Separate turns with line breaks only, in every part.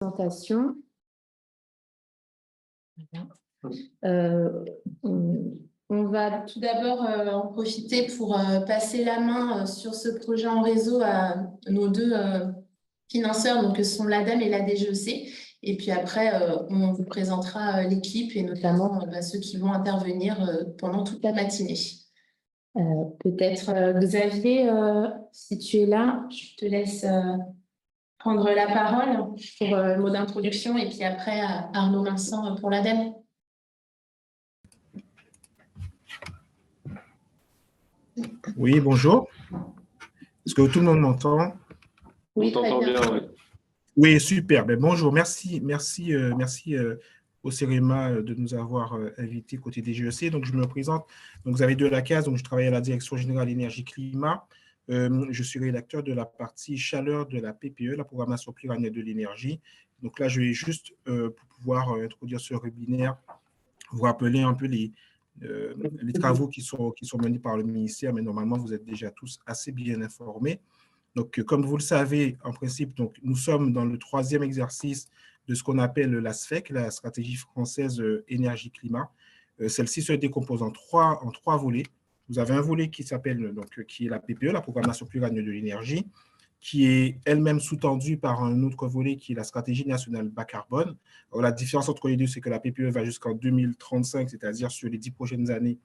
présentation. On va tout d'abord en profiter pour passer la main sur ce projet en réseau à nos deux financeurs, donc, que sont l'ADEME et la DGEC. Et puis après, on vous présentera l'équipe et notamment ceux qui vont intervenir pendant toute la matinée. Peut-être Xavier, si tu es là, je te laisse prendre la parole pour le mot d'introduction et puis après Arnaud Vincent pour l'ADEME.
Oui, bonjour. Est-ce que tout le monde m'entend?
Oui, très bien.
Oui.
Oui, super. Ben, bonjour, merci au CEREMA de nous avoir invités côté DGEC. Donc, je me présente. Donc, Xavier Delacaze, donc je travaille à la Direction Générale Énergie-Climat. Je suis rédacteur de la partie chaleur de la PPE, la programmation pluriannuelle de l'énergie. Donc là, je vais juste, pour pouvoir introduire ce webinaire, vous rappeler un peu les travaux qui sont menés par le ministère, mais normalement, vous êtes déjà tous assez bien informés. Donc, comme vous le savez, en principe, donc, nous sommes dans le 3e exercice de ce qu'on appelle la SFEC, la stratégie française énergie-climat. Celle-ci se décompose en trois volets. Vous avez un volet qui s'appelle, qui est la PPE, la programmation pluriannuelle de l'énergie, qui est elle-même sous-tendue par un autre volet qui est la stratégie nationale bas carbone. Alors, la différence entre les deux, c'est que la PPE va jusqu'en 2035, c'est-à-dire sur les 10 prochaines années,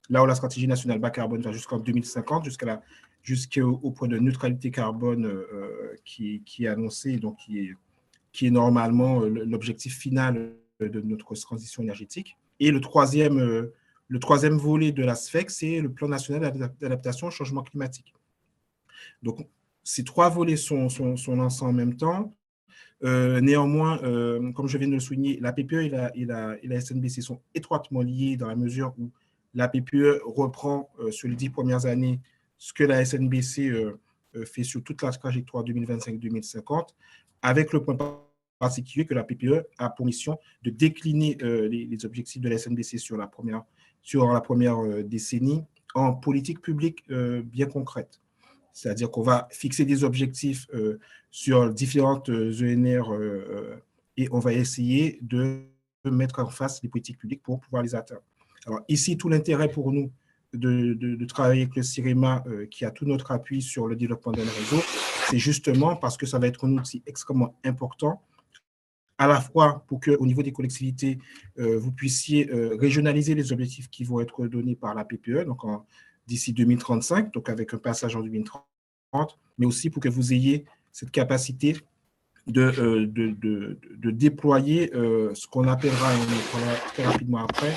là où la stratégie nationale bas carbone va jusqu'en 2050, jusqu'au point de neutralité carbone qui est annoncé, donc qui est normalement l'objectif final de notre transition énergétique. Et le troisième volet de la SFEC, c'est le plan national d'adaptation au changement climatique. Donc, ces trois volets sont lancés en même temps. Néanmoins, comme je viens de le souligner, la PPE et la SNBC sont étroitement liées dans la mesure où la PPE reprend sur les 10 premières années ce que la SNBC fait sur toute la trajectoire 2025-2050, avec le point particulier que la PPE a pour mission de décliner les objectifs de la SNBC sur la première décennie en politique publique bien concrète. C'est-à-dire qu'on va fixer des objectifs sur différentes ENR et on va essayer de mettre en face les politiques publiques pour pouvoir les atteindre. Alors ici, tout l'intérêt pour nous de travailler avec le CEREMA qui a tout notre appui sur le développement d'un réseau, c'est justement parce que ça va être un outil extrêmement important, à la fois pour qu'au niveau des collectivités, vous puissiez régionaliser les objectifs qui vont être donnés par la PPE, donc d'ici 2035, donc avec un passage en 2030, mais aussi pour que vous ayez cette capacité de déployer ce qu'on appellera, et on en parlera très rapidement après,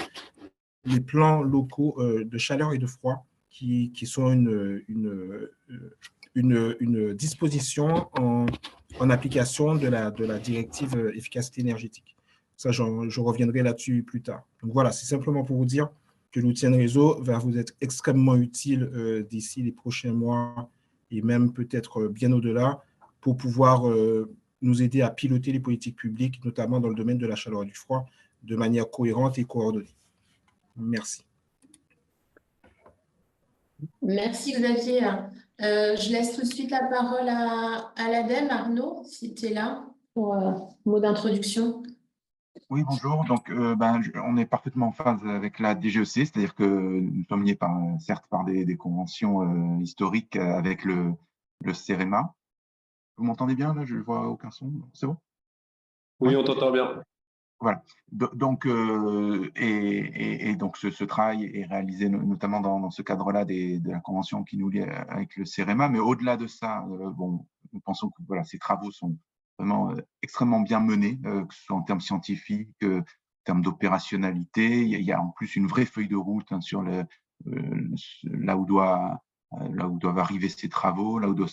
les plans locaux de chaleur et de froid, qui sont une disposition en application de la directive efficacité énergétique. Ça, je reviendrai là-dessus plus tard. Donc voilà, c'est simplement pour vous dire que l'outil de réseau va vous être extrêmement utile d'ici les prochains mois et même peut-être bien au-delà pour pouvoir nous aider à piloter les politiques publiques, notamment dans le domaine de la chaleur et du froid, de manière cohérente et coordonnée. Merci.
Merci Xavier. Je laisse tout de suite la parole à l'ADEME. Arnaud, si tu es là pour mot d'introduction.
Oui, bonjour. Donc, on est parfaitement en phase avec la DGEC, c'est-à-dire que nous sommes liés certes par des conventions historiques avec le CEREMA. Vous m'entendez bien là? Je ne vois aucun son. C'est bon?
Oui, on t'entend bien.
Voilà. Donc, donc ce travail est réalisé notamment dans ce cadre-là de la convention qui nous lie avec le CEREMA. Mais au-delà de ça, nous pensons que voilà, ces travaux sont vraiment extrêmement bien menés, que ce soit en termes scientifiques, en termes d'opérationnalité. Il y a en plus une vraie feuille de route sur là où doivent arriver ces travaux, là où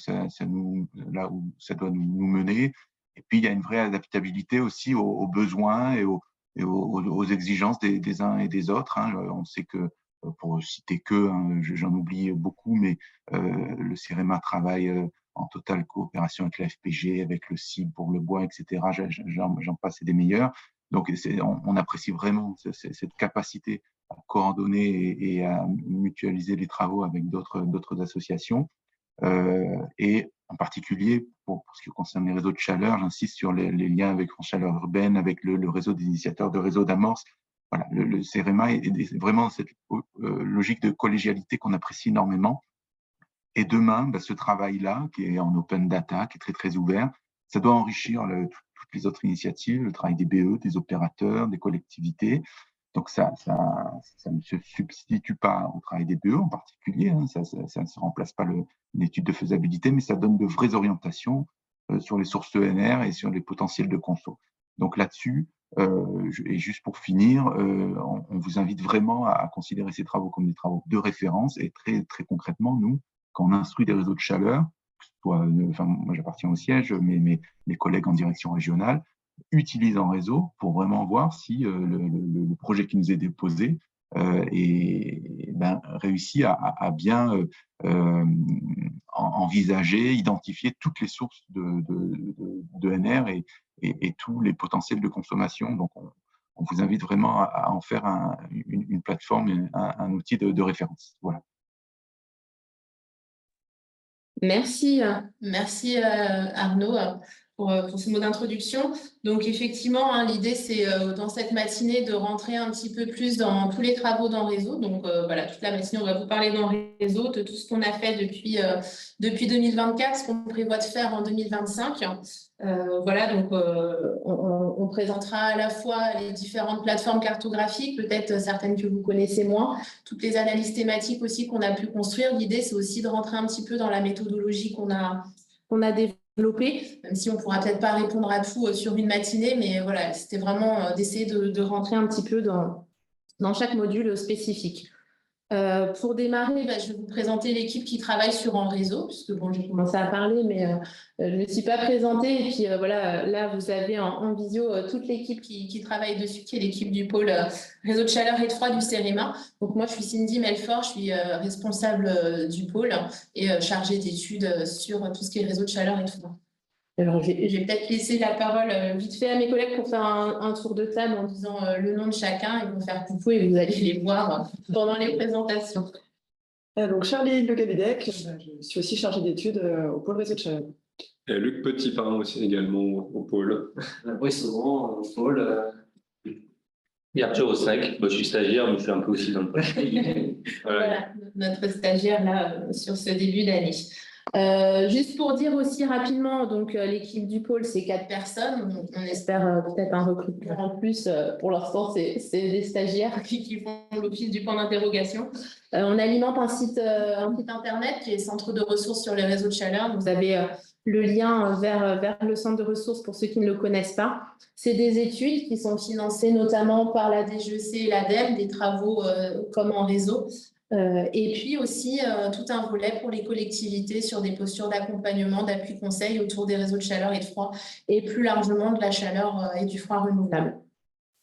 ça doit nous mener. Et puis, il y a une vraie adaptabilité aussi aux besoins et aux exigences des uns et des autres. On sait que, pour citer j'en oublie beaucoup, mais le CEREMA travaille en totale coopération avec la FPG, avec le CIB pour le bois, etc. J'en passe et des meilleurs. Donc, on apprécie vraiment cette capacité à coordonner et à mutualiser les travaux avec d'autres associations. Et en particulier pour ce qui concerne les réseaux de chaleur, j'insiste sur les liens avec France Chaleur Urbaine, avec le réseau des initiateurs de réseau d'amorce. Voilà, le CEREMA est vraiment dans cette logique de collégialité qu'on apprécie énormément. Et demain, ce travail-là, qui est en open data, qui est très, très ouvert, ça doit enrichir toutes les autres initiatives, le travail des BE, des opérateurs, des collectivités. Donc, ça ne se substitue pas au travail des BE en particulier, hein, ça ne se remplace pas une étude de faisabilité, mais ça donne de vraies orientations sur les sources ENR et sur les potentiels de conso. Donc là-dessus, et juste pour finir, on vous invite vraiment à considérer ces travaux comme des travaux de référence et très, très concrètement, nous, quand on instruit des réseaux de chaleur, moi j'appartiens au siège, mais mes collègues en direction régionale utilisent en réseau pour vraiment voir si le projet qui nous est déposé réussit à bien envisager, identifier toutes les sources de NR et tous les potentiels de consommation. Donc, on vous invite vraiment à en faire une plateforme, un outil de référence. Voilà.
Merci Arnaud pour ce mot d'introduction. Donc effectivement, hein, l'idée c'est dans cette matinée de rentrer un petit peu plus dans tous les travaux dans Réseau. Donc voilà, toute la matinée on va vous parler dans Réseau de tout ce qu'on a fait depuis 2024, ce qu'on prévoit de faire en 2025. Voilà, donc on présentera à la fois les différentes plateformes cartographiques, peut-être certaines que vous connaissez moins, toutes les analyses thématiques aussi qu'on a pu construire. L'idée, c'est aussi de rentrer un petit peu dans la méthodologie qu'on a développée, même si on ne pourra peut-être pas répondre à tout sur une matinée, mais voilà, c'était vraiment d'essayer de rentrer un petit peu dans chaque module spécifique. Pour démarrer, je vais vous présenter l'équipe qui travaille sur En Réseau, puisque bon, j'ai commencé à parler, mais je ne me suis pas présentée. Et puis voilà, là, vous avez en visio toute l'équipe qui travaille dessus, qui est l'équipe du pôle Réseau de chaleur et de froid du CEREMA. Donc moi, je suis Cindy Melfort, je suis responsable du pôle et chargée d'études sur tout ce qui est réseau de chaleur et de froid. Alors, je vais peut-être laisser la parole vite fait à mes collègues pour faire un tour de table en disant le nom de chacun. Ils vont faire coucou et vous allez les voir pendant les présentations.
Donc, Charlie Le Gabidec, je suis aussi chargée d'études au pôle réseau de chaleur.
Et Luc Petitpain aussi également au pôle.
Brice Aubran au pôle. Et Arthur Osnac, je suis stagiaire, mais je suis un peu aussi dans le pôle.
Voilà, notre stagiaire là sur ce début d'année. Juste pour dire aussi rapidement, donc l'équipe du pôle, c'est 4 personnes. On espère peut-être un recrutement en plus. Pour l'instant, c'est des stagiaires qui font l'office du point d'interrogation. On alimente un site internet qui est Centre de ressources sur les réseaux de chaleur. Vous avez le lien vers le centre de ressources pour ceux qui ne le connaissent pas. C'est des études qui sont financées notamment par la DGEC et l'ADEME, des travaux comme En Réseau. Et puis aussi tout un volet pour les collectivités sur des postures d'accompagnement, d'appui conseil autour des réseaux de chaleur et de froid et plus largement de la chaleur et du froid renouvelable.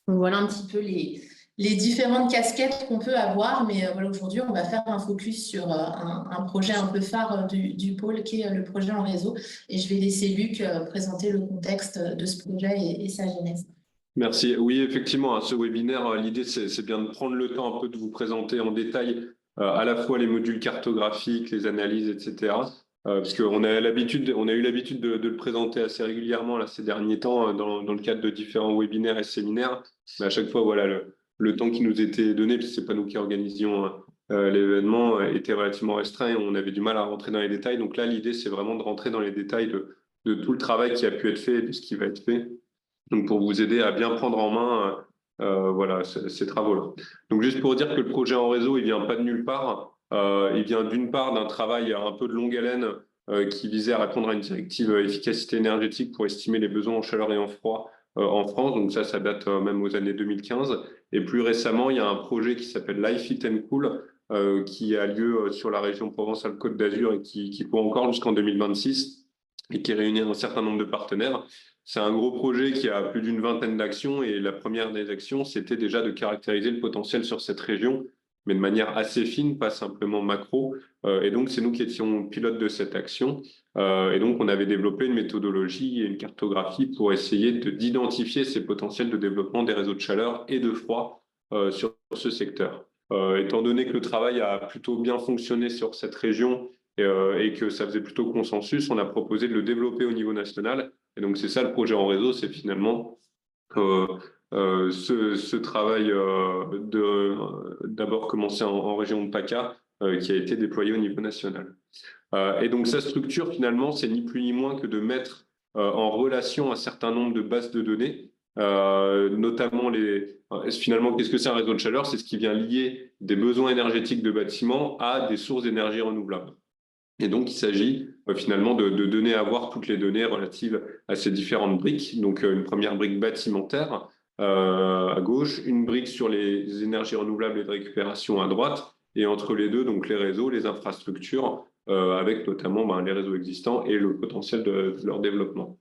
Donc voilà un petit peu les différentes casquettes qu'on peut avoir, mais voilà, aujourd'hui on va faire un focus sur un projet un peu phare du pôle qui est le projet En Réseau, et je vais laisser Luc présenter le contexte de ce projet et sa genèse.
Merci. Oui, effectivement, à ce webinaire, l'idée, c'est bien de prendre le temps un peu de vous présenter en détail à la fois les modules cartographiques, les analyses, etc. Parce qu'on a eu l'habitude de le présenter assez régulièrement là, ces derniers temps dans le cadre de différents webinaires et séminaires. Mais à chaque fois, voilà, le temps qui nous était donné, puisque ce n'est pas nous qui organisions l'événement, était relativement restreint et on avait du mal à rentrer dans les détails. Donc là, l'idée, c'est vraiment de rentrer dans les détails de tout le travail qui a pu être fait et de ce qui va être fait. Donc, pour vous aider à bien prendre en main voilà, ces travaux-là. Donc, juste pour dire que le projet En Réseau, il vient pas de nulle part. Il vient d'une part d'un travail un peu de longue haleine qui visait à répondre à une directive efficacité énergétique pour estimer les besoins en chaleur et en froid en France. Donc, ça date même aux années 2015. Et plus récemment, il y a un projet qui s'appelle Life It and Cool qui a lieu sur la région Provence-Alpes-Côte d'Azur et qui court encore jusqu'en 2026 et qui réunit un certain nombre de partenaires. C'est un gros projet qui a plus d'une vingtaine d'actions et la première des actions, c'était déjà de caractériser le potentiel sur cette région, mais de manière assez fine, pas simplement macro. Et donc, c'est nous qui étions pilotes de cette action. Et donc, on avait développé une méthodologie et une cartographie pour essayer d'identifier ces potentiels de développement des réseaux de chaleur et de froid sur ce secteur. Étant donné que le travail a plutôt bien fonctionné sur cette région et que ça faisait plutôt consensus, on a proposé de le développer au niveau national. Et donc, c'est ça le projet en réseau, c'est finalement ce travail d'abord commencé en région de PACA qui a été déployé au niveau national. Et donc, sa structure, finalement, c'est ni plus ni moins que de mettre en relation un certain nombre de bases de données, notamment finalement, qu'est-ce que c'est un réseau de chaleur? C'est ce qui vient lier des besoins énergétiques de bâtiments à des sources d'énergie renouvelables. Et donc, il s'agit finalement de donner à voir toutes les données relatives à ces différentes briques. Donc, une première brique bâtimentaire à gauche, une brique sur les énergies renouvelables et de récupération à droite, et entre les deux, donc les réseaux, les infrastructures, avec notamment les réseaux existants et le potentiel de leur développement.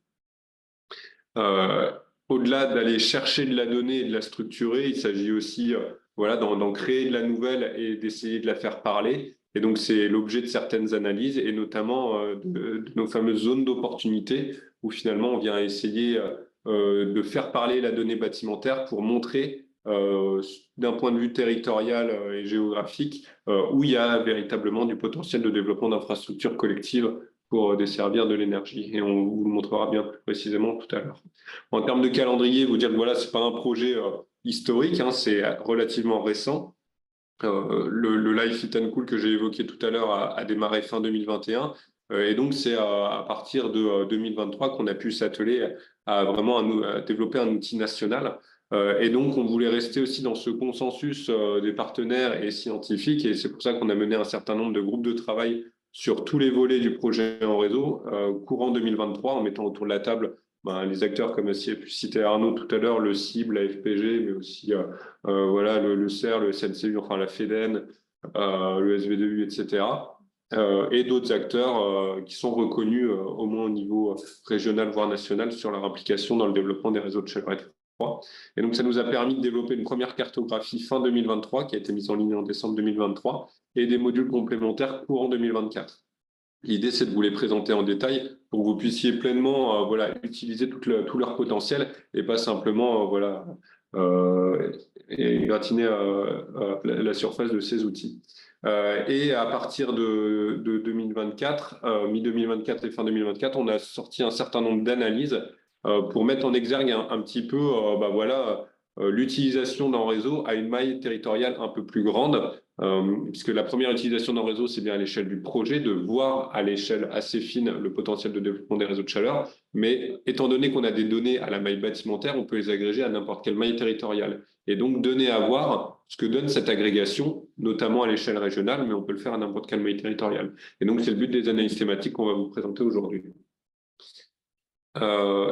Au-delà d'aller chercher de la donnée et de la structurer, il s'agit aussi d'en créer de la nouvelle et d'essayer de la faire parler. Et donc, c'est l'objet de certaines analyses et notamment de nos fameuses zones d'opportunité où finalement, on vient essayer de faire parler la donnée bâtimentaire pour montrer d'un point de vue territorial et géographique où il y a véritablement du potentiel de développement d'infrastructures collectives pour desservir de l'énergie. Et on vous le montrera bien plus précisément tout à l'heure. En termes de calendrier, vous dire que voilà, ce n'est pas un projet historique, hein, c'est relativement récent. Le Live Fit and Cool que j'ai évoqué tout à l'heure a démarré fin 2021. Et donc, c'est à partir de 2023 qu'on a pu s'atteler à vraiment à développer un outil national. Et donc, on voulait rester aussi dans ce consensus des partenaires et scientifiques. Et c'est pour ça qu'on a mené un certain nombre de groupes de travail sur tous les volets du projet en réseau, courant 2023, en mettant autour de la table les acteurs, comme pu citer Arnaud tout à l'heure, le CIB, la FPG, mais aussi le CER, le SNCU, enfin la FEDEN, le SV2U, etc. Et d'autres acteurs qui sont reconnus au moins au niveau régional, voire national, sur leur implication dans le développement des réseaux de chaleur et de froid. Et donc, ça nous a permis de développer une première cartographie fin 2023, qui a été mise en ligne en décembre 2023, et des modules complémentaires courant 2024. L'idée, c'est de vous les présenter en détail pour que vous puissiez pleinement utiliser tout leur potentiel et pas simplement gratiner la surface de ces outils. Et à partir de 2024, mi-2024 et fin 2024, on a sorti un certain nombre d'analyses pour mettre en exergue un petit peu l'utilisation d'un réseau à une maille territoriale un peu plus grande, puisque la première utilisation d'un réseau, c'est bien à l'échelle du projet, de voir à l'échelle assez fine le potentiel de développement des réseaux de chaleur. Mais étant donné qu'on a des données à la maille bâtimentaire, on peut les agréger à n'importe quelle maille territoriale. Et donc, donner à voir ce que donne cette agrégation, notamment à l'échelle régionale, mais on peut le faire à n'importe quelle maille territoriale. Et donc, c'est le but des analyses thématiques qu'on va vous présenter aujourd'hui.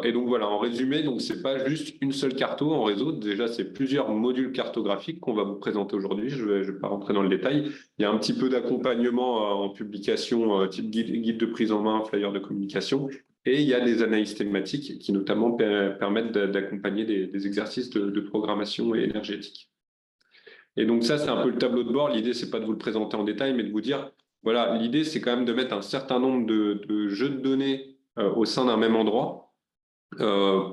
Et donc voilà, en résumé, donc c'est pas juste une seule carto en réseau. Déjà, c'est plusieurs modules cartographiques qu'on va vous présenter aujourd'hui. Je vais pas rentrer dans le détail. Il y a un petit peu d'accompagnement en publication, type guide de prise en main, flyer de communication. Et il y a des analyses thématiques qui notamment permettent d'accompagner des exercices de programmation énergétique. Et donc ça, c'est un peu le tableau de bord. L'idée, c'est pas de vous le présenter en détail, mais de vous dire, voilà, l'idée, c'est quand même de mettre un certain nombre de jeux de données au sein d'un même endroit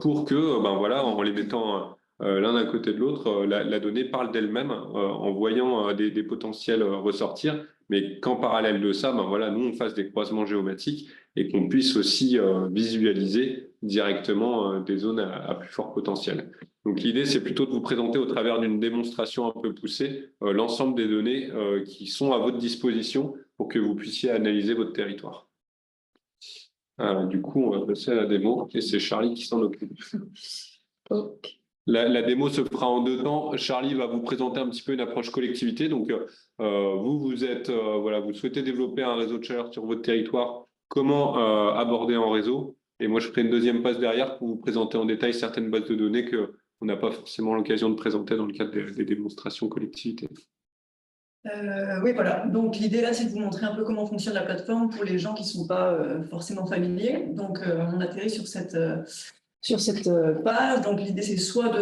pour que, en les mettant l'un à côté de l'autre, la donnée parle d'elle-même en voyant des potentiels ressortir, mais qu'en parallèle de ça, nous, on fasse des croisements géomatiques et qu'on puisse aussi visualiser directement des zones à plus fort potentiel. Donc l'idée, c'est plutôt de vous présenter au travers d'une démonstration un peu poussée l'ensemble des données qui sont à votre disposition pour que vous puissiez analyser votre territoire. Du coup, on va passer à la démo et c'est Charlie qui s'en occupe.
Ok.
La démo se fera en 2 temps. Charlie va vous présenter un petit peu une approche collectivité. Donc, vous souhaitez développer un réseau de chaleur sur votre territoire. Comment aborder en réseau? Et moi, je ferai une deuxième passe derrière pour vous présenter en détail certaines bases de données qu'on n'a pas forcément l'occasion de présenter dans le cadre des démonstrations collectivité.
Oui, voilà. Donc, l'idée là, c'est de vous montrer un peu comment fonctionne la plateforme pour les gens qui ne sont pas forcément familiers. Donc, on atterrit sur cette page. Donc, l'idée, c'est soit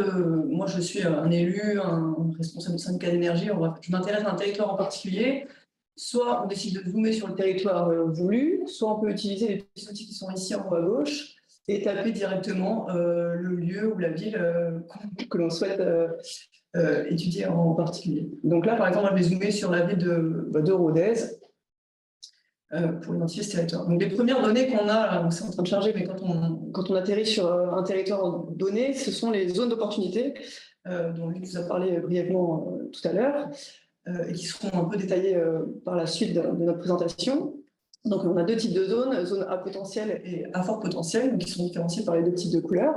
moi, je suis un élu, un responsable de syndicat d'énergie, je m'intéresse à un territoire en particulier. Soit on décide de zoomer sur le territoire voulu, soit on peut utiliser les petits outils qui sont ici en haut à gauche et taper directement le lieu ou la ville que l'on souhaite étudier en particulier. Donc là, par exemple, je vais zoomer sur la ville de Rodez. pour identifier ce territoire. Donc les premières données qu'on a, c'est en train de charger, mais quand on atterrit sur un territoire donné, ce sont les zones d'opportunité, dont Luc vous a parlé brièvement tout à l'heure, et qui seront un peu détaillées par la suite de notre présentation. Donc on a deux types de zones, zone à potentiel et à fort potentiel, donc qui sont différenciées par les deux types de couleurs.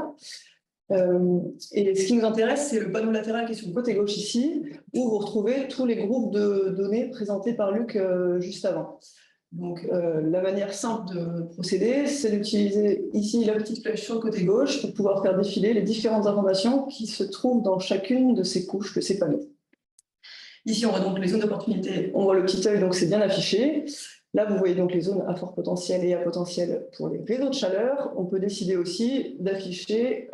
Et ce qui nous intéresse, c'est le panneau latéral qui est sur le côté gauche ici, où vous retrouvez tous les groupes de données présentés par Luc juste avant. Donc, la manière simple de procéder, c'est d'utiliser ici la petite flèche sur le côté gauche pour pouvoir faire défiler les différentes informations qui se trouvent dans chacune de ces couches, de ces panneaux. Ici, on voit donc les zones d'opportunité, on voit le petit œil, donc c'est bien affiché. Là, vous voyez donc les zones à fort potentiel et à potentiel pour les réseaux de chaleur. On peut décider aussi d'afficher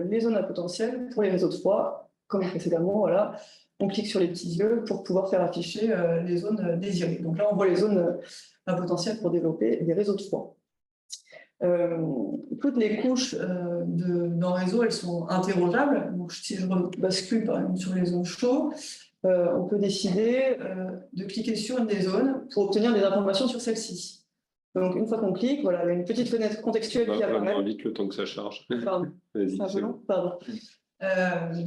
les zones à potentiel pour les réseaux de froid, comme précédemment, voilà. On clique sur les petits yeux pour pouvoir faire afficher les zones désirées. Donc là, on voit les zones à potentiel pour développer des réseaux de froid. Toutes les couches d'un réseau, elles sont interrogeables. Donc, si je bascule par exemple sur les zones chaudes, on peut décider de cliquer sur une des zones pour obtenir des informations sur celle-ci. Donc, une fois qu'on clique, voilà, il y a une petite fenêtre contextuelle qui apparaît.
Vite le temps que ça charge.
Pardon.
Vas-y, c'est bon.
Pardon.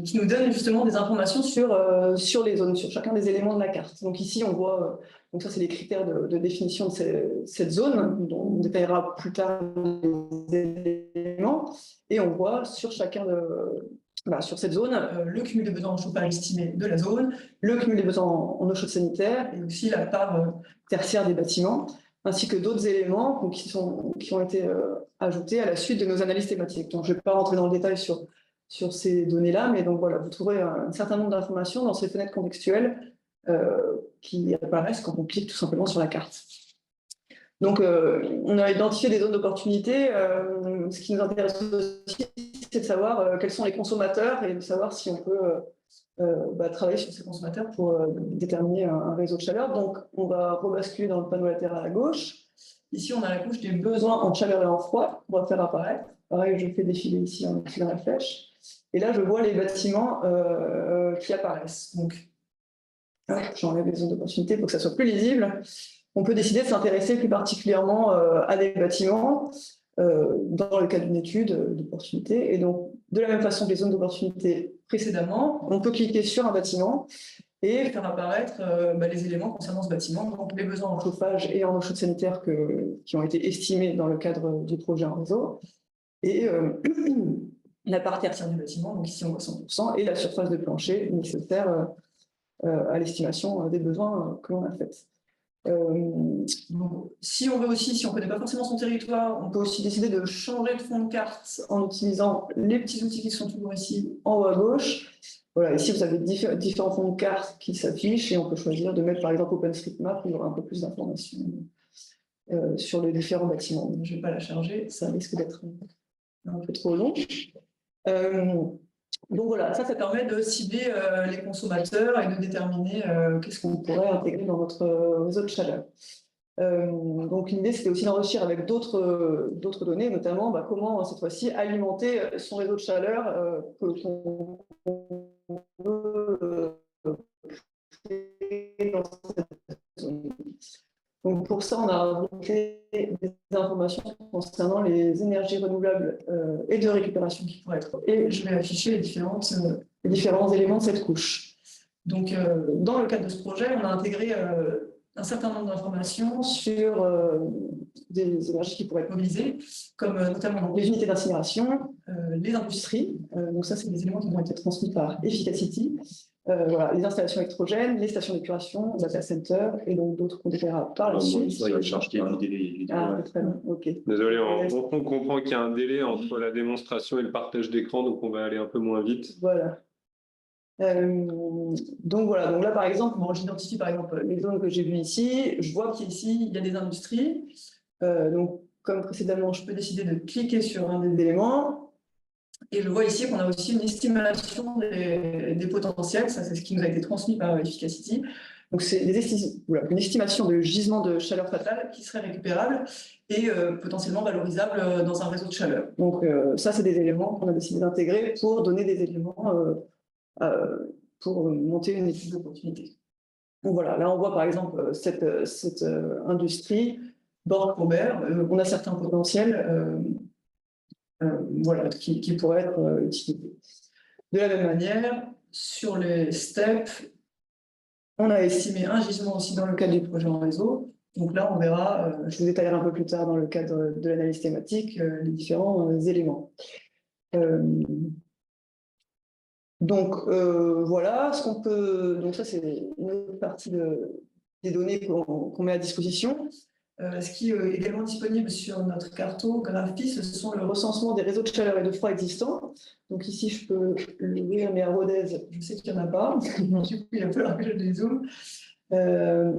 Qui nous donne justement des informations sur les zones, sur chacun des éléments de la carte. Donc ici, on voit, donc ça c'est les critères de définition de cette zone, dont on détaillera plus tard les éléments, et on voit sur chacun sur cette zone, le cumul des besoins en chauffage estimé de la zone, le cumul des besoins en eau chaude sanitaire, et aussi la part tertiaire des bâtiments, ainsi que d'autres éléments qui ont été ajoutés à la suite de nos analyses thématiques. Donc je ne vais pas rentrer dans le détail sur ces données-là, mais donc voilà, vous trouverez un certain nombre d'informations dans ces fenêtres contextuelles qui apparaissent quand on clique tout simplement sur la carte. Donc, on a identifié des zones d'opportunité. Ce qui nous intéresse aussi, c'est de savoir quels sont les consommateurs et de savoir si on peut travailler sur ces consommateurs pour déterminer un réseau de chaleur. Donc, on va rebasculer dans le panneau latéral à gauche. Ici, on a la couche des besoins en chaleur et en froid. On va faire apparaître. Pareil, je fais défiler ici en cliquant la flèche. Et là, je vois les bâtiments qui apparaissent. Donc, j'enlève les zones d'opportunité pour que ça soit plus lisible. On peut décider de s'intéresser plus particulièrement à des bâtiments dans le cadre d'une étude d'opportunité. Et donc, de la même façon que les zones d'opportunité précédemment, on peut cliquer sur un bâtiment et faire apparaître les éléments concernant ce bâtiment, donc les besoins en chauffage et en eau chaude sanitaire qui ont été estimés dans le cadre du projet en réseau. Et la part tertiaire du bâtiment, donc ici on voit 100%, et la surface de plancher nécessaire à l'estimation des besoins que l'on a fait. Si on ne connaît pas forcément son territoire, on peut aussi décider de changer de fond de carte en utilisant les petits outils qui sont toujours ici en haut à gauche. Voilà, ici vous avez différents fonds de carte qui s'affichent et on peut choisir de mettre par exemple OpenStreetMap, il y aura un peu plus d'informations sur les différents bâtiments. Je ne vais pas la charger, ça risque d'être un peu trop long. Donc voilà, ça permet de cibler les consommateurs et de déterminer qu'est-ce qu'on pourrait intégrer dans notre réseau de chaleur. Donc l'idée, c'était aussi d'enrichir avec d'autres données, notamment comment, cette fois-ci, alimenter son réseau de chaleur qu'on veut créer dans cette zone. Donc pour ça, on a rajouté des informations concernant les énergies renouvelables et de récupération qui pourraient être. Et je vais afficher les différents éléments de cette couche. Donc dans le cadre de ce projet, on a intégré un certain nombre d'informations sur des énergies qui pourraient être mobilisées, comme notamment les unités d'incinération, les industries. Donc ça, c'est des éléments qui vont être transmis par Efficacity. Voilà, les installations électrogènes, les stations d'épuration, data center et donc d'autres qu'on détaillera par la suite.
Ça charge qu'il y a un délai.
Très bien, ok.
Désolé, on comprend qu'il y a un délai entre la démonstration et le partage d'écran, donc on va aller un peu moins vite.
Voilà. Donc voilà, donc là par exemple, j'identifie par exemple les zones que j'ai vues ici, je vois qu'ici il y a des industries. Donc comme précédemment, je peux décider de cliquer sur un des éléments. Et je vois ici qu'on a aussi une estimation des potentiels, ça c'est ce qui nous a été transmis par Efficacity. Donc c'est une estimation de gisement de chaleur fatale qui serait récupérable et potentiellement valorisable dans un réseau de chaleur. Donc ça c'est des éléments qu'on a décidé d'intégrer pour donner des éléments pour monter une étude d'opportunité. Donc voilà, là on voit par exemple cette industrie Borg-Robert, on a certains potentiels voilà, qui pourraient être utilisés. De la même manière, sur les steps, on a estimé un gisement aussi dans le cadre du projet en réseau. Donc là, on verra, je vous détaillerai un peu plus tard dans le cadre de l'analyse thématique, les différents éléments. Donc voilà, ce qu'on peut. Donc ça, c'est une autre partie des données qu'on met à disposition. Ce qui est également disponible sur notre cartographie, ce sont le recensement des réseaux de chaleur et de froid existants. Donc ici, je peux l'ouvrir, mais à Rodez, je sais qu'il n'y en a pas. Du coup, il va falloir que je les zoome.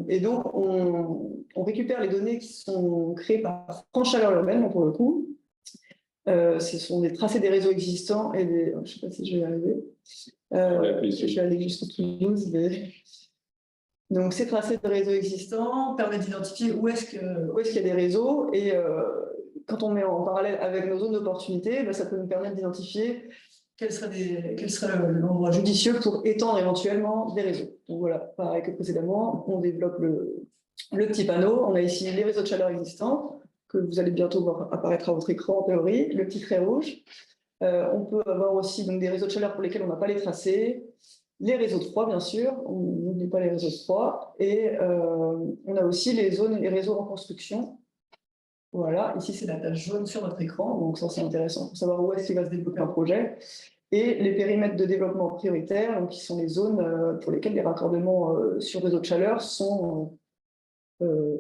Et donc, on récupère les données qui sont créées par France Chaleur Urbaine, pour le coup. Ce sont des tracés des réseaux existants et des. Je ne sais pas si je vais y arriver. Je vais aller jusqu'au Toulouse. Donc, ces tracés de réseaux existants permettent d'identifier où est-ce qu'il y a des réseaux. Et quand on met en parallèle avec nos zones d'opportunité, ça peut nous permettre d'identifier quel serait l'endroit judicieux pour étendre éventuellement des réseaux. Donc voilà, pareil que précédemment, on développe le petit panneau. On a ici les réseaux de chaleur existants, que vous allez bientôt voir apparaître à votre écran en théorie, le petit trait rouge. On peut avoir aussi donc, des réseaux de chaleur pour lesquels on n'a pas les tracés, les réseaux de froid, bien sûr, on n'oublie pas les réseaux de froid, et on a aussi les réseaux en construction. Voilà, ici c'est la tache jaune sur notre écran, donc ça c'est intéressant pour savoir où est-ce qu'il va se développer un projet. Et les périmètres de développement prioritaires, donc, qui sont les zones pour lesquelles les raccordements sur réseau de chaleur sont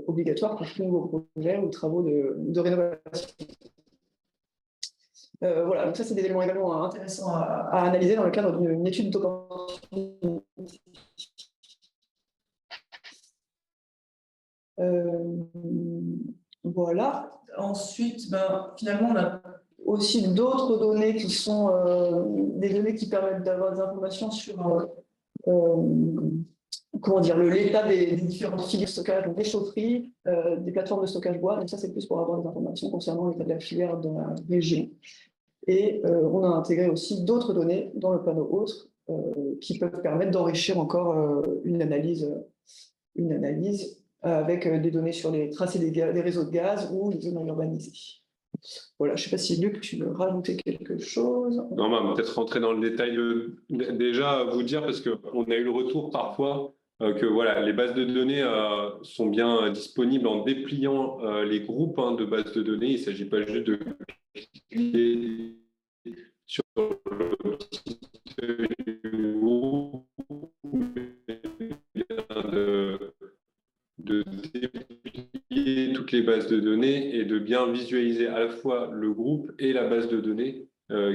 obligatoires pour tout nouveau projet ou travaux de rénovation. Voilà, donc ça c'est des éléments également intéressants à analyser dans le cadre d'une étude d'opportunité. Voilà. Ensuite, finalement, on a aussi d'autres données qui sont des données qui permettent d'avoir des informations sur comment dire, l'état des différentes filières de stockage, donc des chaufferies, des plateformes de stockage bois. Donc ça, c'est plus pour avoir des informations concernant l'état de la filière dans la région. Et on a intégré aussi d'autres données dans le panneau autres qui peuvent permettre d'enrichir encore une analyse avec des données sur les tracés des réseaux de gaz ou les zones urbanisées. Voilà, je ne sais pas si Luc, tu veux rajouter quelque chose.
Non, on va peut-être rentrer dans le détail. Déjà, vous dire, parce qu'on a eu le retour parfois que voilà, les bases de données sont bien disponibles en dépliant les groupes de bases de données. Il ne s'agit pas juste de cliquer sur le petit groupe, de déplier toutes les bases de données et de bien visualiser à la fois le groupe et la base de données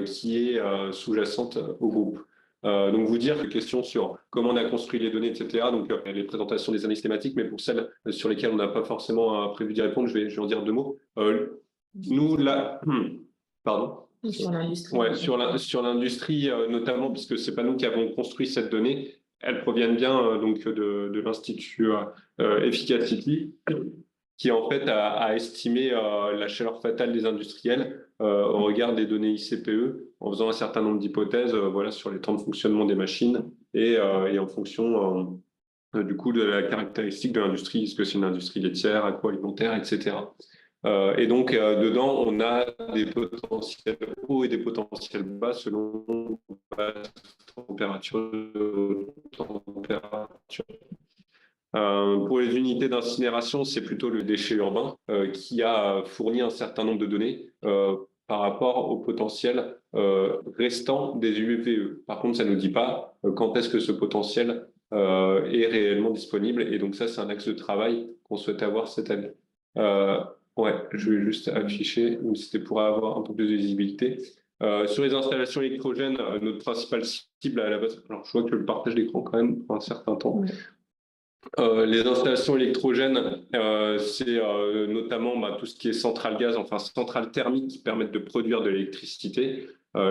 qui est sous-jacente au groupe. Donc vous dire question sur comment on a construit les données, etc. Donc les présentations des analyses thématiques, mais pour celles sur lesquelles on n'a pas forcément prévu d'y répondre, je vais en dire deux mots. Nous, là, pardon.
Sur l'industrie.
Ouais, sur l'industrie notamment, puisque c'est pas nous qui avons construit cette donnée, elles proviennent bien donc de l'Institut Efficacity, qui en fait a estimé la chaleur fatale des industriels au regard des données ICPE, en faisant un certain nombre d'hypothèses voilà, sur les temps de fonctionnement des machines et en fonction du coup de la caractéristique de l'industrie, est-ce que c'est une industrie laitière, agroalimentaire, etc. Et donc, dedans, on a des potentiels hauts et des potentiels bas selon la température. Pour les unités d'incinération, c'est plutôt le déchet urbain qui a fourni un certain nombre de données par rapport au potentiel restant des UVE. Par contre, ça ne nous dit pas quand est-ce que ce potentiel est réellement disponible. Et donc ça, c'est un axe de travail qu'on souhaite avoir cette année. Ouais, je vais juste afficher, c'était pour avoir un peu plus de visibilité. Sur les installations électrogènes, notre principale cible à la base, alors je vois que je partage l'écran quand même pour un certain temps.
Oui.
Les installations électrogènes, c'est notamment tout ce qui est centrale gaz, enfin centrales thermiques qui permettent de produire de l'électricité.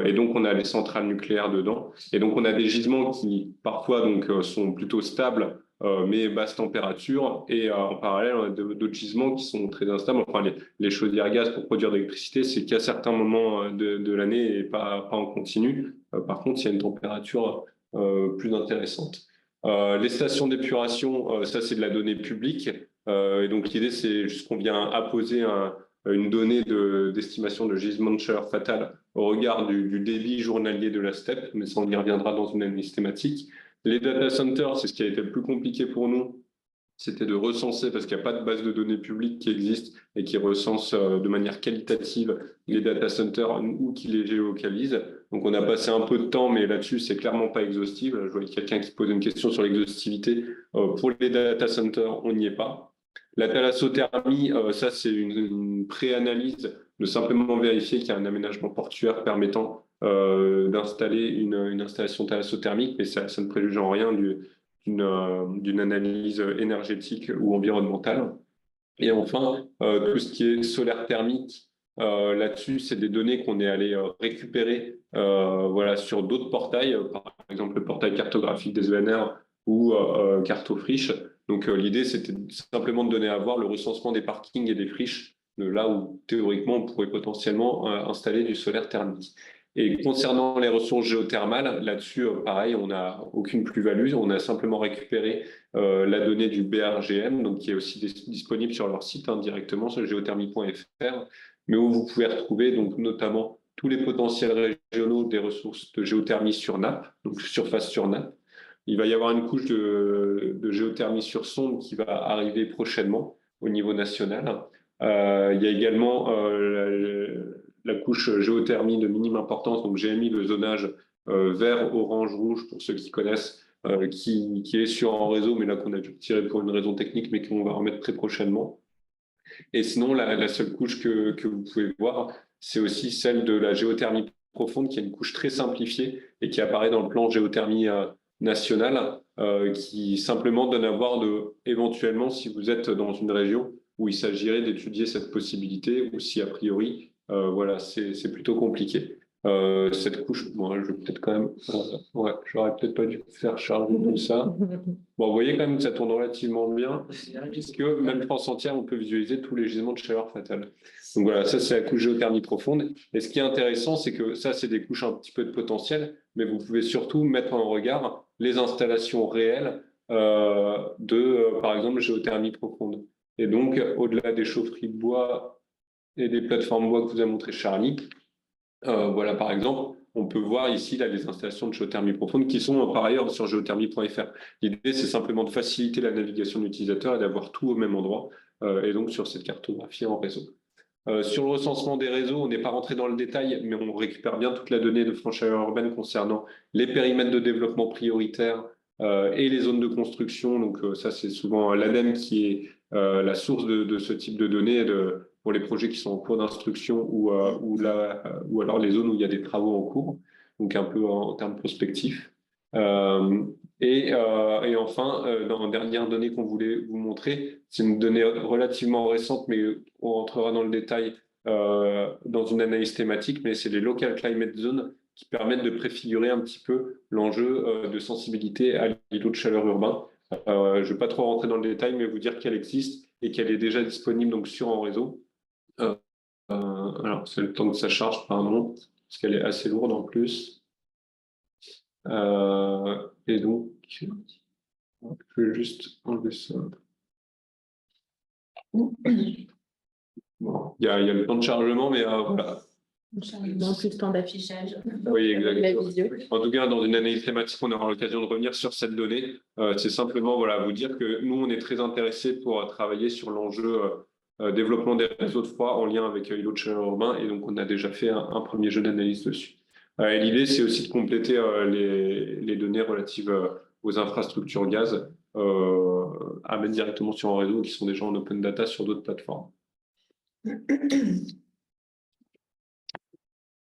Et donc, on a les centrales nucléaires dedans. Et donc, on a des gisements qui, parfois, donc, sont plutôt stables, mais basse température. Et en parallèle, on a d'autres gisements qui sont très instables. Enfin, les chaudières gaz pour produire de l'électricité, c'est qu'à certains moments de l'année et pas en continu. Par contre, il y a une température plus intéressante. Les stations d'épuration, ça, c'est de la donnée publique. Et donc, l'idée, c'est juste qu'on vient apposer une donnée d'estimation de gisement de chaleur fatale au regard du débit journalier de la STEP, mais ça, on y reviendra dans une analyse thématique. Les data centers, c'est ce qui a été le plus compliqué pour nous, c'était de recenser, parce qu'il n'y a pas de base de données publique qui existe et qui recense de manière qualitative les data centers ou qui les géolocalise. Donc, on a passé un peu de temps, mais là-dessus, c'est clairement pas exhaustif. Je vois quelqu'un qui pose une question sur l'exhaustivité. Pour les data centers, on n'y est pas. La thalassothermie, ça, c'est une pré-analyse de simplement vérifier qu'il y a un aménagement portuaire permettant d'installer une installation thalassothermique, mais ça ne préjuge en rien d'une analyse énergétique ou environnementale. Et enfin, tout ce qui est solaire thermique, là-dessus, c'est des données qu'on est allé récupérer voilà, sur d'autres portails, par exemple le portail cartographique des ENR ou Cartofriche. Donc l'idée, c'était simplement de donner à voir le recensement des parkings et des friches, de là où théoriquement on pourrait potentiellement installer du solaire thermique. Et concernant les ressources géothermales, là-dessus, pareil, on n'a aucune plus-value. On a simplement récupéré la donnée du BRGM, donc qui est aussi disponible sur leur site directement sur géothermie.fr, mais où vous pouvez retrouver donc notamment tous les potentiels régionaux des ressources de géothermie sur nappe, donc surface sur nappe. Il va y avoir une couche de géothermie sur sonde qui va arriver prochainement au niveau national. Il y a également la couche géothermie de minime importance, donc j'ai mis le zonage vert, orange, rouge pour ceux qui connaissent, qui est sur en réseau, mais là qu'on a dû tirer pour une raison technique, mais qu'on va remettre très prochainement. Et sinon, la seule couche que vous pouvez voir, c'est aussi celle de la géothermie profonde, qui est une couche très simplifiée et qui apparaît dans le plan géothermie national, qui simplement donne à voir éventuellement si vous êtes dans une région où il s'agirait d'étudier cette possibilité ou si a priori, voilà, c'est plutôt compliqué. Cette couche, bon, je vais peut-être quand même, ouais, j'aurais peut-être pas dû faire charger tout ça. Bon, vous voyez quand même que ça tourne relativement bien, puisque même France entière, on peut visualiser tous les gisements de chaleur fatale. Donc voilà, ça c'est la couche géothermie profonde. Et ce qui est intéressant, c'est que ça, c'est des couches un petit peu de potentiel, mais vous pouvez surtout mettre en regard les installations réelles par exemple, géothermie profonde. Et donc, au-delà des chaufferies de bois et des plateformes bois que vous a montré Charlie, voilà, par exemple, on peut voir ici là, les installations de géothermie profonde qui sont par ailleurs sur géothermie.fr. L'idée, c'est simplement de faciliter la navigation de l'utilisateur et d'avoir tout au même endroit, et donc sur cette cartographie en réseau. Sur le recensement des réseaux, on n'est pas rentré dans le détail, mais on récupère bien toute la donnée de France Chaleur Urbaine concernant les périmètres de développement prioritaires et les zones de construction. Donc ça, c'est souvent l'ADEME qui est la source de ce type de données pour les projets qui sont en cours d'instruction ou alors les zones où il y a des travaux en cours, donc un peu en termes prospectifs. Et enfin, dans la dernière donnée qu'on voulait vous montrer, c'est une donnée relativement récente, mais on rentrera dans le détail dans une analyse thématique, mais c'est les Local Climate Zones qui permettent de préfigurer un petit peu l'enjeu de sensibilité à l'îlot de chaleur urbain. Je ne vais pas trop rentrer dans le détail, mais vous dire qu'elle existe et qu'elle est déjà disponible donc, sur en réseau. Alors, c'est le temps que ça charge, pardon, parce qu'elle est assez lourde en plus. Et donc, je vais juste enlever ça. Bon, il y a le temps de chargement, mais voilà.
Donc, le temps d'affichage.
Oui, exactement.
La vidéo.
En tout cas, dans une analyse thématique, on aura l'occasion de revenir sur cette donnée. C'est simplement voilà, vous dire que nous, on est très intéressés pour travailler sur l'enjeu développement des réseaux de froid en lien avec îlot de chaleur urbain. Et donc, on a déjà fait un premier jeu d'analyse dessus. Et l'idée, c'est aussi de compléter les données relatives aux infrastructures gaz à mettre directement sur un réseau qui sont déjà en open data sur d'autres plateformes.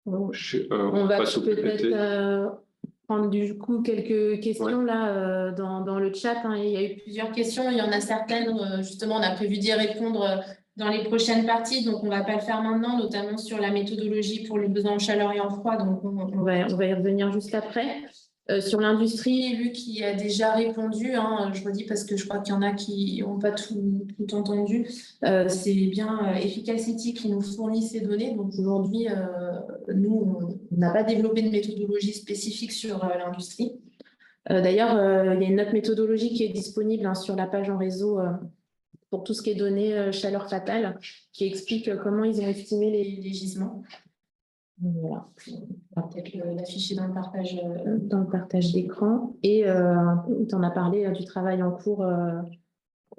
On va peut-être prendre du coup quelques questions là dans le chat. Il y a eu plusieurs questions. Il y en a certaines, justement, on a prévu d'y répondre dans les prochaines parties. Donc, on ne va pas le faire maintenant, notamment sur la méthodologie pour les besoins en chaleur et en froid. Donc, on va y revenir juste après. Sur l'industrie, Luc qui a déjà répondu, je redis parce que je crois qu'il y en a qui n'ont pas tout entendu. C'est bien Efficacity qui nous fournit ces données. Donc aujourd'hui, nous, on n'a pas développé de méthodologie spécifique sur l'industrie. D'ailleurs, il y a une autre méthodologie qui est disponible sur la page en réseau pour tout ce qui est données chaleur fatale, qui explique comment ils ont estimé les gisements. Donc, voilà, on va peut-être l'afficher dans le partage d'écran. Et tu en as parlé du travail en cours,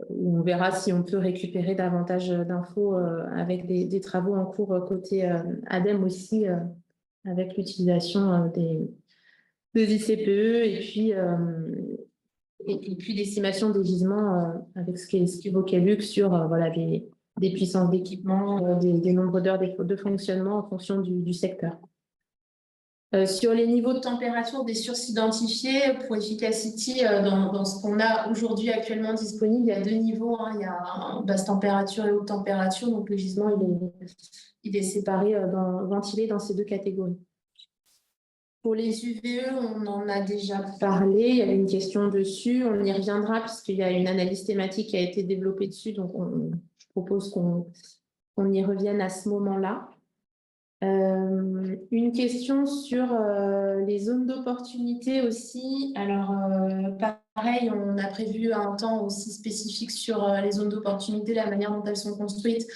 où on verra si on peut récupérer davantage d'infos avec des travaux en cours côté ADEME aussi, avec l'utilisation des ICPE et puis l'estimation des gisements avec ce qu'évoquait Luc sur voilà, des puissances d'équipement, des nombres d'heures de fonctionnement en fonction du secteur. Sur les niveaux de température des sources identifiées, pour Efficacity, dans ce qu'on a aujourd'hui actuellement disponible, il y a 2 niveaux. Il y a basse température et haute température. Donc, le gisement, il est séparé, ventilé dans ces 2 catégories. Pour les UVE, on en a déjà parlé. Il y avait une question dessus. On y reviendra puisqu'il y a une analyse thématique qui a été développée dessus. Donc, je propose qu'on y revienne à ce moment-là. Une question sur les zones d'opportunité aussi. Alors, pareil, on a prévu un temps aussi spécifique sur les zones d'opportunité, la manière dont elles sont construites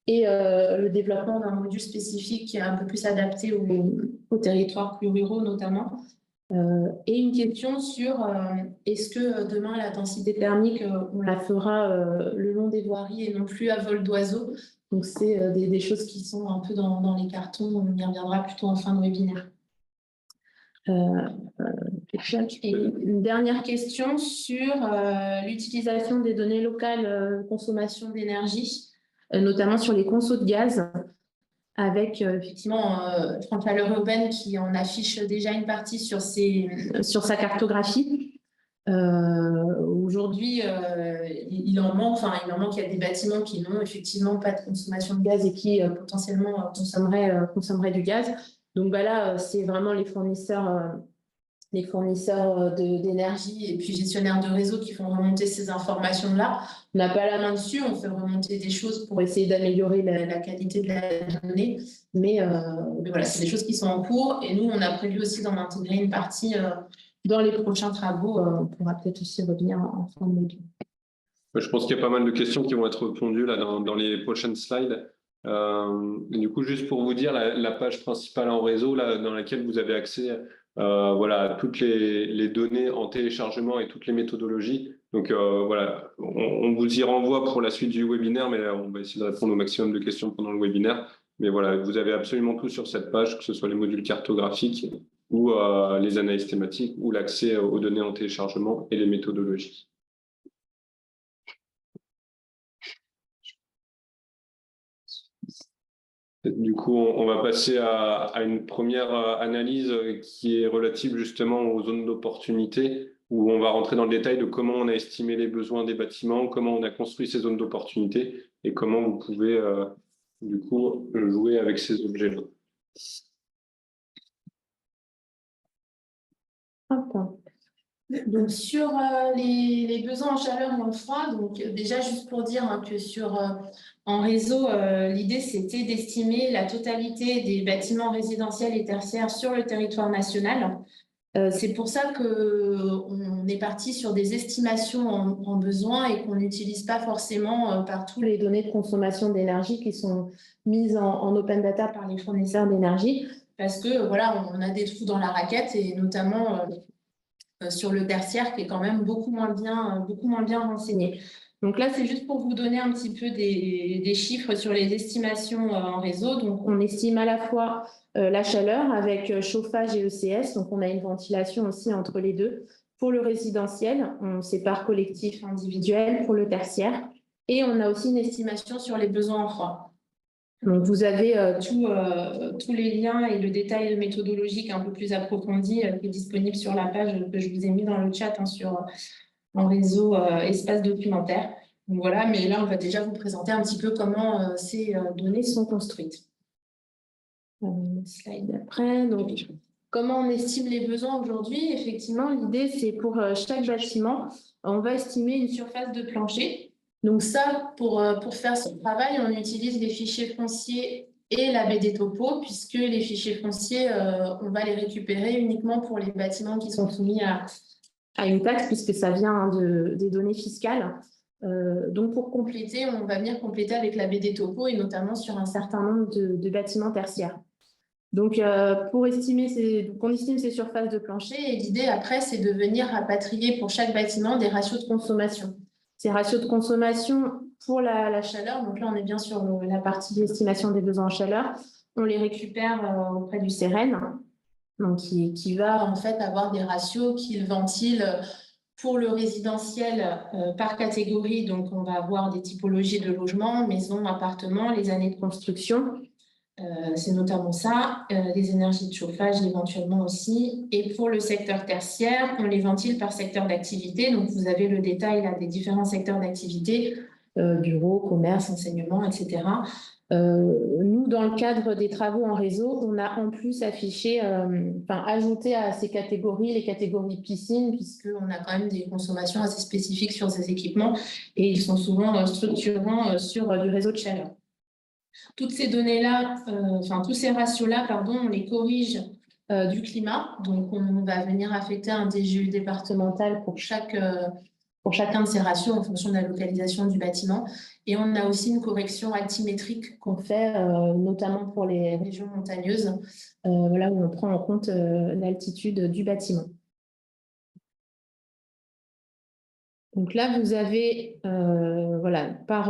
et le développement d'un module spécifique qui est un peu plus adapté aux territoires plus ruraux notamment. Et une question sur est-ce que demain la densité thermique, on la fera le long des voiries et non plus à vol d'oiseau. Donc, c'est des choses qui sont un peu dans les cartons. On y reviendra plutôt en fin de webinaire. Et une dernière question sur l'utilisation des données locales consommation d'énergie, notamment sur les consos de gaz, avec effectivement France Chaleur Urbaine qui en affiche déjà une partie sur sa cartographie. Aujourd'hui, il en manque, il y a des bâtiments qui n'ont effectivement pas de consommation de gaz et qui potentiellement consommeraient du gaz. Donc là, c'est vraiment les fournisseurs d'énergie et puis gestionnaires de réseau qui font remonter ces informations-là. On n'a pas la main dessus, on fait remonter des choses pour essayer d'améliorer la qualité de la donnée, mais voilà, c'est des choses qui sont en cours et nous, on a prévu aussi d'en intégrer une partie dans les prochains travaux. On pourra peut-être aussi revenir en fin de module.
Je pense qu'il y a pas mal de questions qui vont être répondues là, dans les prochaines slides. Du coup, juste pour vous dire, la page principale en réseau là, dans laquelle vous avez accès voilà, à toutes les données en téléchargement et toutes les méthodologies. Donc voilà, on vous y renvoie pour la suite du webinaire, mais on va essayer de répondre au maximum de questions pendant le webinaire. Mais voilà, vous avez absolument tout sur cette page, que ce soit les modules cartographiques ou les analyses thématiques ou l'accès aux données en téléchargement et les méthodologies. Du coup, on va passer à une première analyse qui est relative justement aux zones d'opportunité, où on va rentrer dans le détail de comment on a estimé les besoins des bâtiments, comment on a construit ces zones d'opportunité et comment vous pouvez du coup jouer avec ces objets-là.
Donc sur les besoins en chaleur et en froid, donc déjà juste pour dire que en réseau, l'idée c'était d'estimer la totalité des bâtiments résidentiels et tertiaires sur le territoire national. C'est pour ça qu'on est parti sur des estimations en besoin et qu'on n'utilise pas forcément partout les données de consommation d'énergie qui sont mises en open data par les fournisseurs d'énergie, parce que voilà, on a des trous dans la raquette et notamment sur le tertiaire qui est quand même beaucoup moins bien renseigné. Donc là, c'est juste pour vous donner un petit peu des chiffres sur les estimations en réseau. Donc, on estime à la fois la chaleur avec chauffage et ECS. Donc, on a une ventilation aussi entre les deux. Pour le résidentiel, on sépare collectif, individuel pour le tertiaire. Et on a aussi une estimation sur les besoins en froid. Donc, vous avez tous les liens et le détail méthodologique un peu plus approfondi qui est disponible sur la page que je vous ai mis dans le chat en réseau espace documentaire. Donc, voilà, mais là, on va déjà vous présenter un petit peu comment ces données sont construites. Slide d'après. Donc, comment on estime les besoins aujourd'hui? Effectivement, l'idée, c'est pour chaque bâtiment, on va estimer une surface de plancher. Donc ça, pour faire ce travail, on utilise les fichiers fonciers et la BD Topo, puisque les fichiers fonciers, on va les récupérer uniquement pour les bâtiments qui sont soumis à une taxe, puisque ça vient des données fiscales. Donc, pour compléter, on va venir compléter avec la BD Topo et notamment sur un certain nombre de bâtiments tertiaires. Donc, on estime ces surfaces de plancher et l'idée après, c'est de venir rapatrier pour chaque bâtiment des ratios de consommation. Ces ratios de consommation pour la chaleur, donc là, on est bien sur la partie d'estimation des besoins en chaleur, on les récupère auprès du CEREN, donc qui va en fait avoir des ratios qu'il ventile pour le résidentiel par catégorie. Donc, on va avoir des typologies de logements, maisons, appartements, les années de construction. C'est notamment ça, les énergies de chauffage éventuellement aussi. Et pour le secteur tertiaire, on les ventile par secteur d'activité. Donc, vous avez le détail là, des différents secteurs d'activité, bureaux, commerce, enseignement, etc. Nous, dans le cadre des travaux en réseau, on a en plus ajouté à ces catégories les catégories piscine, puisqu'on a quand même des consommations assez spécifiques sur ces équipements et ils sont souvent structurants sur du réseau de chaleur. Toutes ces données-là, tous ces ratios-là, on les corrige du climat. Donc, on va venir affecter un DGU départemental pour chacun de ces ratios en fonction de la localisation du bâtiment. Et on a aussi une correction altimétrique qu'on fait, notamment pour les régions montagneuses, là où on prend en compte l'altitude du bâtiment. Donc là, vous avez par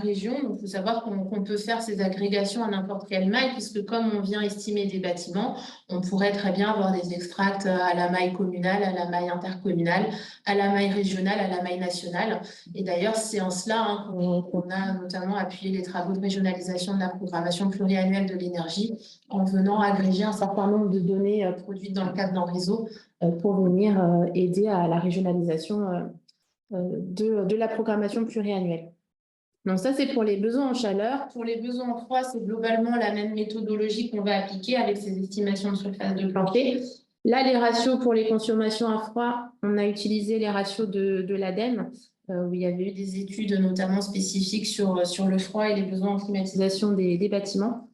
région, il faut savoir qu'on peut faire ces agrégations à n'importe quelle maille, puisque comme on vient estimer des bâtiments, on pourrait très bien avoir des extracts à la maille communale, à la maille intercommunale, à la maille régionale, à la maille nationale. Et d'ailleurs, c'est en cela qu'on a notamment appuyé les travaux de régionalisation de la programmation pluriannuelle de l'énergie, en venant agréger un certain nombre de données produites dans le cadre d'un réseau pour venir aider à la régionalisation de la programmation pluriannuelle. Donc ça, c'est pour les besoins en chaleur. Pour les besoins en froid, c'est globalement la même méthodologie qu'on va appliquer avec ces estimations de surface de plancher. Là, les ratios pour les consommations à froid, on a utilisé les ratios de l'ADEME, où il y avait eu des études notamment spécifiques sur le froid et les besoins en climatisation des bâtiments.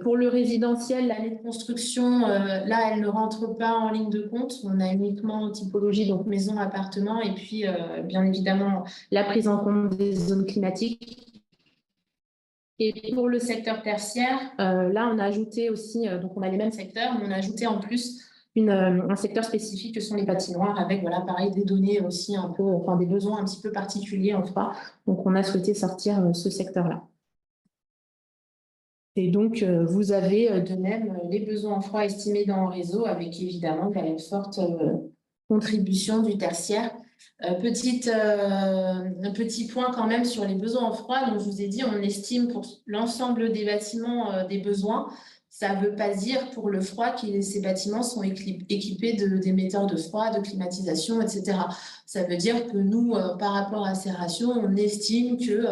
Pour le résidentiel, l'année de construction, là, elle ne rentre pas en ligne de compte. On a uniquement typologie, donc maison, appartement, et puis, bien évidemment, la prise en compte des zones climatiques. Et pour le secteur tertiaire, là, on a ajouté aussi, donc on a les mêmes secteurs, mais on a ajouté en plus un secteur spécifique que sont les patinoires, avec, pareil, des données aussi un peu, des besoins un petit peu particuliers en froid. Donc, on a souhaité sortir ce secteur-là. Et donc, vous avez de même les besoins en froid estimés dans le réseau avec évidemment une forte contribution du tertiaire. Un petit point quand même sur les besoins en froid. Donc, je vous ai dit, on estime pour l'ensemble des bâtiments des besoins. Ça ne veut pas dire pour le froid que ces bâtiments sont équipés d'émetteurs de froid, de climatisation, etc. Ça veut dire que nous, par rapport à ces ratios, on estime que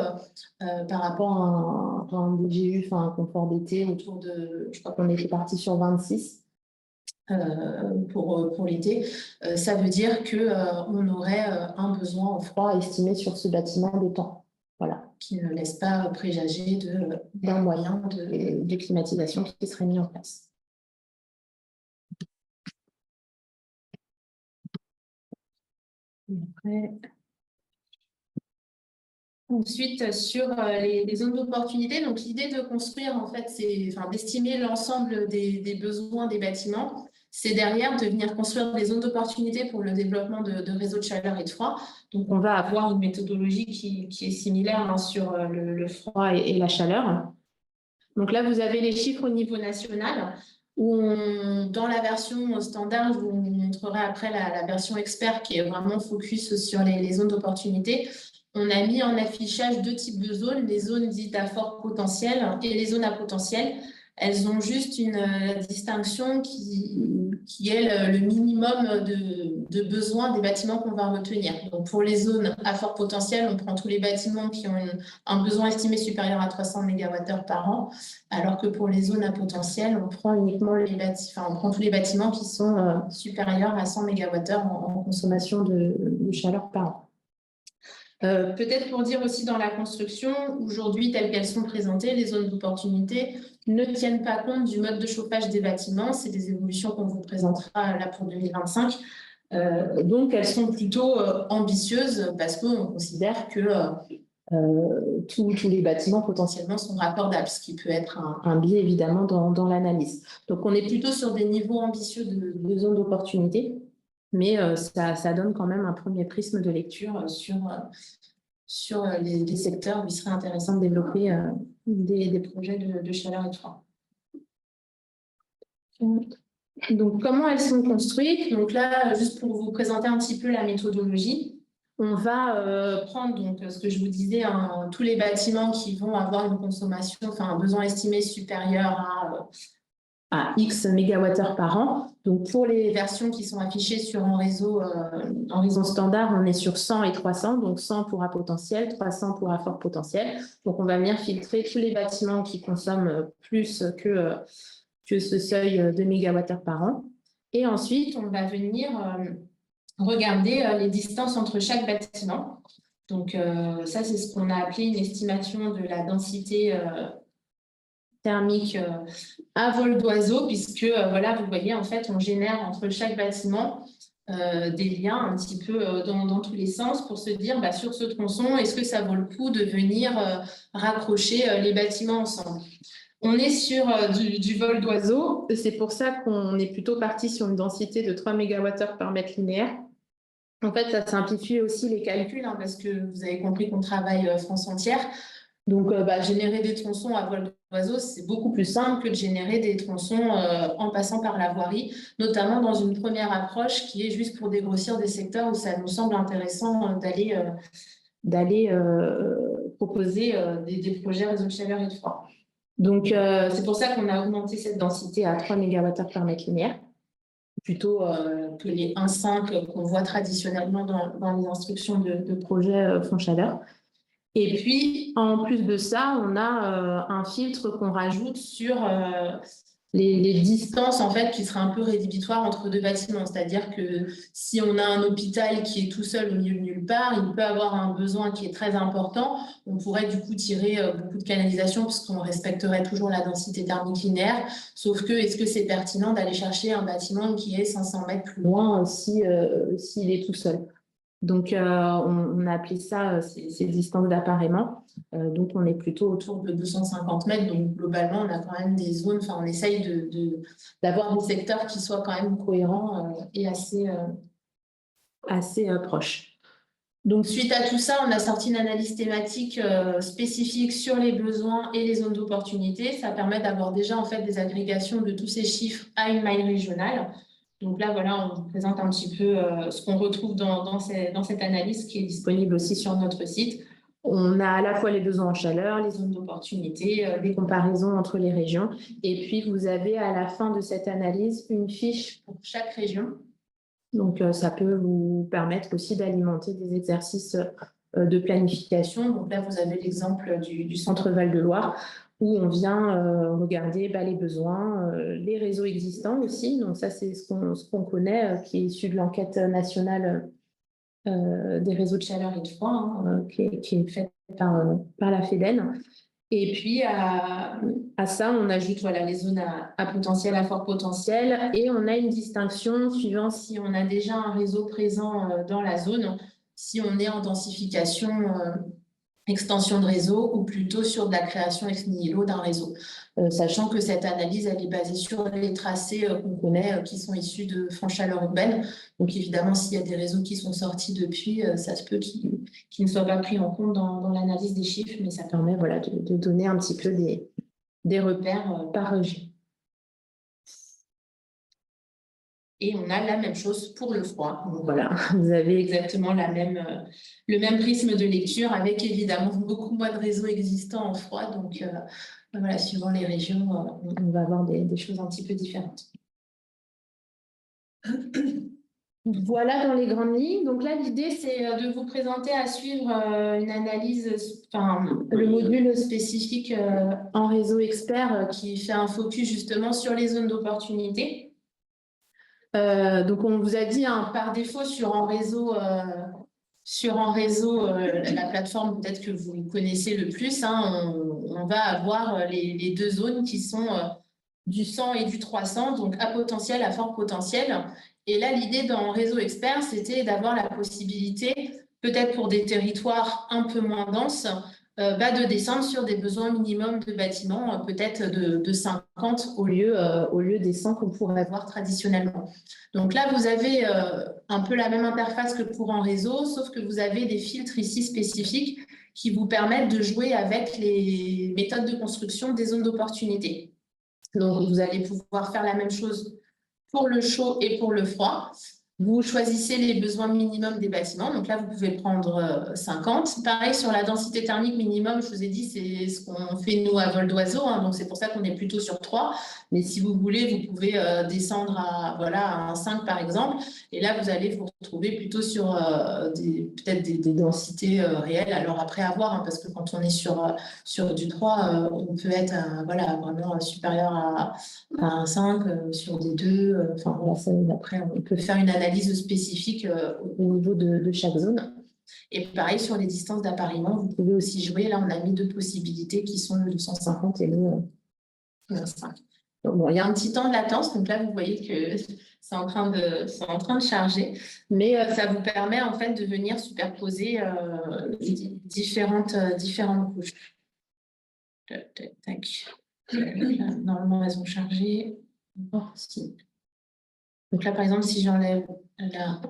par rapport à un DGU, un confort d'été, autour de, je crois qu'on était parti sur 26 pour l'été, ça veut dire qu'on aurait un besoin en froid estimé sur ce bâtiment de temps. Voilà, qui ne laisse pas présager d'un moyen de climatisation qui serait mis en place. Ensuite, sur les zones d'opportunité, donc l'idée de construire, en fait, c'est d'estimer l'ensemble des besoins des bâtiments. C'est derrière de venir construire des zones d'opportunité pour le développement de réseaux de chaleur et de froid. Donc, on va avoir une méthodologie qui est similaire sur le froid et la chaleur. Donc là, vous avez les chiffres au niveau national, où dans la version standard, je vous montrerai après la version expert qui est vraiment focus sur les zones d'opportunité. On a mis en affichage deux types de zones, les zones dites à fort potentiel et les zones à potentiel. Elles ont juste une distinction qui est le minimum de besoins des bâtiments qu'on va retenir. Donc, pour les zones à fort potentiel, on prend tous les bâtiments qui ont un besoin estimé supérieur à 300 MWh par an, alors que pour les zones à potentiel, on prend uniquement on prend tous les bâtiments qui sont supérieurs à 100 MWh en consommation de chaleur par an. Peut-être pour dire aussi dans la construction, aujourd'hui, telles qu'elles sont présentées, les zones d'opportunité ne tiennent pas compte du mode de chauffage des bâtiments. C'est des évolutions qu'on vous présentera là pour 2025. Donc, elles sont plutôt ambitieuses parce qu'on considère que tous les bâtiments potentiellement sont raccordables, ce qui peut être un biais évidemment dans l'analyse. Donc, on est plutôt sur des niveaux ambitieux de zones d'opportunité, mais ça donne quand même un premier prisme de lecture sur les secteurs où il serait intéressant de développer des projets de chaleur et de froid. Donc, comment elles sont construites? Donc là, juste pour vous présenter un petit peu la méthodologie, on va prendre donc ce que je vous disais, tous les bâtiments qui vont avoir une consommation, enfin un besoin estimé supérieur à X mégawattheures par an. Donc pour les versions qui sont affichées sur en réseau standard, on est sur 100 et 300, donc 100 pour à potentiel, 300 pour à fort potentiel. Donc on va venir filtrer tous les bâtiments qui consomment plus que ce seuil de mégawattheures par an. Et ensuite, on va venir regarder les distances entre chaque bâtiment. Donc, ça, c'est ce qu'on a appelé une estimation de la densité thermique à vol d'oiseau, puisque, voilà, vous voyez, en fait, on génère entre chaque bâtiment des liens un petit peu dans tous les sens pour se dire, bah, sur ce tronçon, est-ce que ça vaut le coup de venir raccrocher les bâtiments ensemble? On est sur du vol d'oiseau. C'est pour ça qu'on est plutôt parti sur une densité de 3 mégawattheures par mètre linéaire. En fait, ça simplifie aussi les calculs, hein, parce que vous avez compris qu'on travaille France entière. Donc, générer des tronçons à vol d'oiseau, c'est beaucoup plus simple que de générer des tronçons en passant par la voirie, notamment dans une première approche qui est juste pour dégrossir des secteurs où ça nous semble intéressant d'aller proposer des projets réseau de chaleur et de froid. Donc, c'est pour ça qu'on a augmenté cette densité à 3 mégawattheures par mètre linéaire, plutôt que les 1,5 qu'on voit traditionnellement dans les instructions de projet fond chaleur. Et puis, en plus de ça, on a un filtre qu'on rajoute sur les distances en fait, qui seraient un peu rédhibitoires entre deux bâtiments. C'est-à-dire que si on a un hôpital qui est tout seul au milieu de nulle part, il peut avoir un besoin qui est très important. On pourrait du coup tirer beaucoup de canalisation puisqu'on respecterait toujours la densité thermique linéaire. Sauf que, est-ce que c'est pertinent d'aller chercher un bâtiment qui est 500 mètres plus loin s'il est tout seul? Donc, on a appelé ça ces distances d'appareillement. Donc, on est plutôt autour de 250 mètres. Donc, globalement, on a quand même des zones, enfin, on essaye d'avoir des secteurs qui soient quand même cohérents et assez proches. Donc, suite à tout ça, on a sorti une analyse thématique spécifique sur les besoins et les zones d'opportunité. Ça permet d'avoir déjà en fait des agrégations de tous ces chiffres à une maille régionale. Donc là, voilà, on vous présente un petit peu ce qu'on retrouve dans cette analyse qui est disponible aussi sur notre site. On a à la fois les besoins en chaleur, les zones d'opportunité, des comparaisons entre les régions. Et puis, vous avez à la fin de cette analyse une fiche pour chaque région. Donc, ça peut vous permettre aussi d'alimenter des exercices de planification. Donc là, vous avez l'exemple du Centre Val-de-Loire, où on vient regarder les besoins, les réseaux existants aussi. Donc ça, c'est ce qu'on connaît, qui est issu de l'enquête nationale des réseaux de chaleur et de froid, qui est faite par la FEDEN. Et puis, à ça, on ajoute voilà, les zones à potentiel, à fort potentiel. Et on a une distinction suivant si on a déjà un réseau présent dans la zone, si on est en densification extension de réseau ou plutôt sur de la création ex nihilo d'un réseau. Sachant que cette analyse, elle est basée sur les tracés qu'on connaît, qui sont issus de fonds chaleur urbaine. Donc évidemment, s'il y a des réseaux qui sont sortis depuis, ça se peut qu'ils ne soient pas pris en compte dans l'analyse des chiffres, mais ça permet voilà, de donner un petit peu des repères par région. Et on a la même chose pour le froid. Donc voilà, vous avez exactement le même prisme de lecture avec évidemment beaucoup moins de réseaux existants en froid. Donc voilà, suivant les régions, on va avoir des choses un petit peu différentes. Voilà dans les grandes lignes. Donc là, l'idée, c'est de vous présenter à suivre une analyse, le module spécifique en réseau expert qui fait un focus justement sur les zones d'opportunité. Donc, on vous a dit par défaut sur en réseau, la plateforme peut-être que vous connaissez le plus, on va avoir les deux zones qui sont du 100 et du 300, donc à potentiel, à fort potentiel. Et là, l'idée dans Réseau Expert, c'était d'avoir la possibilité, peut-être pour des territoires un peu moins denses, de descendre sur des besoins minimums de bâtiments, peut-être de 50 au lieu des 100 qu'on pourrait voir traditionnellement. Donc là, vous avez un peu la même interface que pour en réseau, sauf que vous avez des filtres ici spécifiques qui vous permettent de jouer avec les méthodes de construction des zones d'opportunité. Donc, vous allez pouvoir faire la même chose pour le chaud et pour le froid. Vous choisissez les besoins minimums des bâtiments. Donc là, vous pouvez prendre 50. Pareil, sur la densité thermique minimum, je vous ai dit, c'est ce qu'on fait nous à vol d'oiseau. Donc, c'est pour ça qu'on est plutôt sur 3. Mais si vous voulez, vous pouvez descendre à un 5, par exemple. Et là, vous allez vous retrouver plutôt sur peut-être des densités réelles. Alors après, à voir, parce que quand on est sur du 3, on peut être vraiment supérieur à un 5, sur des 2. Après, on peut faire une analyse spécifique au niveau de chaque zone. Et pareil, sur les distances d'appariement, vous pouvez aussi jouer. Là, on a mis 2 possibilités qui sont le 250 et le 5. Donc, bon, il y a un petit temps de latence. Donc là, vous voyez que c'est en train de charger. Mais ça vous permet en fait de venir superposer différentes couches. Tac. Normalement, elles ont chargé. Donc là, par exemple, si j'enlève la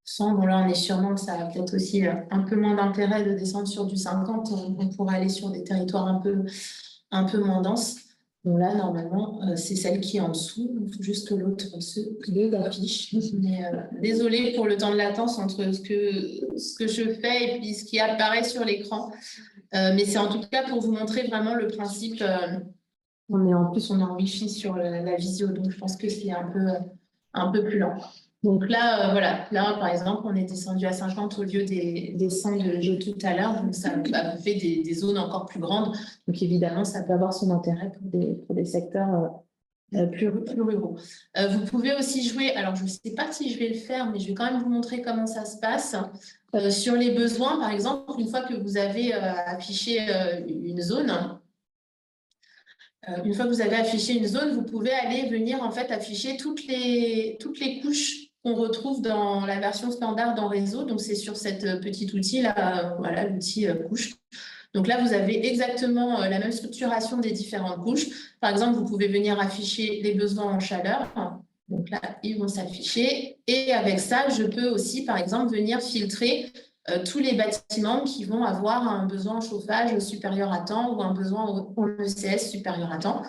100, bon là, on est sûrement que ça a peut-être aussi un peu moins d'intérêt de descendre sur du 50. On pourrait aller sur des territoires un peu moins denses. Donc là, normalement, c'est celle qui est en dessous. Il faut juste que l'autre l'affiche. Mais désolée pour le temps de latence entre ce que je fais et puis ce qui apparaît sur l'écran. Mais c'est en tout cas pour vous montrer vraiment le principe. On est en Wi-Fi sur la visio, donc je pense que c'est un peu plus lent. Donc là, là, par exemple, on est descendu à 50 au lieu des 100 de tout à l'heure. Donc, ça fait des zones encore plus grandes. Donc, évidemment, ça peut avoir son intérêt pour des secteurs plus ruraux. Vous pouvez aussi jouer, alors je ne sais pas si je vais le faire, mais je vais quand même vous montrer comment ça se passe. Sur les besoins, par exemple, une fois que vous avez affiché une zone, vous pouvez venir en fait afficher toutes les couches qu'on retrouve dans la version standard dans Réseau. Donc, c'est sur cette petite outil là, l'outil couche. Donc là, vous avez exactement la même structuration des différentes couches. Par exemple, vous pouvez venir afficher les besoins en chaleur. Donc là, ils vont s'afficher. Et avec ça, je peux aussi, par exemple, venir filtrer tous les bâtiments qui vont avoir un besoin en chauffage supérieur à temps ou un besoin en ECS supérieur à temps.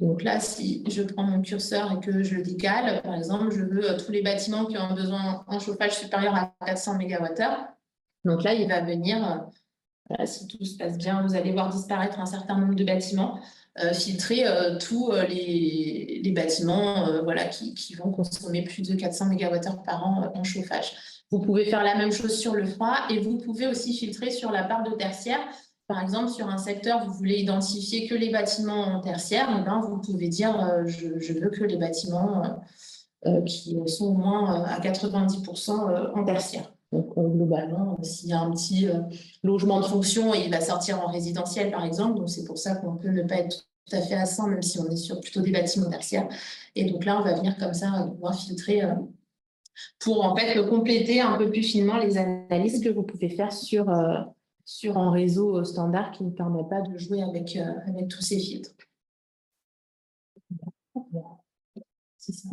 Donc là, si je prends mon curseur et que je le décale, par exemple, je veux tous les bâtiments qui ont un besoin en chauffage supérieur à 400 MWh. Donc là, il va venir, si tout se passe bien, vous allez voir disparaître un certain nombre de bâtiments, filtrer tous les bâtiments qui vont consommer plus de 400 MWh par an en chauffage. Vous pouvez faire la même chose sur le froid et vous pouvez aussi filtrer sur la part de tertiaire. Par exemple, sur un secteur, vous voulez identifier que les bâtiments tertiaires, vous pouvez dire je veux que les bâtiments qui sont au moins à 90% en tertiaire. Donc, globalement, s'il y a un petit logement de fonction, il va sortir en résidentiel, par exemple. Donc, c'est pour ça qu'on peut ne pas être tout à fait à 100, même si on est sur plutôt des bâtiments tertiaires. Et donc là, on va venir comme ça pouvoir filtrer pour en fait compléter un peu plus finement les analyses que vous pouvez faire sur un réseau standard qui ne permet pas de jouer avec tous ces filtres. C'est ça.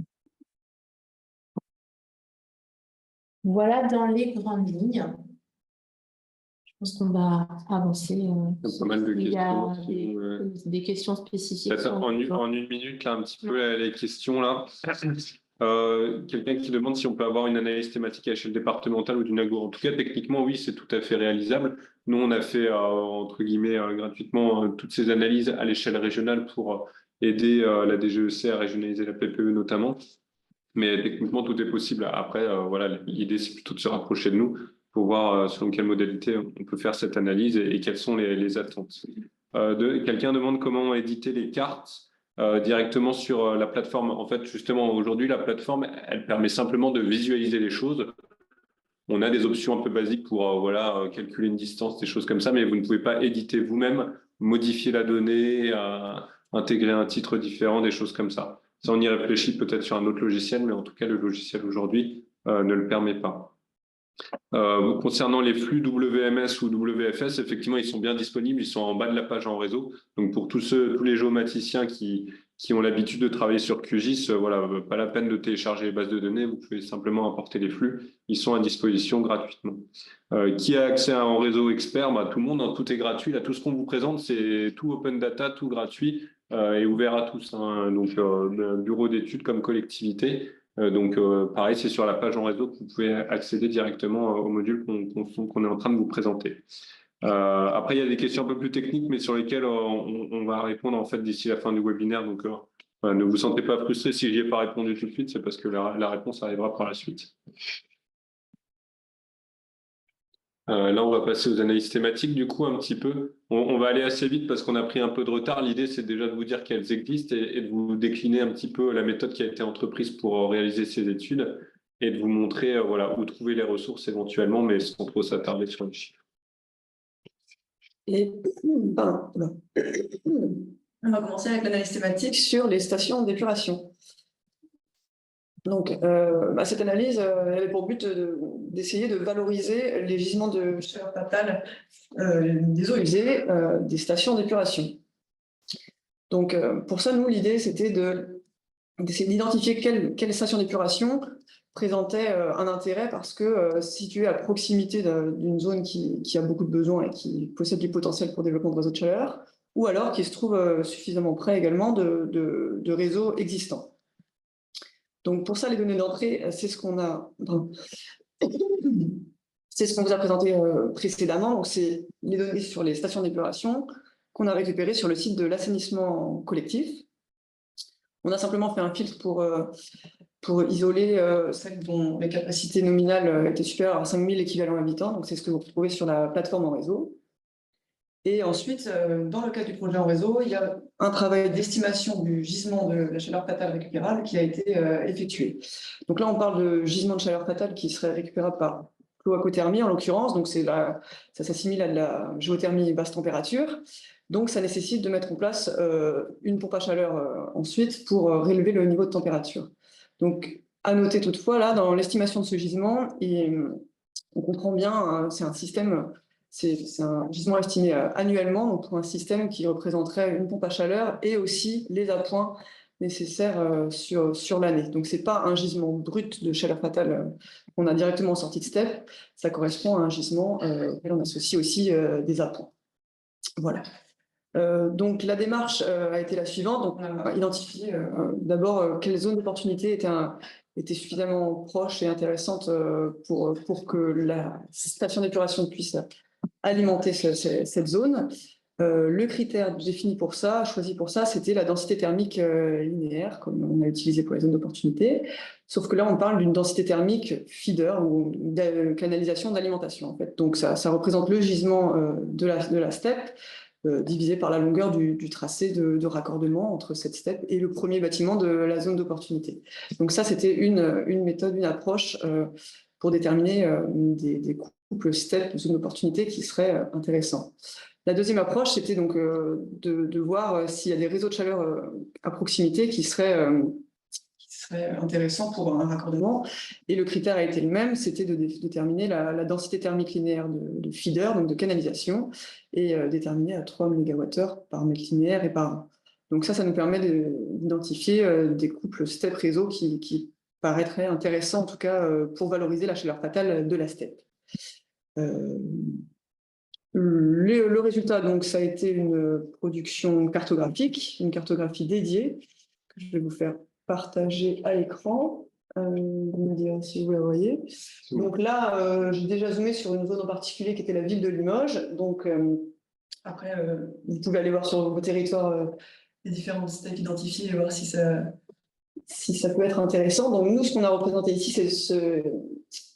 Voilà dans les grandes lignes. Je pense qu'on va avancer.
Il y a pas mal de
Il y a
questions.
des questions spécifiques.
En une minute, là, un petit peu les questions là. Quelqu'un qui demande si on peut avoir une analyse thématique à échelle départementale ou d'une agro. En tout cas, techniquement, oui, c'est tout à fait réalisable. Nous, on a fait, entre guillemets, gratuitement toutes ces analyses à l'échelle régionale pour aider la DGEC à régionaliser la PPE notamment. Mais techniquement, tout est possible. Après, l'idée, c'est plutôt de se rapprocher de nous pour voir selon quelle modalité on peut faire cette analyse et quelles sont les attentes. Quelqu'un demande comment éditer les cartes directement sur la plateforme. En fait, justement, aujourd'hui, la plateforme, elle permet simplement de visualiser les choses. On a des options un peu basiques pour calculer une distance, des choses comme ça, mais vous ne pouvez pas éditer vous-même, modifier la donnée, intégrer un titre différent, des choses comme ça. Ça, on y réfléchit peut-être sur un autre logiciel, mais en tout cas, le logiciel aujourd'hui ne le permet pas. Concernant les flux WMS ou WFS, effectivement, ils sont bien disponibles, ils sont en bas de la page en réseau. Donc, pour tous les géomaticiens qui ont l'habitude de travailler sur QGIS, voilà, pas la peine de télécharger les bases de données, vous pouvez simplement importer les flux, ils sont à disposition gratuitement. Qui a accès à un réseau expert? Tout le monde, hein, tout est gratuit. Là, tout ce qu'on vous présente, c'est tout open data, tout gratuit et ouvert à tous, hein. Donc, bureau d'études comme collectivité. Donc, pareil, c'est sur la page en réseau que vous pouvez accéder directement au module qu'on est en train de vous présenter. Après, il y a des questions un peu plus techniques, mais sur lesquelles on va répondre en fait d'ici la fin du webinaire. Donc, ne vous sentez pas frustré si je n'y ai pas répondu tout de suite, c'est parce que la réponse arrivera par la suite. Là, on va passer aux analyses thématiques, du coup, un petit peu. On va aller assez vite parce qu'on a pris un peu de retard. L'idée, c'est déjà de vous dire qu'elles existent et de vous décliner un petit peu la méthode qui a été entreprise pour réaliser ces études et de vous montrer voilà, où trouver les ressources éventuellement, mais sans trop s'attarder sur les chiffres.
Et pardon. On va commencer avec l'analyse thématique sur les stations d'épuration. Donc, cette analyse elle avait pour but d'essayer de valoriser les gisements de chaleur fatale des eaux usées des stations d'épuration. Donc, pour ça, nous, l'idée, c'était d'essayer d'identifier quelle station d'épuration présentait un intérêt parce que située à proximité d'une zone qui a beaucoup de besoins et qui possède du potentiel pour développement de réseaux de chaleur, ou alors qui se trouve suffisamment près également de réseaux existants. Donc pour ça, les données d'entrée, c'est ce qu'on vous a présenté précédemment. Donc c'est les données sur les stations d'épuration qu'on a récupérées sur le site de l'assainissement collectif. On a simplement fait un filtre pour isoler celles dont les capacités nominales étaient supérieures à 5000 équivalents habitants. Donc c'est ce que vous retrouvez sur la plateforme en réseau. Et ensuite, dans le cadre du projet en réseau, il y a un travail d'estimation du gisement de la chaleur fatale récupérable qui a été effectué. Donc là, on parle de gisement de chaleur fatale qui serait récupérable par cloacothermie en l'occurrence. Donc ça s'assimile à de la géothermie basse température. Donc ça nécessite de mettre en place une pompe à chaleur ensuite pour relever le niveau de température. Donc à noter toutefois, là, dans l'estimation de ce gisement, on comprend bien, c'est un système... C'est un gisement estimé annuellement, donc pour un système qui représenterait une pompe à chaleur et aussi les appoints nécessaires sur l'année. Donc, ce n'est pas un gisement brut de chaleur fatale qu'on a directement en sortie de STEP, ça correspond à un gisement auquel on associe aussi des appoints. Voilà. Donc, la démarche a été la suivante. Donc, on a identifié d'abord quelles zones d'opportunité étaient suffisamment proches et intéressantes pour que la station d'épuration puisse alimenter cette zone. Le critère défini pour ça, choisi pour ça, c'était la densité thermique linéaire, comme on a utilisé pour les zones d'opportunité. Sauf que là, on parle d'une densité thermique feeder ou de canalisation d'alimentation, en fait. Donc, ça représente le gisement de la steppe divisé par la longueur du tracé de raccordement entre cette steppe et le premier bâtiment de la zone d'opportunité. Donc, ça, c'était une méthode, une approche pour déterminer des couple step, zone d'opportunité qui serait intéressant. La deuxième approche, c'était donc de voir s'il y a des réseaux de chaleur à proximité qui seraient intéressants pour un raccordement. Et le critère a été le même, c'était de déterminer la densité thermique linéaire de feeder, donc de canalisation, et déterminer à 3 MWh par mètre linéaire et par an. Donc ça nous permet d'identifier des couples step réseau qui paraîtraient intéressants, en tout cas pour valoriser la chaleur fatale de la steppe. Le résultat, donc, ça a été une production cartographique, une cartographie dédiée, que je vais vous faire partager à l'écran. Vous me direz si vous la voyez. Donc là, j'ai déjà zoomé sur une zone en particulier qui était la ville de Limoges. Donc, après, vous pouvez aller voir sur vos territoires les différentes steppes identifiées et voir si ça peut être intéressant. Donc nous, ce qu'on a représenté ici, c'est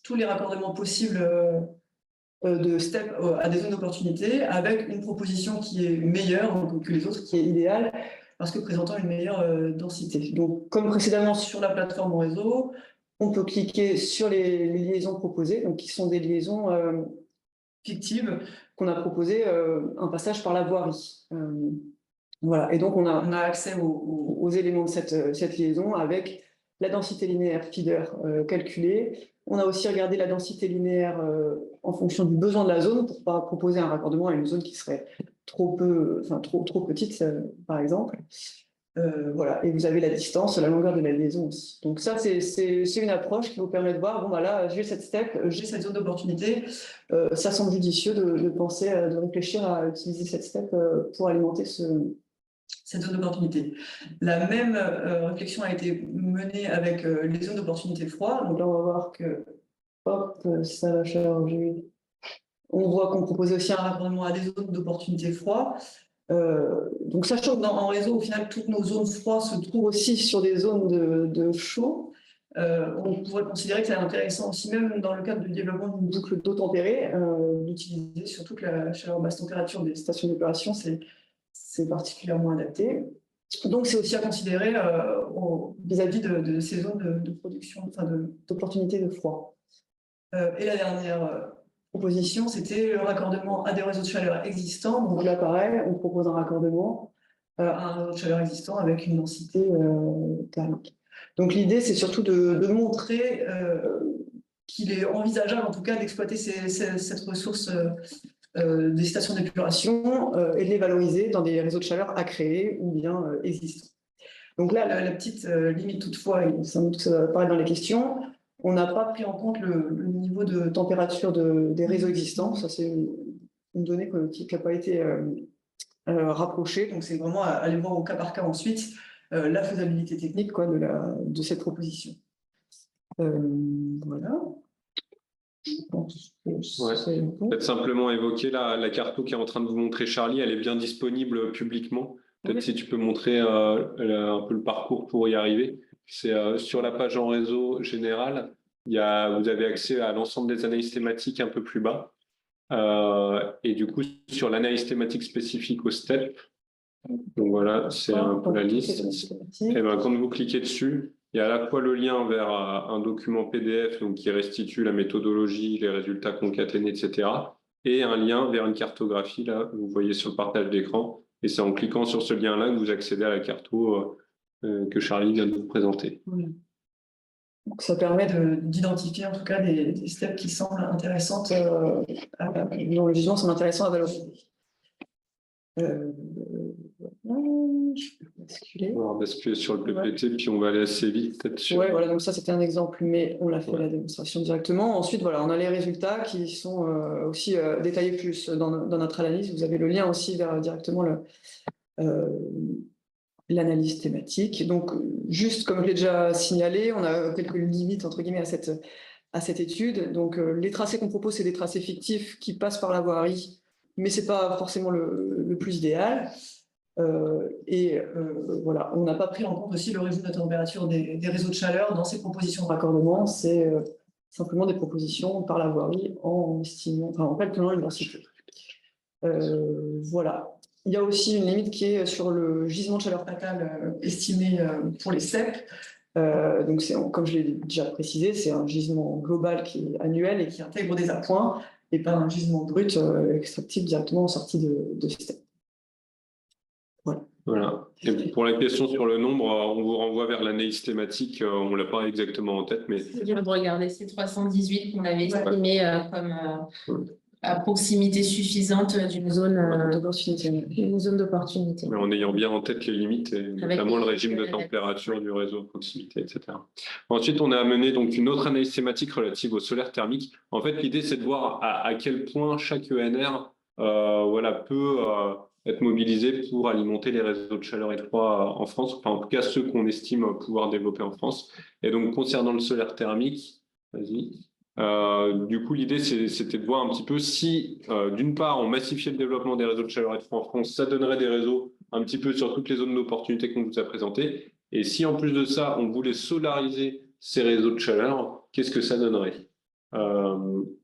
tous les raccordements possibles de STEP à des zones d'opportunité avec une proposition qui est meilleure que les autres, qui est idéale, parce que présentant une meilleure densité. Donc, comme précédemment sur la plateforme en réseau, on peut cliquer sur les liaisons proposées, donc qui sont des liaisons fictives qu'on a proposées un passage par la voirie. Voilà. Et donc, on a accès aux éléments de cette liaison avec la densité linéaire feeder calculée. On a aussi regardé la densité linéaire en fonction du besoin de la zone pour ne pas proposer un raccordement à une zone qui serait trop petite, par exemple. Voilà, et vous avez la distance, la longueur de la liaison aussi. Donc ça, c'est une approche qui vous permet de voir, bon, bah là, j'ai cette step, j'ai cette zone d'opportunité. Ça semble judicieux de penser, de réfléchir à utiliser cette step pour alimenter cette zone d'opportunité. La même réflexion a été menée avec les zones d'opportunité froid. Donc là, on va voir que, hop, ça va changer. On voit qu'on proposait aussi un raccordement à des zones d'opportunité froid. Donc, sachant que en réseau, au final, toutes nos zones froides se trouvent aussi sur des zones de chaud, on pourrait considérer que c'est intéressant aussi, même dans le cadre du développement d'une boucle d'eau tempérée, d'utiliser sur toute la chaleur basse température des stations d'épuration, c'est particulièrement adapté. Donc, c'est aussi à considérer vis-à-vis de ces zones de production, enfin d'opportunités de froid. Et la dernière proposition, c'était le raccordement à des réseaux de chaleur existants. Donc là, pareil, on propose un raccordement à un réseau de chaleur existant avec une densité thermique. Donc l'idée, c'est surtout de montrer qu'il est envisageable, en tout cas, d'exploiter cette ressource des stations d'épuration et de les valoriser dans des réseaux de chaleur à créer ou bien existants. Donc là, la petite limite toutefois, et sans doute que ça va apparaître dans les questions, on n'a pas pris en compte le niveau de température des réseaux existants. Ça, c'est une donnée qui n'a pas été rapprochée. Donc, c'est vraiment aller voir au cas par cas ensuite la faisabilité technique de cette proposition. Voilà.
Peut-être simplement évoquer la carto qui est en train de vous montrer Charlie, elle est bien disponible publiquement. Peut-être si tu peux montrer un peu le parcours pour y arriver. C'est sur la page en réseau général, vous avez accès à l'ensemble des analyses thématiques un peu plus bas. Et du coup, sur l'analyse thématique spécifique au STEP, donc voilà, c'est un peu la liste. Et ben, quand vous cliquez dessus, il y a à la fois le lien vers un document PDF donc, qui restitue la méthodologie, les résultats concaténés, etc. Et un lien vers une cartographie, là, vous voyez sur le partage d'écran. Et c'est en cliquant sur ce lien-là que vous accédez à la carto que Charlie vient de vous présenter.
Oui. Donc, ça permet d'identifier en tout cas des steps qui semblent intéressantes, dont le jugement semble intéressant à valoriser. Je peux basculer.
On va basculer sur le PPT, puis on va aller assez vite.
Oui, voilà, donc ça c'était un exemple, mais on l'a fait la démonstration directement. Ensuite, voilà, on a les résultats qui sont aussi détaillés plus dans notre analyse. Vous avez le lien aussi vers directement l'analyse thématique. Donc, juste comme je l'ai déjà signalé, on a quelques limites entre guillemets à cette étude. Donc, les tracés qu'on propose, c'est des tracés fictifs qui passent par la voirie, mais c'est pas forcément le plus idéal. Voilà, on n'a pas pris en compte aussi le régime de température des réseaux de chaleur dans ces propositions de raccordement. C'est simplement des propositions par la voirie en calculant une densité. Voilà. Il y a aussi une limite qui est sur le gisement de chaleur fatale estimé pour les CEP. Donc, comme je l'ai déjà précisé, c'est un gisement global qui est annuel et qui intègre des appoints et pas un gisement brut extractible directement en sortie de système.
Voilà. Et pour la question sur le nombre, on vous renvoie vers l'analyse thématique. On ne l'a pas exactement en tête, mais...
C'est-à-dire de regarder ces 318 qu'on avait estimé comme à proximité suffisante d'une zone d'opportunité.
Mais en ayant bien en tête les limites, et notamment le régime de température du réseau de proximité, etc. Ensuite, on a amené donc une autre analyse thématique relative au solaire thermique. En fait, l'idée, c'est de voir à quel point chaque ENR peut être mobilisé pour alimenter les réseaux de chaleur et de froid en France, enfin, en tout cas ceux qu'on estime pouvoir développer en France. Et donc, concernant le solaire thermique, vas-y. Du coup, l'idée, c'était de voir un petit peu si, d'une part, on massifiait le développement des réseaux de chaleur et de froid en France, ça donnerait des réseaux un petit peu sur toutes les zones d'opportunité qu'on vous a présentées. Et si, en plus de ça, on voulait solariser ces réseaux de chaleur, qu'est-ce que ça donnerait?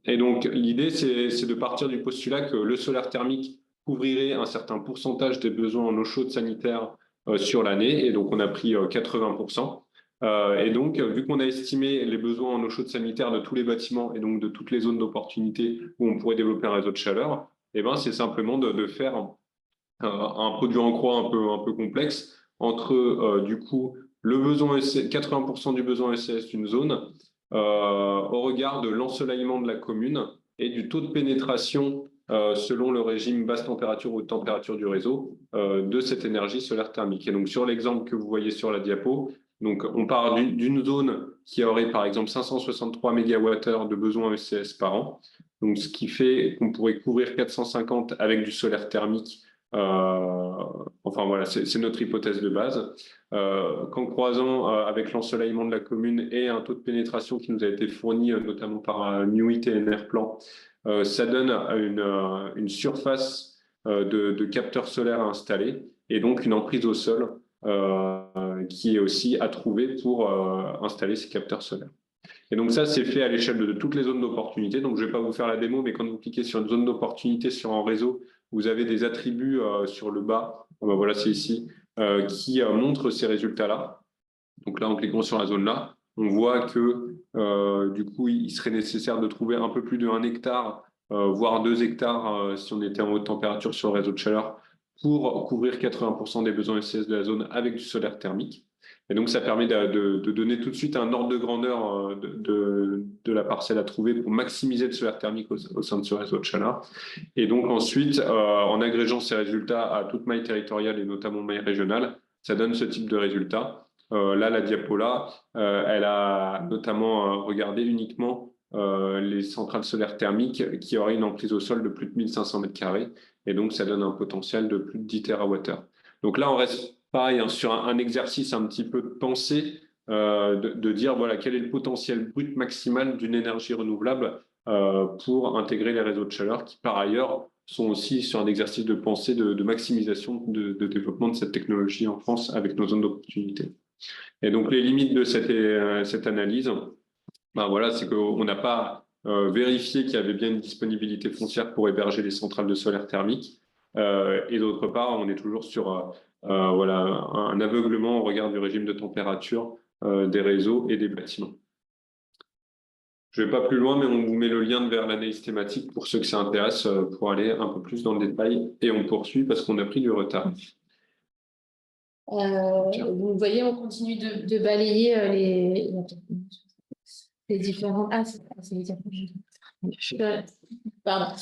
Et donc, l'idée, c'est de partir du postulat que le solaire thermique couvrirait un certain pourcentage des besoins en eau chaude sanitaire sur l'année. Et donc, on a pris 80%. Et donc, vu qu'on a estimé les besoins en eau chaude sanitaire de tous les bâtiments et donc de toutes les zones d'opportunité où on pourrait développer un réseau de chaleur, eh ben, c'est simplement de faire un produit en croix un peu complexe entre du coup le besoin 80% du besoin SCS d'une zone au regard de l'ensoleillement de la commune et du taux de pénétration selon le régime basse température ou haute température du réseau de cette énergie solaire thermique. Et donc sur l'exemple que vous voyez sur la diapo, donc on part d'une zone qui aurait par exemple 563 MWh de besoin ECS par an, donc ce qui fait qu'on pourrait couvrir 450 avec du solaire thermique. Enfin voilà, c'est notre hypothèse de base. Qu'en croisant avec l'ensoleillement de la commune et un taux de pénétration qui nous a été fourni notamment par Newit et Enerplan, ça donne une surface de capteurs solaires à installer et donc une emprise au sol qui est aussi à trouver pour installer ces capteurs solaires. Et donc ça, c'est fait à l'échelle de toutes les zones d'opportunité. Donc je ne vais pas vous faire la démo, mais quand vous cliquez sur une zone d'opportunité sur un réseau, vous avez des attributs sur le bas, ben voilà, c'est ici, qui montrent ces résultats-là. Donc là, en cliquant sur la zone-là, on voit que du coup, il serait nécessaire de trouver un peu plus de 1 hectare, voire 2 hectares si on était en haute température sur le réseau de chaleur, pour couvrir 80% des besoins SCS de la zone avec du solaire thermique. Et donc, ça permet de donner tout de suite un ordre de grandeur de la parcelle à trouver pour maximiser le solaire thermique au sein de ce réseau de chaleur. Et donc ensuite, en agrégeant ces résultats à toute maille territoriale et notamment maille régionale, ça donne ce type de résultats. Là, la diapo là, elle a notamment regardé uniquement les centrales solaires thermiques qui auraient une emprise au sol de plus de 1500 m². Et donc, ça donne un potentiel de plus de 10 TWh. Donc là, on reste pareil sur un exercice un petit peu de pensée, de dire voilà, quel est le potentiel brut maximal d'une énergie renouvelable pour intégrer les réseaux de chaleur qui, par ailleurs, sont aussi sur un exercice de pensée de maximisation de développement de cette technologie en France avec nos zones d'opportunité. Et donc, les limites de cette analyse, ben voilà, c'est qu'on n'a pas vérifié qu'il y avait bien une disponibilité foncière pour héberger les centrales de solaire thermique. Et d'autre part, on est toujours sur voilà, un aveuglement au regard du régime de température des réseaux et des bâtiments. Je ne vais pas plus loin, mais on vous met le lien vers l'analyse thématique pour ceux que ça intéresse pour aller un peu plus dans le détail. Et on poursuit parce qu'on a pris du retard.
Vous voyez, on continue de balayer les différents... Ah, c'est les diapositives. Pardon.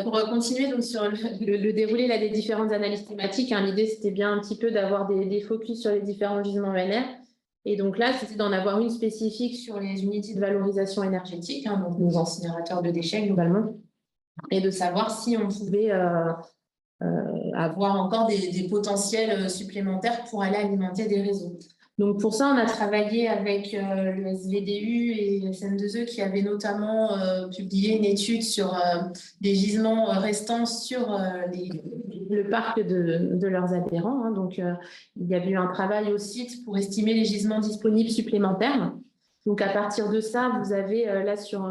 Pour continuer donc, sur le déroulé là, des différentes analyses thématiques, hein, l'idée, c'était bien un petit peu d'avoir des focus sur les différents gisements ENR. Et donc là, c'était d'en avoir une spécifique sur les unités de valorisation énergétique, hein, donc nos incinérateurs de déchets globalement, et de savoir si on pouvait avoir encore des potentiels supplémentaires pour aller alimenter des réseaux. Donc pour ça, on a travaillé avec le SVDU et SN2E qui avaient notamment publié une étude sur des gisements restants sur le parc de leurs adhérents. Hein. Donc il y a eu un travail au site pour estimer les gisements disponibles supplémentaires. Donc à partir de ça, vous avez là sur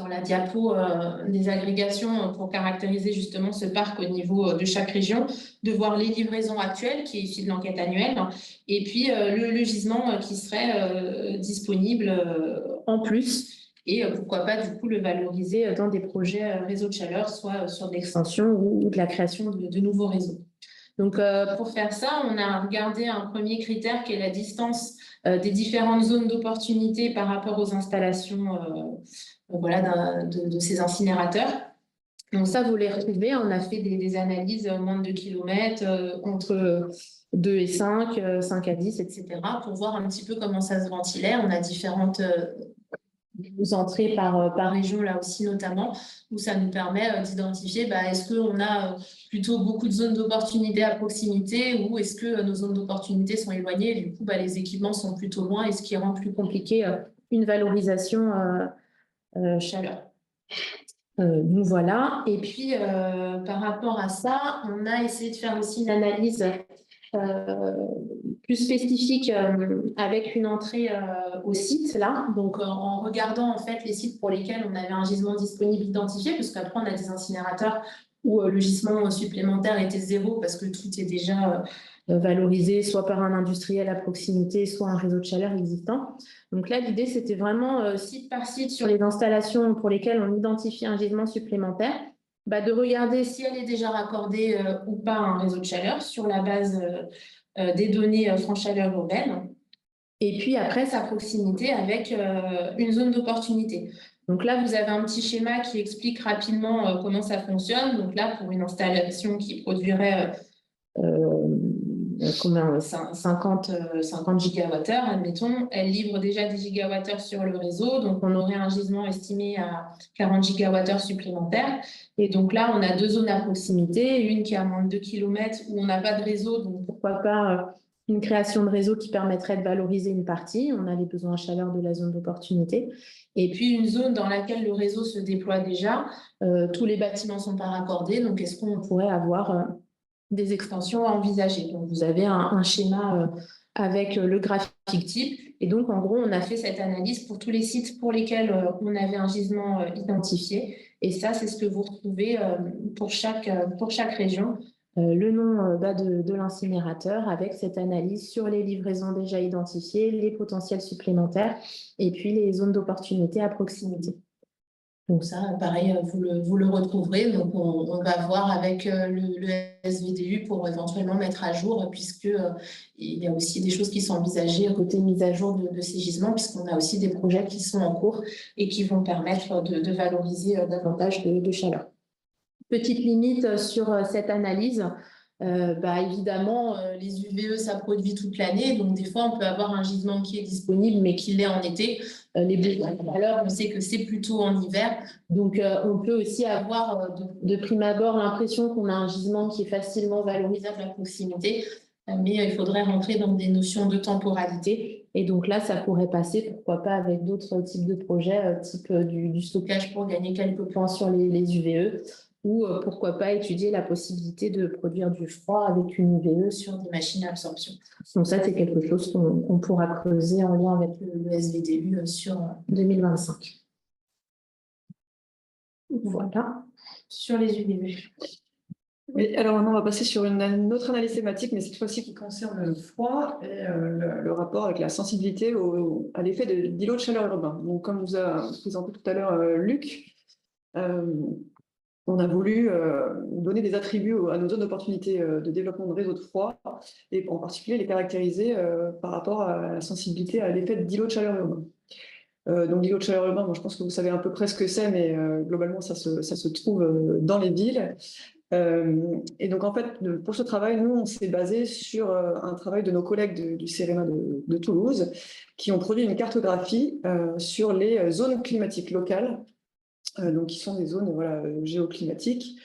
la diapo des agrégations pour caractériser justement ce parc au niveau de chaque région, de voir les livraisons actuelles qui est issue de l'enquête annuelle et puis le gisement qui serait disponible en plus et pourquoi pas du coup le valoriser dans des projets réseau de chaleur, soit sur de l'extension ou de la création de nouveaux réseaux. Donc, pour faire ça, on a regardé un premier critère qui est la distance des différentes zones d'opportunité par rapport aux installations voilà, de ces incinérateurs. Donc ça, vous les retrouvez. On a fait des analyses moins de 2 km, entre 2 et 5, 5 à 10, etc. pour voir un petit peu comment ça se ventilait. On a différentes entrées par région là aussi notamment, où ça nous permet d'identifier est-ce qu'on a plutôt beaucoup de zones d'opportunité à proximité ou est-ce que nos zones d'opportunité sont éloignées et du coup les équipements sont plutôt loin et ce qui rend plus compliqué une valorisation chaleur. Donc voilà, et puis par rapport à ça, on a essayé de faire aussi une analyse plus spécifique avec une entrée au site là, donc en regardant en fait les sites pour lesquels on avait un gisement disponible identifié, parce qu'après on a des incinérateurs où le gisement supplémentaire était 0 parce que tout est déjà valorisé soit par un industriel à proximité, soit un réseau de chaleur existant. Donc là, l'idée, c'était vraiment site par site sur les installations pour lesquelles on identifie un gisement supplémentaire, de regarder si elle est déjà raccordée ou pas à un réseau de chaleur sur la base des données France Chaleur Urbaine. Et puis après, sa proximité avec une zone d'opportunité. Donc là, vous avez un petit schéma qui explique rapidement comment ça fonctionne. Donc là, pour une installation qui produirait 50 gigawattheures, admettons, elle livre déjà 10 gigawattheures sur le réseau. Donc, on aurait un gisement estimé à 40 gigawattheures supplémentaires. Et donc là, on a 2 zones à proximité, une qui est à moins de 2 km où on n'a pas de réseau. Donc, pourquoi pas une création de réseau qui permettrait de valoriser une partie. On a les besoins en chaleur de la zone d'opportunité. Et puis, une zone dans laquelle le réseau se déploie déjà. Tous les bâtiments ne sont pas raccordés. Donc, est-ce qu'on pourrait avoir des extensions à envisager? Donc, vous avez un schéma avec le graphique type. Et donc, en gros, on a fait cette analyse pour tous les sites pour lesquels on avait un gisement identifié. Et ça, c'est ce que vous retrouvez pour chaque région. Le nom de l'incinérateur avec cette analyse sur les livraisons déjà identifiées, les potentiels supplémentaires et puis les zones d'opportunité à proximité. Donc ça, pareil, vous le retrouverez. Donc, on va voir avec le SVDU pour éventuellement mettre à jour, puisque il y a aussi des choses qui sont envisagées à côté mise à jour de ces gisements, puisqu'on a aussi des projets qui sont en cours et qui vont permettre de valoriser davantage de chaleur. Petite limite sur cette analyse. Évidemment, les UVE, ça produit toute l'année. Donc, des fois, on peut avoir un gisement qui est disponible, mais qui l'est en été. Les besoins de chaleur, on sait que c'est plutôt en hiver. Donc, on peut aussi avoir de prime abord l'impression qu'on a un gisement qui est facilement valorisable à proximité. Mais il faudrait rentrer dans des notions de temporalité. Et donc là, ça pourrait passer, pourquoi pas, avec d'autres types de projets, type du stockage pour gagner quelques points sur les UVE. Ou pourquoi pas étudier la possibilité de produire du froid avec une UVE sur des machines à absorption. Donc ça, c'est quelque chose qu'on pourra creuser en lien avec le SVDU sur 2025. Voilà, sur les UVE.
Oui, alors maintenant, on va passer sur une autre analyse thématique, mais cette fois-ci qui concerne le froid et le rapport avec la sensibilité à l'effet d'îlots de chaleur urbain. Donc, comme vous a présenté tout à l'heure Luc, on a voulu donner des attributs à nos zones d'opportunité de développement de réseaux de froid et en particulier les caractériser par rapport à la sensibilité à l'effet d'îlot de chaleur urbain. Donc l'îlot de chaleur urbain, moi, je pense que vous savez un peu près ce que c'est, mais globalement ça se trouve dans les villes. Et donc en fait, pour ce travail, nous, on s'est basé sur un travail de nos collègues du CEREMA de Toulouse qui ont produit une cartographie sur les zones climatiques locales. Donc, qui sont des zones géoclimatiques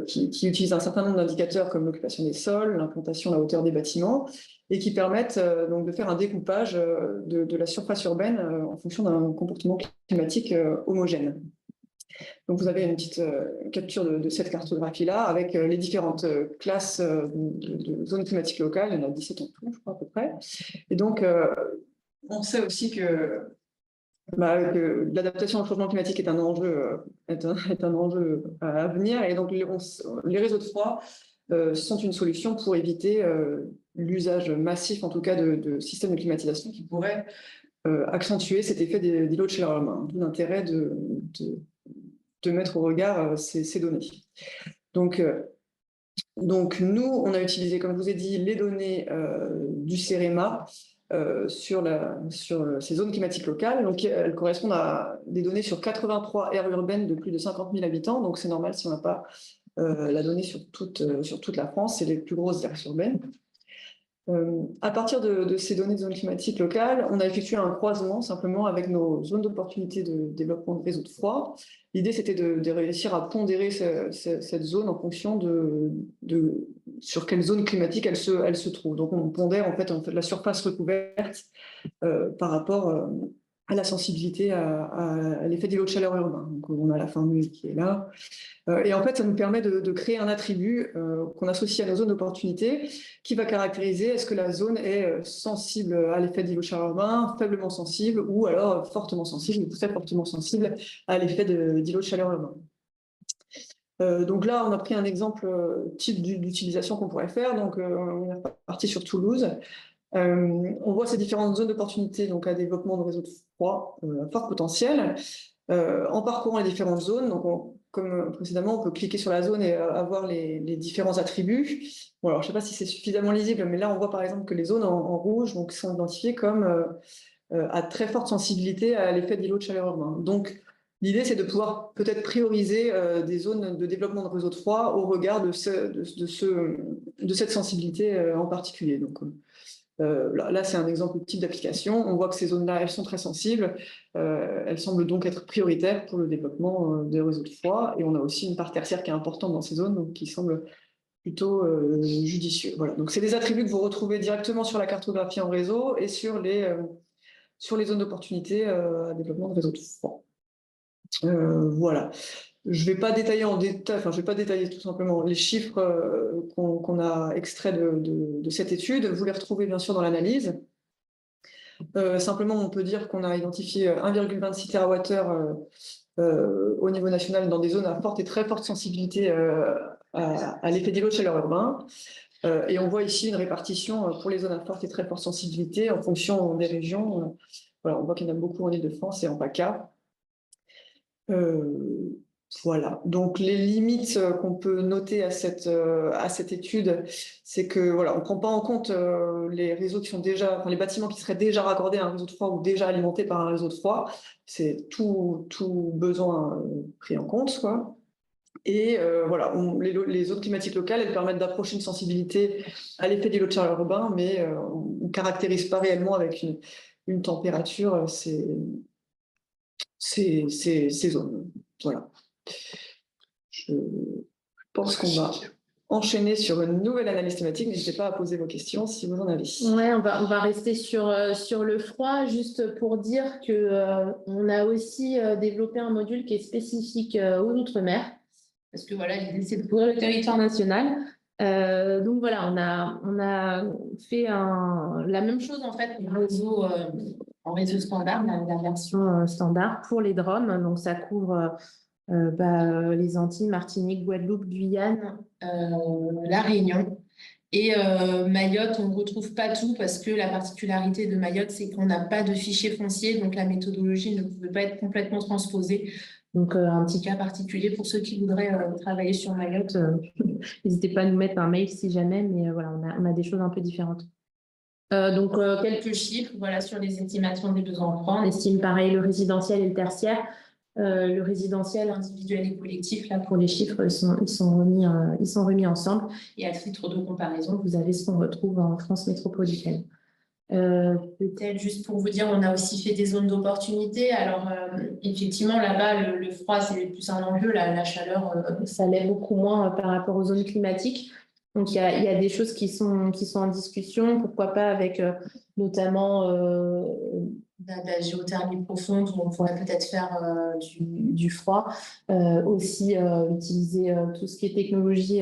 qui utilisent un certain nombre d'indicateurs comme l'occupation des sols, l'implantation, la hauteur des bâtiments, et qui permettent donc de faire un découpage de la surface urbaine en fonction d'un comportement climatique homogène. Donc, vous avez une petite capture de cette cartographie-là avec les différentes classes de zones climatiques locales. Il y en a 17 en tout, je crois, à peu près. Et donc, on sait aussi que l'adaptation au changement climatique est un enjeu, à venir, et donc les réseaux de froid sont une solution pour éviter l'usage massif, en tout cas, de systèmes de climatisation qui pourraient accentuer cet effet d'îlot de chaleur urbain. D'où l'intérêt de mettre au regard ces données. Donc, nous, on a utilisé, comme je vous ai dit, les données du CEREMA sur ces zones climatiques locales. Donc, elles correspondent à des données sur 83 aires urbaines de plus de 50 000 habitants. Donc, c'est normal si on n'a pas la donnée sur toute la France, c'est les plus grosses aires urbaines. À partir de ces données de zones climatiques locales, on a effectué un croisement simplement avec nos zones d'opportunité de développement de réseaux de froid. L'idée, c'était de réussir à pondérer cette zone en fonction de sur quelle zone climatique elle se trouve. Donc, on pondère en fait la surface recouverte par rapport à la sensibilité à l'effet d'îlot de chaleur urbain. Donc, on a la formule qui est là. Et en fait, ça nous permet de créer un attribut qu'on associe à nos zones d'opportunité qui va caractériser est-ce que la zone est sensible à l'effet d'îlot de chaleur urbain, faiblement sensible ou alors fortement sensible, ou très fortement sensible à l'effet d'îlot de chaleur urbain. Donc là, on a pris un exemple type d'utilisation qu'on pourrait faire. Donc, on est parti sur Toulouse. On voit ces différentes zones d'opportunité donc à développement de réseaux de froid à fort potentiel. En parcourant les différentes zones, donc comme précédemment, on peut cliquer sur la zone et avoir les différents attributs. Bon, alors, je ne sais pas si c'est suffisamment lisible, mais là, on voit par exemple que les zones en rouge donc, sont identifiées comme à très forte sensibilité à l'effet d'îlot de chaleur urbain. Donc, l'idée, c'est de pouvoir peut-être prioriser des zones de développement de réseaux de froid au regard de cette sensibilité en particulier. Donc, là, c'est un exemple type d'application. On voit que ces zones-là, elles sont très sensibles. Elles semblent donc être prioritaires pour le développement des réseaux de froid. Et on a aussi une part tertiaire qui est importante dans ces zones, donc qui semble plutôt judicieux. Voilà. Donc, c'est des attributs que vous retrouvez directement sur la cartographie en réseau et sur les zones d'opportunité à développement de réseaux de froid. Voilà. Je vais pas détailler je vais pas détailler tout simplement les chiffres qu'on a extraits de cette étude. Vous les retrouvez bien sûr dans l'analyse. Simplement, on peut dire qu'on a identifié 1,26 TWh au niveau national dans des zones à forte et très forte sensibilité à l'effet d'îlot de chaleur urbain. Et on voit ici une répartition pour les zones à forte et très forte sensibilité en fonction des régions. Voilà, on voit qu'il y en a beaucoup en Île-de-France et en PACA. Voilà, donc les limites qu'on peut noter à cette étude, c'est que voilà, on ne prend pas en compte les réseaux qui sont les bâtiments qui seraient déjà raccordés à un réseau de froid ou déjà alimentés par un réseau de froid. C'est tout besoin pris en compte, quoi. Et voilà, les zones climatiques locales, elles permettent d'approcher une sensibilité à l'effet d'îlot de chaleur urbain, mais on ne caractérise pas réellement avec une température ces zones. Voilà. Je pense qu'on va enchaîner sur une nouvelle analyse thématique. N'hésitez pas à poser vos questions si vous en avez.
Ouais, on va rester sur le froid, juste pour dire que on a aussi développé un module qui est spécifique aux Outre-mer, parce que voilà, l'idée c'est de couvrir le territoire national. Donc voilà, on a fait la même chose en fait en réseau standard, la version standard pour les DROM. Donc ça couvre les Antilles, Martinique, Guadeloupe, Guyane, la Réunion. Et Mayotte, on ne retrouve pas tout parce que la particularité de Mayotte, c'est qu'on n'a pas de fichier foncier, donc la méthodologie ne pouvait pas être complètement transposée. Donc, un petit cas particulier pour ceux qui voudraient travailler sur Mayotte, n'hésitez pas à nous mettre un mail si jamais, mais voilà, on a des choses un peu différentes. Donc, quelques chiffres voilà, sur les estimations des besoins en froid. On estime pareil le résidentiel et le tertiaire. Le résidentiel individuel et collectif, là pour les chiffres, ils sont remis ensemble. Et à titre de comparaison, vous avez ce qu'on retrouve en France métropolitaine. Peut-être juste pour vous dire, on a aussi fait des zones d'opportunité. Alors, effectivement, là-bas, le froid, c'est plus un enjeu. La chaleur, ça l'est beaucoup moins par rapport aux zones climatiques. Donc, il y a des choses qui sont en discussion. Pourquoi pas avec notamment de la géothermie profonde où on pourrait peut-être faire du froid. Aussi, utiliser tout ce qui est technologie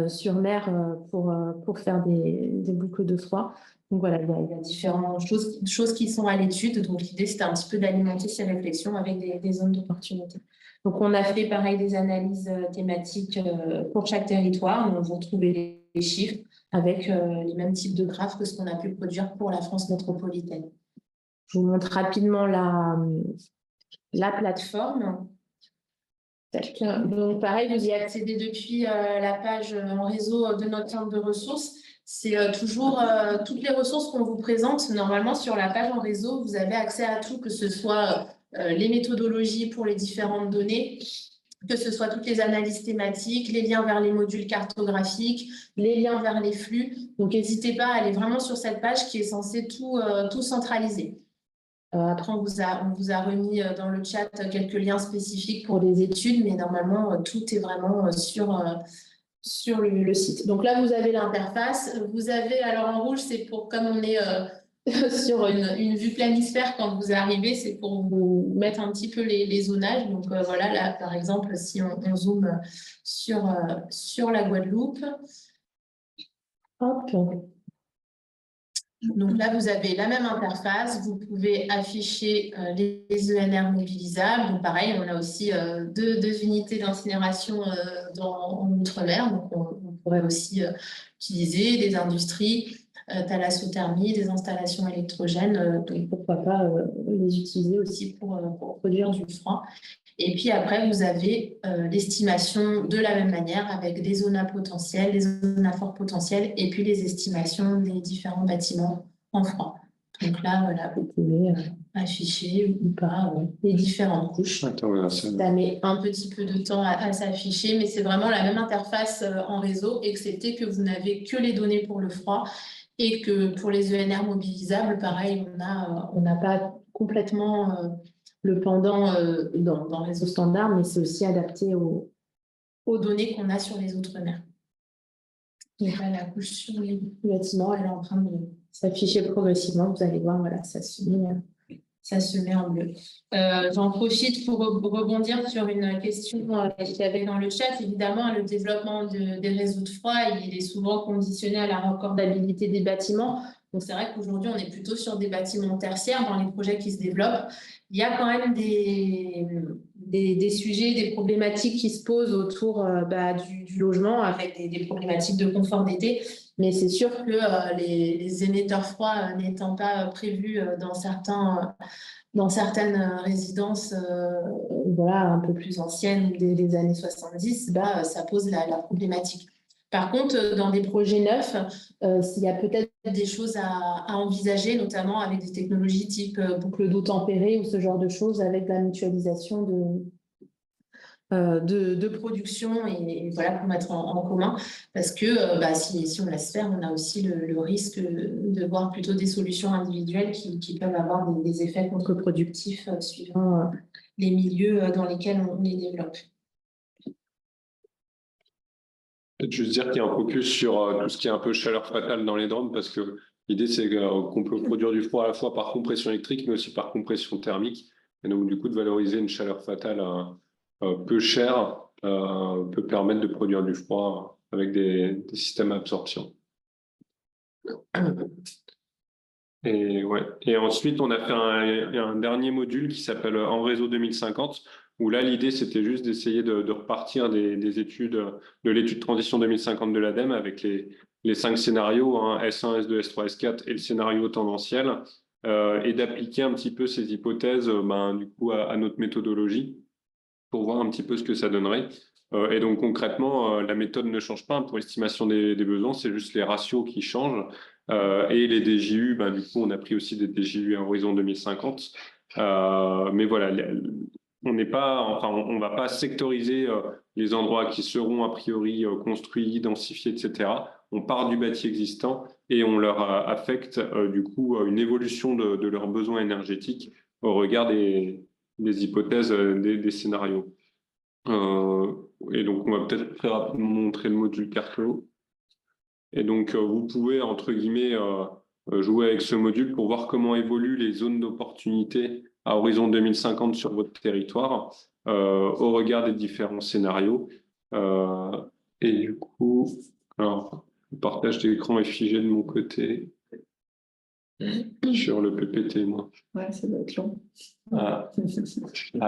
sur mer pour faire des boucles de froid. Donc voilà, il y a différentes choses qui sont à l'étude. Donc l'idée, c'était un petit peu d'alimenter ces réflexions avec des zones d'opportunité. Donc on a fait pareil des analyses thématiques pour chaque territoire. Donc vous retrouvez les chiffres avec les mêmes types de graphes que ce qu'on a pu produire pour la France métropolitaine. Je vous montre rapidement la plateforme. Donc pareil, vous y accédez depuis la page en réseau de notre centre de ressources. C'est toujours toutes les ressources qu'on vous présente. Normalement, sur la page en réseau, vous avez accès à tout, que ce soit les méthodologies pour les différentes données, que ce soit toutes les analyses thématiques, les liens vers les modules cartographiques, les liens vers les flux. Donc, n'hésitez pas à aller vraiment sur cette page qui est censée tout centraliser. Après, on vous a remis dans le chat quelques liens spécifiques pour les études, mais normalement, tout est vraiment sur le site. Donc là, vous avez l'interface. Vous avez, alors en rouge, c'est pour, comme on est sur une vue planisphère quand vous arrivez, c'est pour vous mettre un petit peu les zonages. Donc voilà, là, par exemple, si on zoome sur la Guadeloupe. Hop. Donc là, vous avez la même interface. Vous pouvez afficher les ENR mobilisables. Donc pareil, on a aussi deux unités d'incinération en Outre-mer. Donc on pourrait aussi utiliser des industries, thalassothermie, des installations électrogènes. Donc pourquoi pas les utiliser aussi pour produire du froid. Et puis après, vous avez l'estimation de la même manière avec des zones à potentiel, des zones à fort potentiel, et puis les estimations des différents bâtiments en froid. Donc là, voilà, vous pouvez afficher ou pas les différentes couches.
Attends, voilà,
Ça met un petit peu de temps à s'afficher, mais c'est vraiment la même interface en réseau, excepté que vous n'avez que les données pour le froid et que pour les ENR mobilisables, pareil, on n'a pas complètement le pendant dans le réseau standard, mais c'est aussi adapté aux données qu'on a sur les autres mers. Donc là, la couche sur les bâtiments, elle est en train de s'afficher progressivement. Vous allez voir, voilà, ça se met en bleu. J'en profite pour rebondir sur une question qu'il y avait dans le chat. Évidemment, le développement des réseaux de froid, il est souvent conditionné à la raccordabilité des bâtiments. Donc, c'est vrai qu'aujourd'hui, on est plutôt sur des bâtiments tertiaires dans les projets qui se développent. Il y a quand même des sujets, des problématiques qui se posent autour du logement avec des problématiques de confort d'été. Mais c'est sûr que les émetteurs froids n'étant pas prévus dans certaines résidences un peu plus anciennes des années 70, ça pose la problématique. Par contre, dans des projets neufs, il y a peut-être des choses à envisager, notamment avec des technologies type boucle d'eau tempérée ou ce genre de choses, avec la mutualisation de production et voilà, pour mettre en commun. Parce que si on laisse faire, on a aussi le risque de voir plutôt des solutions individuelles qui peuvent avoir des effets contre-productifs suivant les milieux dans lesquels on les développe.
Peut-être juste dire qu'il y a un focus sur tout ce qui est un peu chaleur fatale dans les DROM, parce que l'idée, c'est qu'on peut produire du froid à la fois par compression électrique, mais aussi par compression thermique. Et donc, du coup, de valoriser une chaleur fatale peu chère peut permettre de produire du froid avec des systèmes à absorption. Et ensuite, on a fait un dernier module qui s'appelle En réseau 2050, où là, l'idée, c'était juste d'essayer de repartir des études, de l'étude transition 2050 de l'ADEME avec les 5 scénarios, S1, S2, S3, S4 et le scénario tendanciel, et d'appliquer un petit peu ces hypothèses du coup, à notre méthodologie pour voir un petit peu ce que ça donnerait. Et donc concrètement, la méthode ne change pas pour l'estimation des besoins, c'est juste les ratios qui changent. Et les DJU, du coup, on a pris aussi des DJU à horizon 2050. Mais voilà, on va pas sectoriser les endroits qui seront a priori construits, densifiés, etc. On part du bâti existant et on leur affecte du coup une évolution de leurs besoins énergétiques au regard des hypothèses, des scénarios. Et donc, on va peut-être très rapidement montrer le module Carclo. Et donc, vous pouvez, entre guillemets, jouer avec ce module pour voir comment évoluent les zones d'opportunité à horizon 2050 sur votre territoire au regard des différents scénarios. Et du coup, alors, le partage d'écran est figé de mon côté sur le PPT, moi.
Ouais, ça doit être long.
Ah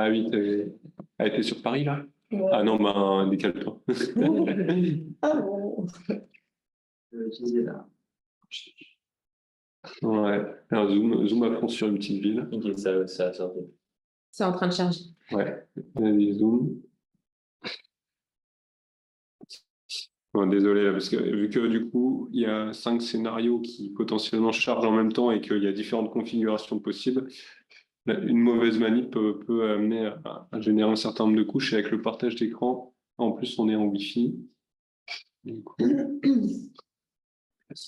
oui, elle était sur Paris, là?
Ouais.
Ah non, décale-toi.
Ah bon.
Ouais, un zoom à fond sur une petite ville.
Ok, ça a sorti.
C'est en train de charger.
Ouais, allez, zoom. Bon, désolé, parce que vu que du coup, il y a 5 scénarios qui potentiellement chargent en même temps et qu'il y a différentes configurations possibles, une mauvaise manip peut amener à générer un certain nombre de couches. Et avec le partage d'écran, en plus, on est en Wi-Fi.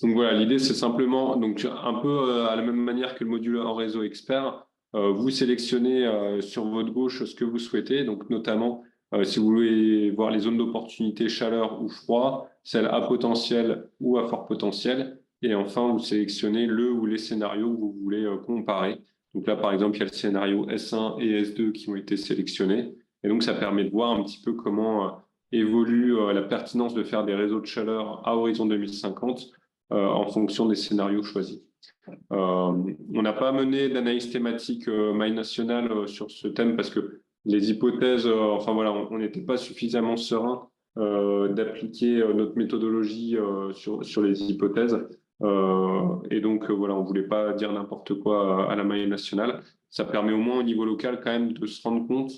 Donc voilà, l'idée, c'est simplement, donc un peu à la même manière que le module en réseau expert, vous sélectionnez sur votre gauche ce que vous souhaitez, donc notamment si vous voulez voir les zones d'opportunité chaleur ou froid, celles à potentiel ou à fort potentiel, et enfin vous sélectionnez le ou les scénarios que vous voulez comparer. Donc là, par exemple, il y a le scénario S1 et S2 qui ont été sélectionnés, et donc ça permet de voir un petit peu comment évolue la pertinence de faire des réseaux de chaleur à horizon 2050 en fonction des scénarios choisis. On n'a pas mené d'analyse thématique maille nationale sur ce thème parce que les hypothèses, on n'était pas suffisamment serein d'appliquer notre méthodologie sur les hypothèses. Et donc, on ne voulait pas dire n'importe quoi à la maille nationale. Ça permet au moins au niveau local quand même de se rendre compte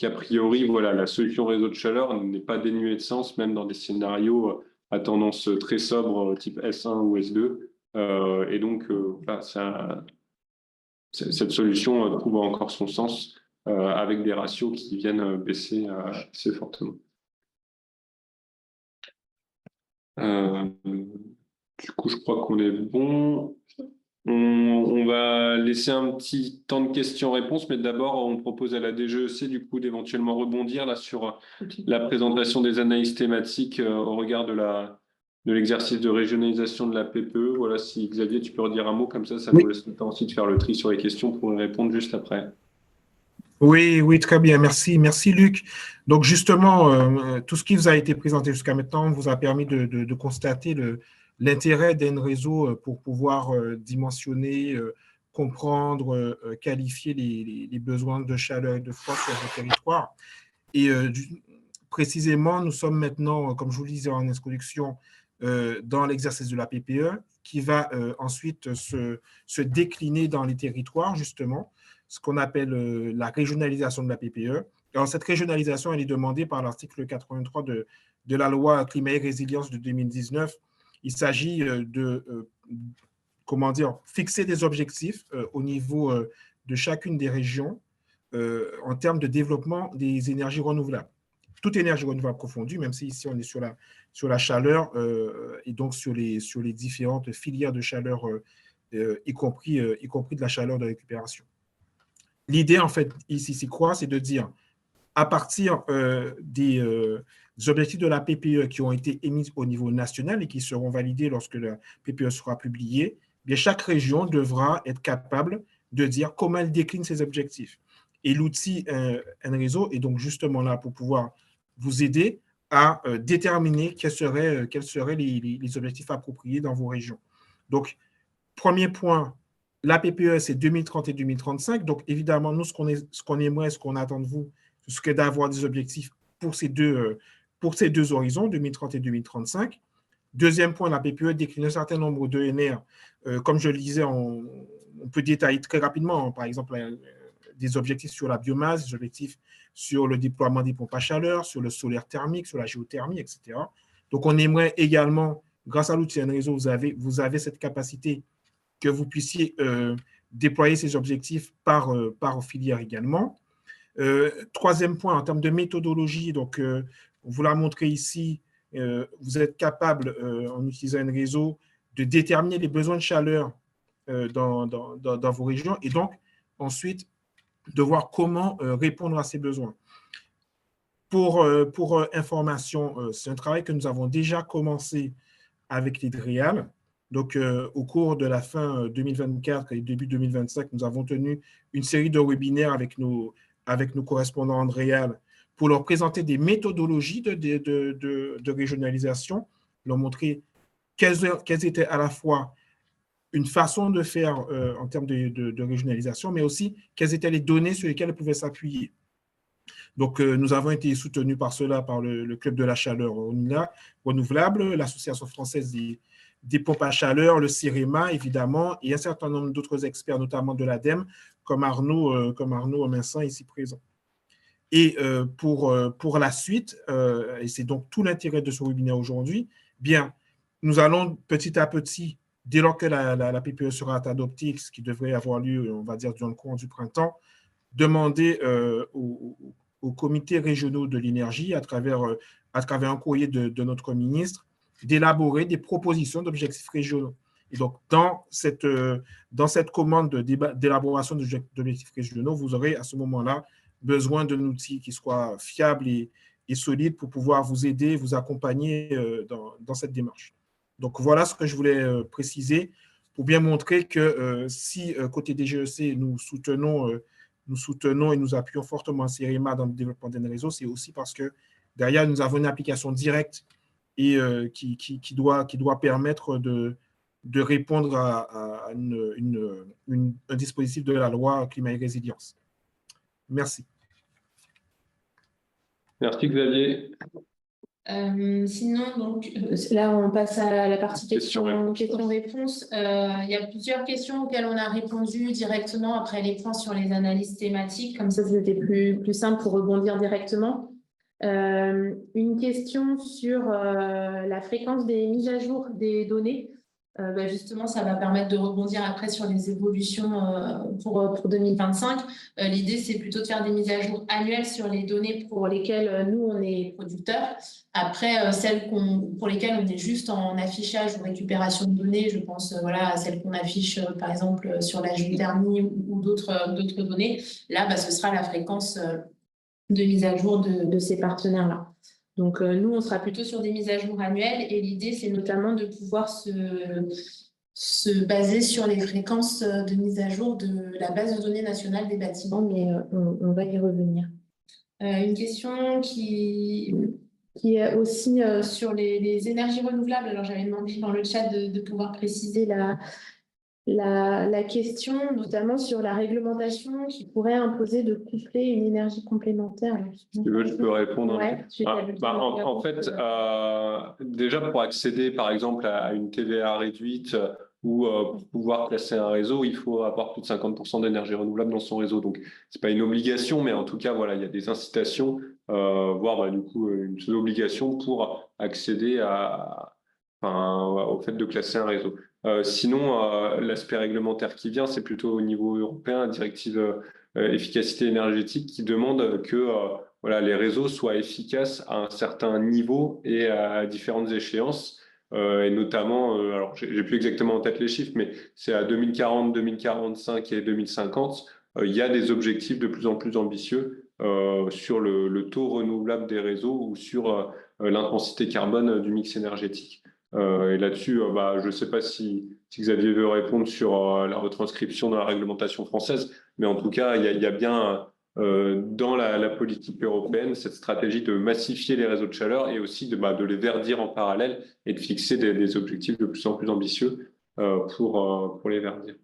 qu'a priori, voilà, la solution réseau de chaleur n'est pas dénuée de sens, même dans des scénarios à tendance très sobre, type S1 ou S2. Et donc, voilà, cette solution trouve encore son sens avec des ratios qui viennent baisser assez fortement. Du coup, je crois qu'on est bon. On va laisser un petit temps de questions-réponses, mais d'abord, on propose à la DGEC du coup d'éventuellement rebondir là sur la présentation des analyses thématiques au regard de l'exercice de régionalisation de la PPE. Voilà, si Xavier, tu peux redire un mot comme ça
Oui.
nous laisse le temps aussi de faire le tri sur les questions pour y répondre juste après.
Oui, oui, très bien. Merci, merci Luc. Donc justement, tout ce qui vous a été présenté jusqu'à maintenant vous a permis de constater l'intérêt d'Enreso pour pouvoir dimensionner, comprendre, qualifier les besoins de chaleur et de froid sur vos territoires. Et précisément, nous sommes maintenant, comme je vous le disais en introduction, dans l'exercice de la PPE qui va ensuite se décliner dans les territoires, justement, ce qu'on appelle la régionalisation de la PPE. Alors, cette régionalisation, elle est demandée par l'article 83 de la loi Climat et Résilience de 2019. Il s'agit comment dire, fixer des objectifs au niveau de chacune des régions en termes de développement des énergies renouvelables. Toute énergie renouvelable confondue, même si ici on est sur la chaleur et donc sur les différentes filières de chaleur, y compris de la chaleur de récupération. L'idée, en fait, ici, c'est quoi? C'est de dire, à partir des objectifs de la PPE qui ont été émis au niveau national et qui seront validés lorsque la PPE sera publiée, bien, chaque région devra être capable de dire comment elle décline ses objectifs. Et l'outil Enreso est donc justement là pour pouvoir vous aider à déterminer quels seraient les objectifs appropriés dans vos régions. Donc, premier point, la PPE, c'est 2030 et 2035. Donc, évidemment, nous, ce qu'on aimerait, ce qu'on attend de vous, ce que d'avoir des objectifs pour ces deux horizons, 2030 et 2035. Deuxième point, la PPE décline un certain nombre d'ENR. Comme je le disais, on peut détailler très rapidement, par exemple, des objectifs sur la biomasse, des objectifs sur le déploiement des pompes à chaleur, sur le solaire thermique, sur la géothermie, etc. Donc, on aimerait également, grâce à l'outil Enreso, vous avez cette capacité que vous puissiez déployer ces objectifs par filière également. Troisième point, en termes de méthodologie, donc on vous l'a montré ici, vous êtes capable, en utilisant Enreso, de déterminer les besoins de chaleur dans vos régions et donc ensuite de voir comment répondre à ces besoins. Pour information, c'est un travail que nous avons déjà commencé avec les DREAL. Donc, au cours de la fin 2024 et début 2025, nous avons tenu une série de webinaires avec nos correspondants Andréal pour leur présenter des méthodologies de régionalisation, leur montrer quelles étaient à la fois une façon de faire en termes de régionalisation, mais aussi quelles étaient les données sur lesquelles elles pouvaient s'appuyer. Donc, nous avons été soutenus par cela, par le Club de la chaleur renouvelable, l'Association française des pompes à chaleur, le CIREMA, évidemment, et un certain nombre d'autres experts, notamment de l'ADEME, comme Arnaud Ominsin, ici présent. Et pour la suite, et c'est donc tout l'intérêt de ce webinaire aujourd'hui, bien, nous allons petit à petit, dès lors que la PPE sera adoptée, ce qui devrait avoir lieu, on va dire, durant le courant du printemps, demander aux comités régionaux de l'énergie, à travers un courrier de notre ministre, d'élaborer des propositions d'objectifs régionaux. Et donc, dans cette commande d'élaboration d'objectifs régionaux, vous aurez à ce moment-là besoin d'un outil qui soit fiable et solide pour pouvoir vous aider, vous accompagner dans cette démarche. Donc, voilà ce que je voulais préciser pour bien montrer que si, côté DGEC, nous soutenons et nous appuyons fortement CIREMA dans le développement d'Enreso, c'est aussi parce que derrière, nous avons une application directe et qui doit permettre de répondre à un dispositif de la loi Climat et Résilience. Merci.
Merci Xavier.
Sinon, donc, là, on passe à la partie
Questions-réponses.
questions-réponses. Il y a plusieurs questions auxquelles on a répondu directement après les points sur les analyses thématiques. Comme ça, c'était plus simple pour rebondir directement. Une question sur la fréquence des mises à jour des données. Justement, ça va permettre de rebondir après sur les évolutions pour 2025. L'idée, c'est plutôt de faire des mises à jour annuelles sur les données pour lesquelles nous, on est producteurs. Après, celles pour lesquelles on est juste en affichage ou récupération de données, je pense voilà, à celles qu'on affiche, par exemple, sur la géothermie ou d'autres données. Là, ce sera la fréquence de mise à jour de ces partenaires-là. Donc, nous, on sera plutôt sur des mises à jour annuelles et l'idée, c'est notamment de pouvoir se baser sur les fréquences de mise à jour de la base de données nationale des bâtiments, mais on va y revenir. Une question qui est aussi sur les énergies renouvelables. Alors, j'avais demandé dans le chat de pouvoir préciser la question, notamment sur la réglementation qui pourrait imposer de coupler une énergie complémentaire.
Si tu veux, je peux répondre.
Ouais,
en fait, déjà pour accéder par exemple à une TVA réduite ou pour pouvoir placer un réseau, il faut avoir plus de 50% d'énergie renouvelable dans son réseau. Donc, c'est pas une obligation, mais en tout cas, voilà, il y a des incitations, voire du coup une obligation pour accéder au fait de classer un réseau. Sinon, l'aspect réglementaire qui vient, c'est plutôt au niveau européen, la directive efficacité énergétique qui demande que voilà, les réseaux soient efficaces à un certain niveau et à différentes échéances. Et notamment, alors j'ai plus exactement en tête les chiffres, mais c'est à 2040, 2045 et 2050, il y a des objectifs de plus en plus ambitieux sur le taux renouvelable des réseaux ou sur l'intensité carbone du mix énergétique. Et là-dessus, je ne sais pas si Xavier veut répondre sur la retranscription de la réglementation française, mais en tout cas, il y a bien dans la politique européenne cette stratégie de massifier les réseaux de chaleur et aussi de les verdir en parallèle et de fixer des objectifs de plus en plus ambitieux pour les verdir.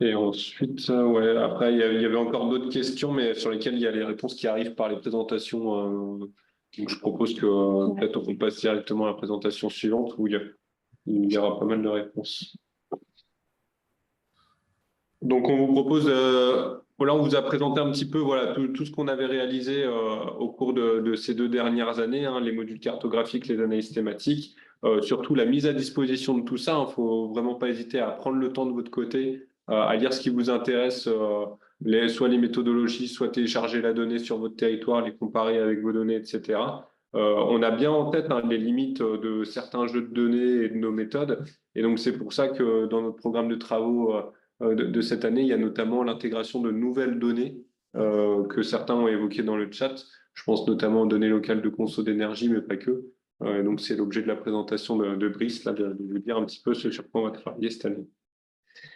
Et ensuite, après, il y avait encore d'autres questions, mais sur lesquelles il y a les réponses qui arrivent par les présentations. Donc, je propose que peut-être on passe directement à la présentation suivante où il y aura pas mal de réponses. Donc, on vous propose, voilà, on vous a présenté un petit peu voilà, tout ce qu'on avait réalisé au cours de ces 2 dernières années, hein, les modules cartographiques, les analyses thématiques, surtout la mise à disposition de tout ça. Il ne faut vraiment pas hésiter à prendre le temps de votre côté, à lire ce qui vous intéresse, soit les méthodologies, soit télécharger la donnée sur votre territoire, les comparer avec vos données, etc. On a bien en tête les limites de certains jeux de données et de nos méthodes. Et donc, c'est pour ça que dans notre programme de travaux de cette année, il y a notamment l'intégration de nouvelles données que certains ont évoquées dans le chat. Je pense notamment aux données locales de conso d'énergie, mais pas que. Donc, c'est l'objet de la présentation de Brice, là, de vous dire un petit peu ce sur quoi on va travailler cette année.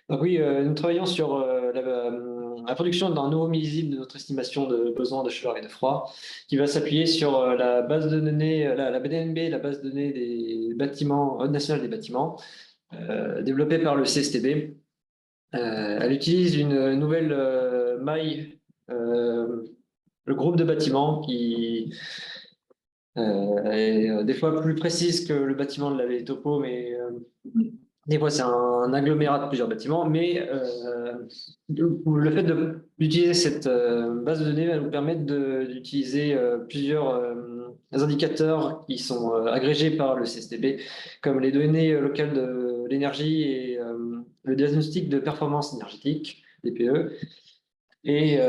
Donc oui, nous travaillons sur la production d'un nouveau millésime de notre estimation de besoins de chaleur et de froid, qui va s'appuyer sur la base de données, la BDNB, la base de données des bâtiments, nationale des bâtiments, développée par le CSTB. Elle utilise une nouvelle maille, le groupe de bâtiments qui est des fois plus précise que le bâtiment de la topo, mais des fois c'est un agglomérat de plusieurs bâtiments. Mais le fait d'utiliser cette base de données va nous permettre d'utiliser plusieurs indicateurs qui sont agrégés par le CSTB, comme les données locales de l'énergie et le diagnostic de performance énergétique, DPE, et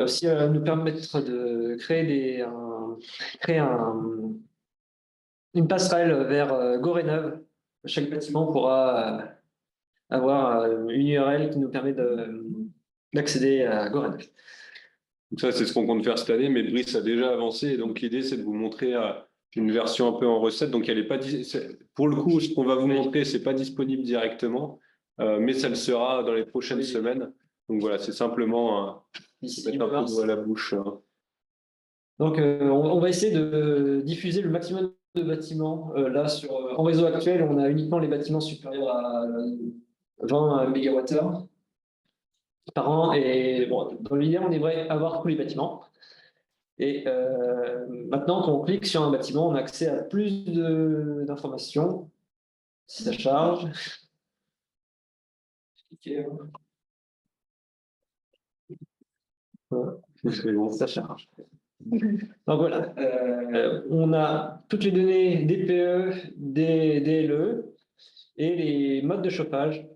aussi nous permettre de créer une passerelle vers Goréneuve. Chaque bâtiment pourra avoir une URL qui nous permet d'accéder à Goréneuve.
Donc ça, c'est ce qu'on compte faire cette année, mais Brice a déjà avancé. Et donc, l'idée, c'est de vous montrer une version un peu en recette. Donc, elle est pas pour le coup, ce qu'on va vous montrer, c'est pas disponible directement, mais ça le sera dans les prochaines semaines. Donc, voilà, c'est simplement mettre un peu d'eau à la bouche.
Donc, on va essayer de diffuser le maximum de bâtiments. Là, en réseau actuel, on a uniquement les bâtiments supérieurs à 20 MWh. par an. Et bon, dans l'idée, on devrait avoir tous les bâtiments. Et maintenant, quand on clique sur un bâtiment, on a accès à plus d'informations. Si ça charge.
C'est bon.
Ça charge. Donc voilà, on a toutes les données DPE, DLE et les modes de chauffage.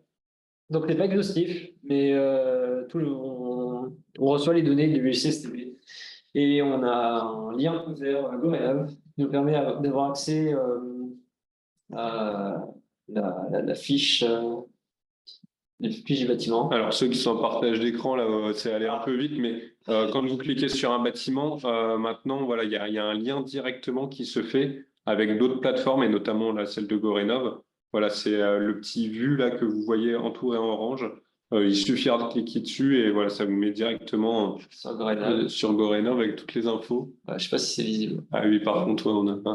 Donc c'est pas exhaustif, mais on reçoit les données du CSTB. Et on a un lien vers GoRev qui nous permet d'avoir accès à la fiche du bâtiment.
Alors, ceux qui sont en partage d'écran, là, c'est allé un peu vite, mais quand vous cliquez sur un bâtiment, maintenant, voilà, il y a un lien directement qui se fait avec d'autres plateformes, et notamment là, celle de GoRénov. Voilà, c'est le petit vu là que vous voyez entouré en orange. Il suffit de cliquer dessus et voilà, ça vous met directement sur GoRénov avec toutes les infos.
Je ne sais pas si c'est visible.
Ah oui, par contre, ouais, on n'a pas.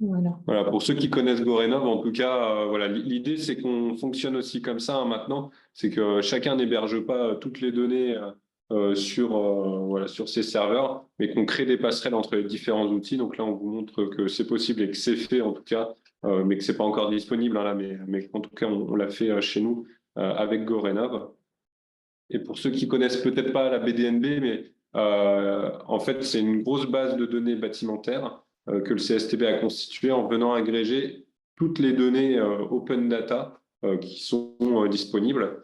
Voilà, pour ceux qui connaissent GoRénov, en tout cas, voilà, l'idée c'est qu'on fonctionne aussi comme ça maintenant, c'est que chacun n'héberge pas toutes les données sur ses serveurs, mais qu'on crée des passerelles entre les différents outils. Donc là, on vous montre que c'est possible et que c'est fait en tout cas, mais que c'est pas encore disponible hein, là, mais en tout cas, on l'a fait chez nous avec GoRénov. Et pour ceux qui connaissent peut-être pas la BDNB, mais en fait, c'est une grosse base de données bâtimentaires que le CSTB a constitué en venant agréger toutes les données open data qui sont disponibles.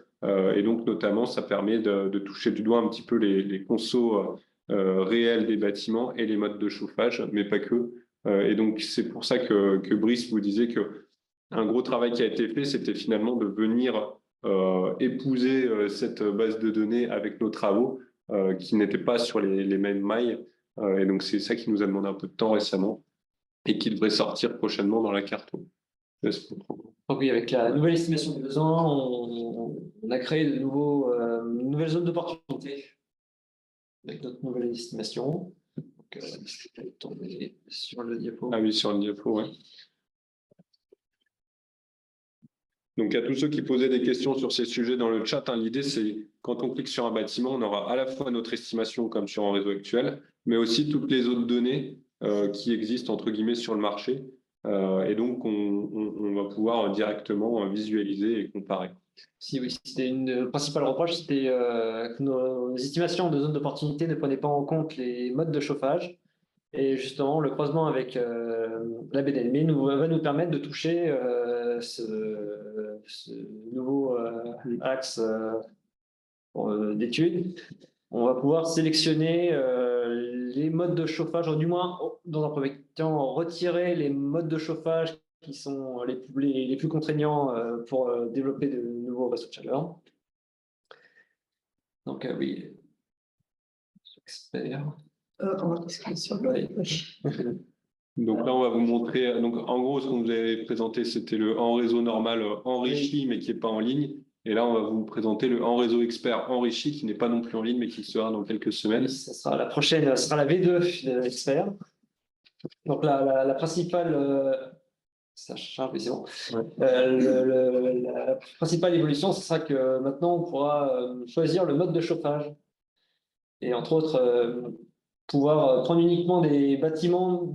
Et donc, notamment, ça permet de toucher du doigt un petit peu les consos réels des bâtiments et les modes de chauffage, mais pas que. Et donc, c'est pour ça que Brice vous disait que un gros travail qui a été fait, c'était finalement de venir épouser cette base de données avec nos travaux qui n'étaient pas sur les mêmes mailles. Et donc, c'est ça qui nous a demandé un peu de temps récemment et qui devrait sortir prochainement dans la carto.
Donc oui, avec la nouvelle estimation des besoins, on a créé de nouvelles zones d'opportunité avec notre nouvelle estimation. Donc, je vais tomber sur le diapo.
Ah oui, sur le diapo, oui. Donc, à tous ceux qui posaient des questions sur ces sujets dans le chat, hein, l'idée, c'est quand on clique sur un bâtiment, on aura à la fois notre estimation comme sur un réseau actuel, mais aussi toutes les autres données qui existent, entre guillemets, sur le marché. Et donc, on va pouvoir directement visualiser et comparer.
Si oui, c'était une principale reproche, c'était que nos estimations de zones d'opportunité ne prenaient pas en compte les modes de chauffage. Et justement, le croisement avec la BDNB va nous permettre de toucher ce nouveau axe d'études. On va pouvoir sélectionner les modes de chauffage, ou du moins, dans un premier temps, retirer les modes de chauffage qui sont les plus contraignants pour développer de nouveaux réseaux de chaleur. Donc, oui, expert.
Donc là, on va vous montrer. Donc, en gros, ce qu'on vous avait présenté, c'était le en réseau normal enrichi, mais qui n'est pas en ligne. Et là, on va vous présenter le en réseau expert enrichi, qui n'est pas non plus en ligne, mais qui sera dans quelques semaines.
Ça sera la prochaine, ce sera la V2 de l'expert. Donc la principale, ça charge, mais c'est bon. Ouais. La principale évolution, ce sera que maintenant, on pourra choisir le mode de chauffage. Et entre autres, pouvoir prendre uniquement des bâtiments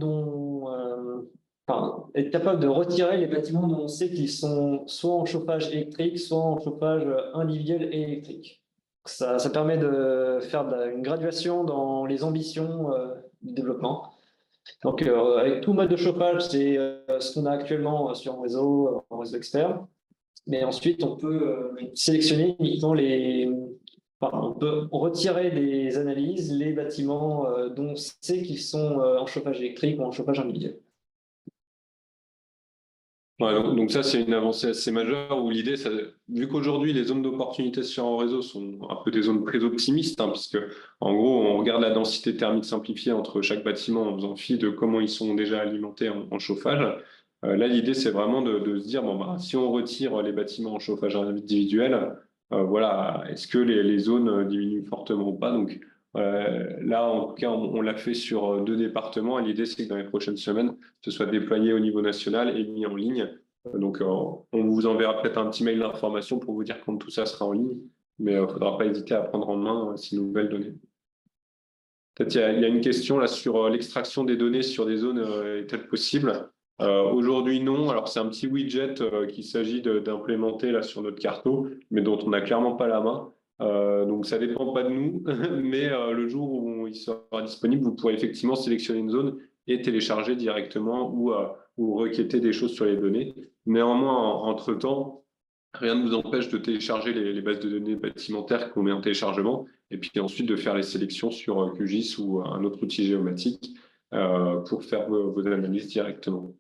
être capable de retirer les bâtiments dont on sait qu'ils sont soit en chauffage électrique, soit en chauffage individuel et électrique. Ça permet de faire une graduation dans les ambitions du développement. Donc, avec tout mode de chauffage, c'est ce qu'on a actuellement sur un réseau expert. Mais ensuite, on peut sélectionner uniquement on peut retirer des analyses les bâtiments dont on sait qu'ils sont en chauffage électrique ou en chauffage individuel.
Ouais, donc ça, c'est une avancée assez majeure où l'idée, vu qu'aujourd'hui, les zones d'opportunité sur un réseau sont un peu des zones très optimistes, hein, puisque en gros, on regarde la densité thermique simplifiée entre chaque bâtiment en faisant fi de comment ils sont déjà alimentés en chauffage. Là, l'idée, c'est vraiment de se dire, si on retire les bâtiments en chauffage individuel, voilà, est-ce que les zones diminuent fortement ou pas? Donc là, en tout cas, on l'a fait sur 2 départements. Et l'idée, c'est que dans les prochaines semaines, ce soit déployé au niveau national et mis en ligne Donc, on vous enverra peut-être un petit mail d'information pour vous dire quand tout ça sera en ligne, mais il ne faudra pas hésiter à prendre en main ces nouvelles données. Peut-être il y a une question là sur l'extraction des données sur des zones est-elle possible? Aujourd'hui, non. Alors, c'est un petit widget qu'il s'agit d'implémenter là sur notre carto, mais dont on n'a clairement pas la main. Donc, ça ne dépend pas de nous, mais le jour où il sera disponible, vous pourrez effectivement sélectionner une zone et télécharger directement ou requêter des choses sur les données. Néanmoins, entre-temps, rien ne vous empêche de télécharger les bases de données bâtimentaires qu'on met en téléchargement et puis ensuite de faire les sélections sur QGIS ou un autre outil géomatique pour faire vos analyses directement.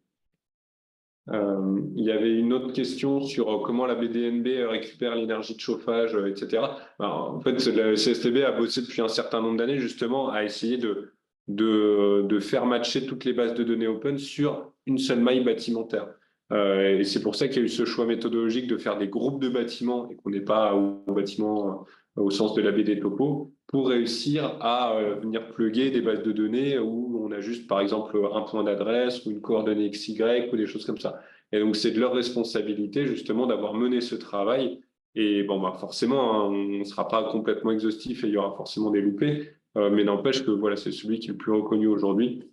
Il y avait une autre question sur comment la BDNB récupère l'énergie de chauffage, etc. Alors, en fait, le CSTB a bossé depuis un certain nombre d'années justement à essayer de faire matcher toutes les bases de données open sur une seule maille bâtimentaire. Et c'est pour ça qu'il y a eu ce choix méthodologique de faire des groupes de bâtiments et qu'on n'est pas au bâtiment au sens de la BD Topo pour réussir à venir plugger des bases de données où on a juste par exemple un point d'adresse ou une coordonnée XY ou des choses comme ça. Et donc c'est de leur responsabilité justement d'avoir mené ce travail. Et bon, bah forcément, hein, on ne sera pas complètement exhaustif et il y aura forcément des loupés, mais n'empêche que voilà, c'est celui qui est le plus reconnu aujourd'hui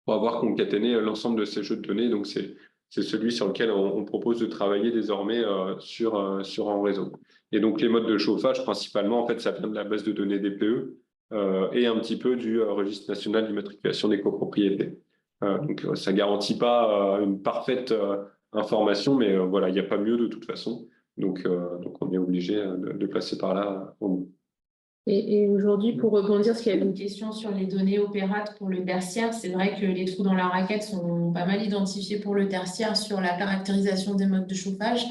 pour avoir concaténé l'ensemble de ces jeux de données. Donc c'est celui sur lequel on propose de travailler désormais sur un réseau. Et donc, les modes de chauffage, principalement, en fait, ça vient de la base de données DPE et un petit peu du registre national d'immatriculation des copropriétés. Donc, ça ne garantit pas une parfaite information, mais voilà, il n'y a pas mieux de toute façon. Donc on est obligé de passer par là au bout.
Et aujourd'hui, pour rebondir, parce qu'il y avait une question sur les données opérates pour le tertiaire, c'est vrai que les trous dans la raquette sont pas mal identifiés pour le tertiaire sur la caractérisation des modes de chauffage.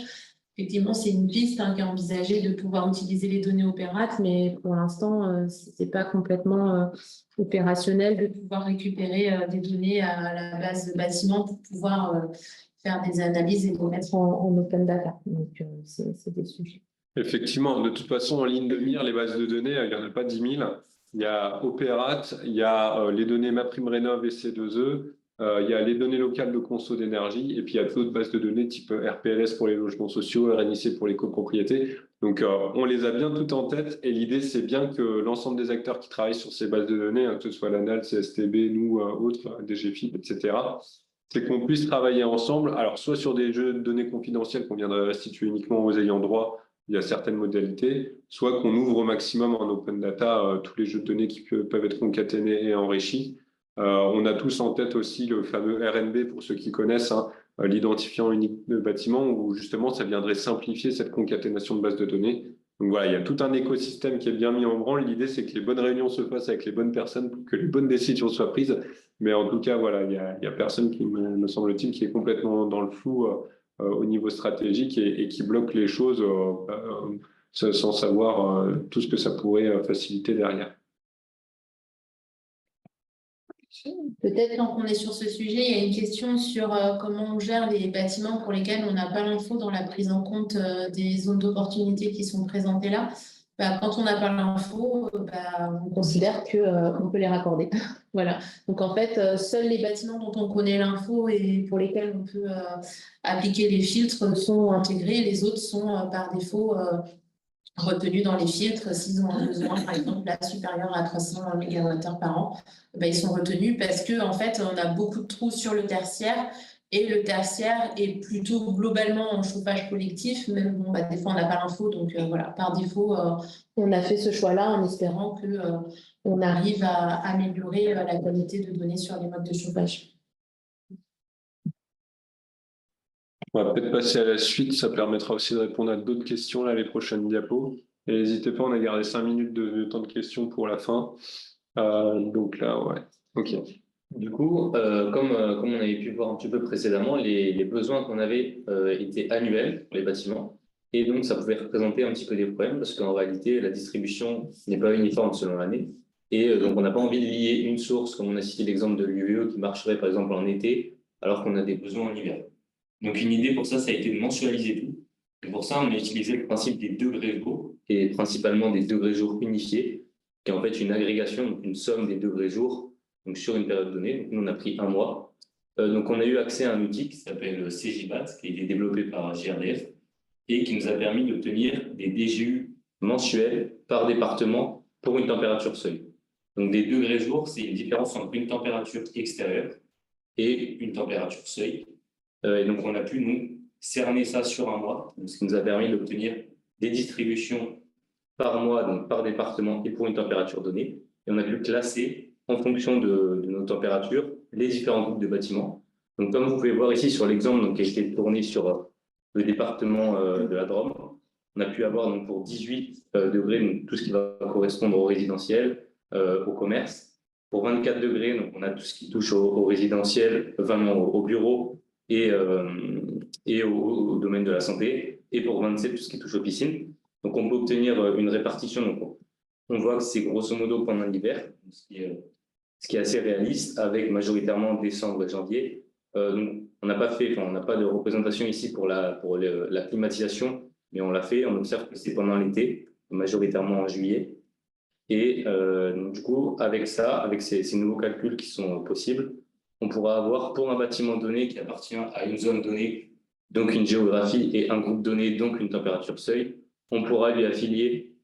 Effectivement, c'est une piste qui est envisagée de pouvoir utiliser les données opérates, mais pour l'instant, ce n'est pas complètement opérationnel de pouvoir récupérer des données à la base de bâtiment pour pouvoir faire des analyses et les mettre en open data. Donc, c'est des sujets.
Effectivement, de toute façon, en ligne de mire, les bases de données, il n'y en a pas 10 000. Il y a Opérat, il y a les données MaPrimeRénov et C2E, il y a les données locales de conso d'énergie, et puis il y a d'autres bases de données type RPLS pour les logements sociaux, RNIC pour les copropriétés. Donc, on les a bien toutes en tête, et l'idée, c'est bien que l'ensemble des acteurs qui travaillent sur ces bases de données, hein, que ce soit l'ANAL, CSTB, nous, autres, DGFIP, etc., c'est qu'on puisse travailler ensemble, alors soit sur des jeux de données confidentielles qu'on viendrait restituer uniquement aux ayants droit, il y a certaines modalités, soit qu'on ouvre au maximum en open data tous les jeux de données qui peuvent être concaténés et enrichis. On a tous en tête aussi le fameux RNB, pour ceux qui connaissent, hein, l'identifiant unique de bâtiment, où justement ça viendrait simplifier cette concaténation de bases de données. Donc voilà, il y a tout un écosystème qui est bien mis en branle. L'idée, c'est que les bonnes réunions se fassent avec les bonnes personnes pour que les bonnes décisions soient prises. Mais en tout cas, voilà, il y a personne qui, me semble-t-il, qui est complètement dans le flou au niveau stratégique et qui bloque les choses sans savoir tout ce que ça pourrait faciliter derrière.
Peut-être tant qu'on est sur ce sujet, il y a une question sur comment on gère les bâtiments pour lesquels on n'a pas l'info dans la prise en compte des zones d'opportunité qui sont présentées là. Bah, quand on n'a pas l'info, on considère qu'on peut les raccorder. Voilà. Donc en fait, seuls les bâtiments dont on connaît l'info et pour lesquels on peut appliquer les filtres sont intégrés. Les autres sont par défaut retenus dans les filtres. S'ils ont un besoin, par exemple, là, supérieur à 300 MWh par an, ils sont retenus parce que en fait, on a beaucoup de trous sur le tertiaire. Et le tertiaire est plutôt globalement en chauffage collectif, mais bon, des fois on n'a pas l'info, donc voilà, par défaut, on a fait ce choix-là en espérant qu'on arrive à améliorer la qualité de données sur les modes de chauffage.
On va peut-être passer à la suite, ça permettra aussi de répondre à d'autres questions, là, les prochaines diapos. Et n'hésitez pas, on a gardé 5 minutes de temps de questions pour la fin. Donc là, ouais, ok.
Du coup, comme on avait pu voir un petit peu précédemment, les besoins qu'on avait étaient annuels pour les bâtiments. Et donc, ça pouvait représenter un petit peu des problèmes parce qu'en réalité, la distribution n'est pas uniforme selon l'année. Et donc, on n'a pas envie de lier une source, comme on a cité l'exemple de l'UVE qui marcherait par exemple en été, alors qu'on a des besoins en hiver. Donc, une idée pour ça, ça a été de mensualiser tout. Et pour ça, on a utilisé le principe des degrés jours, et principalement des degrés jours unifiés, qui est en fait une agrégation, donc une somme des degrés jours donc sur une période donnée. Donc, nous, on a pris un mois. Donc, on a eu accès à un outil qui s'appelle CJBAT, qui a été développé par JRDF et qui nous a permis d'obtenir des DGU mensuels par département pour une température seuil. Donc, des degrés jour, c'est une différence entre une température extérieure et une température seuil. Et donc, on a pu, nous, cerner ça sur un mois, ce qui nous a permis d'obtenir des distributions par mois, donc par département et pour une température donnée. Et on a pu classer, en fonction de nos températures, les différents groupes de bâtiments. Donc, comme vous pouvez voir ici sur l'exemple qui a été tourné sur le département de la Drôme, on a pu avoir donc, pour 18 degrés donc, tout ce qui va correspondre au résidentiel, au commerce. Pour 24 degrés, donc, on a tout ce qui touche au résidentiel, vraiment au bureau et au domaine de la santé. Et pour 27, tout ce qui touche aux piscines. Donc, on peut obtenir une répartition. Donc, on voit que c'est grosso modo pendant l'hiver, ce qui est assez réaliste, avec majoritairement décembre et janvier. Donc, on n'a pas de représentation ici pour la climatisation, mais on l'a fait. On observe que c'est pendant l'été, majoritairement en juillet. Et donc, du coup, avec ça, avec ces nouveaux calculs qui sont possibles, on pourra avoir pour un bâtiment donné qui appartient à une zone donnée, donc une géographie, et un groupe donné, donc une température seuil, on pourra lui affilier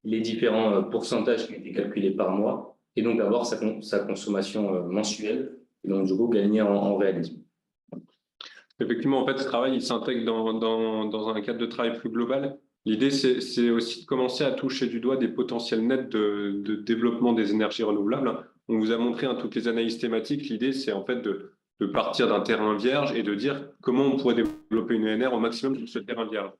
les différents pourcentages qui ont été calculés par mois et donc avoir sa consommation mensuelle et donc du coup gagner en réalisme.
Effectivement, en fait, ce travail, il s'intègre dans un cadre de travail plus global. L'idée, c'est aussi de commencer à toucher du doigt des potentiels nets de développement des énergies renouvelables. On vous a montré toutes les analyses thématiques. L'idée, c'est en fait de partir d'un terrain vierge et de dire comment on pourrait développer une ENR au maximum sur ce terrain vierge.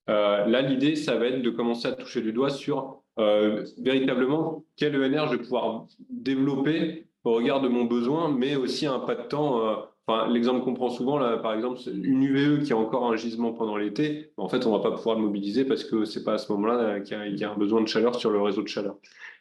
Là, l'idée, ça va être de commencer à toucher du doigt sur véritablement quelle ENR je vais pouvoir développer au regard de mon besoin, mais aussi à un pas de temps. L'exemple qu'on prend souvent, là, par exemple, c'est une UVE qui a encore un gisement pendant l'été. En fait, on ne va pas pouvoir le mobiliser parce que ce n'est pas à ce moment-là qu'il y a un besoin de chaleur sur le réseau de chaleur.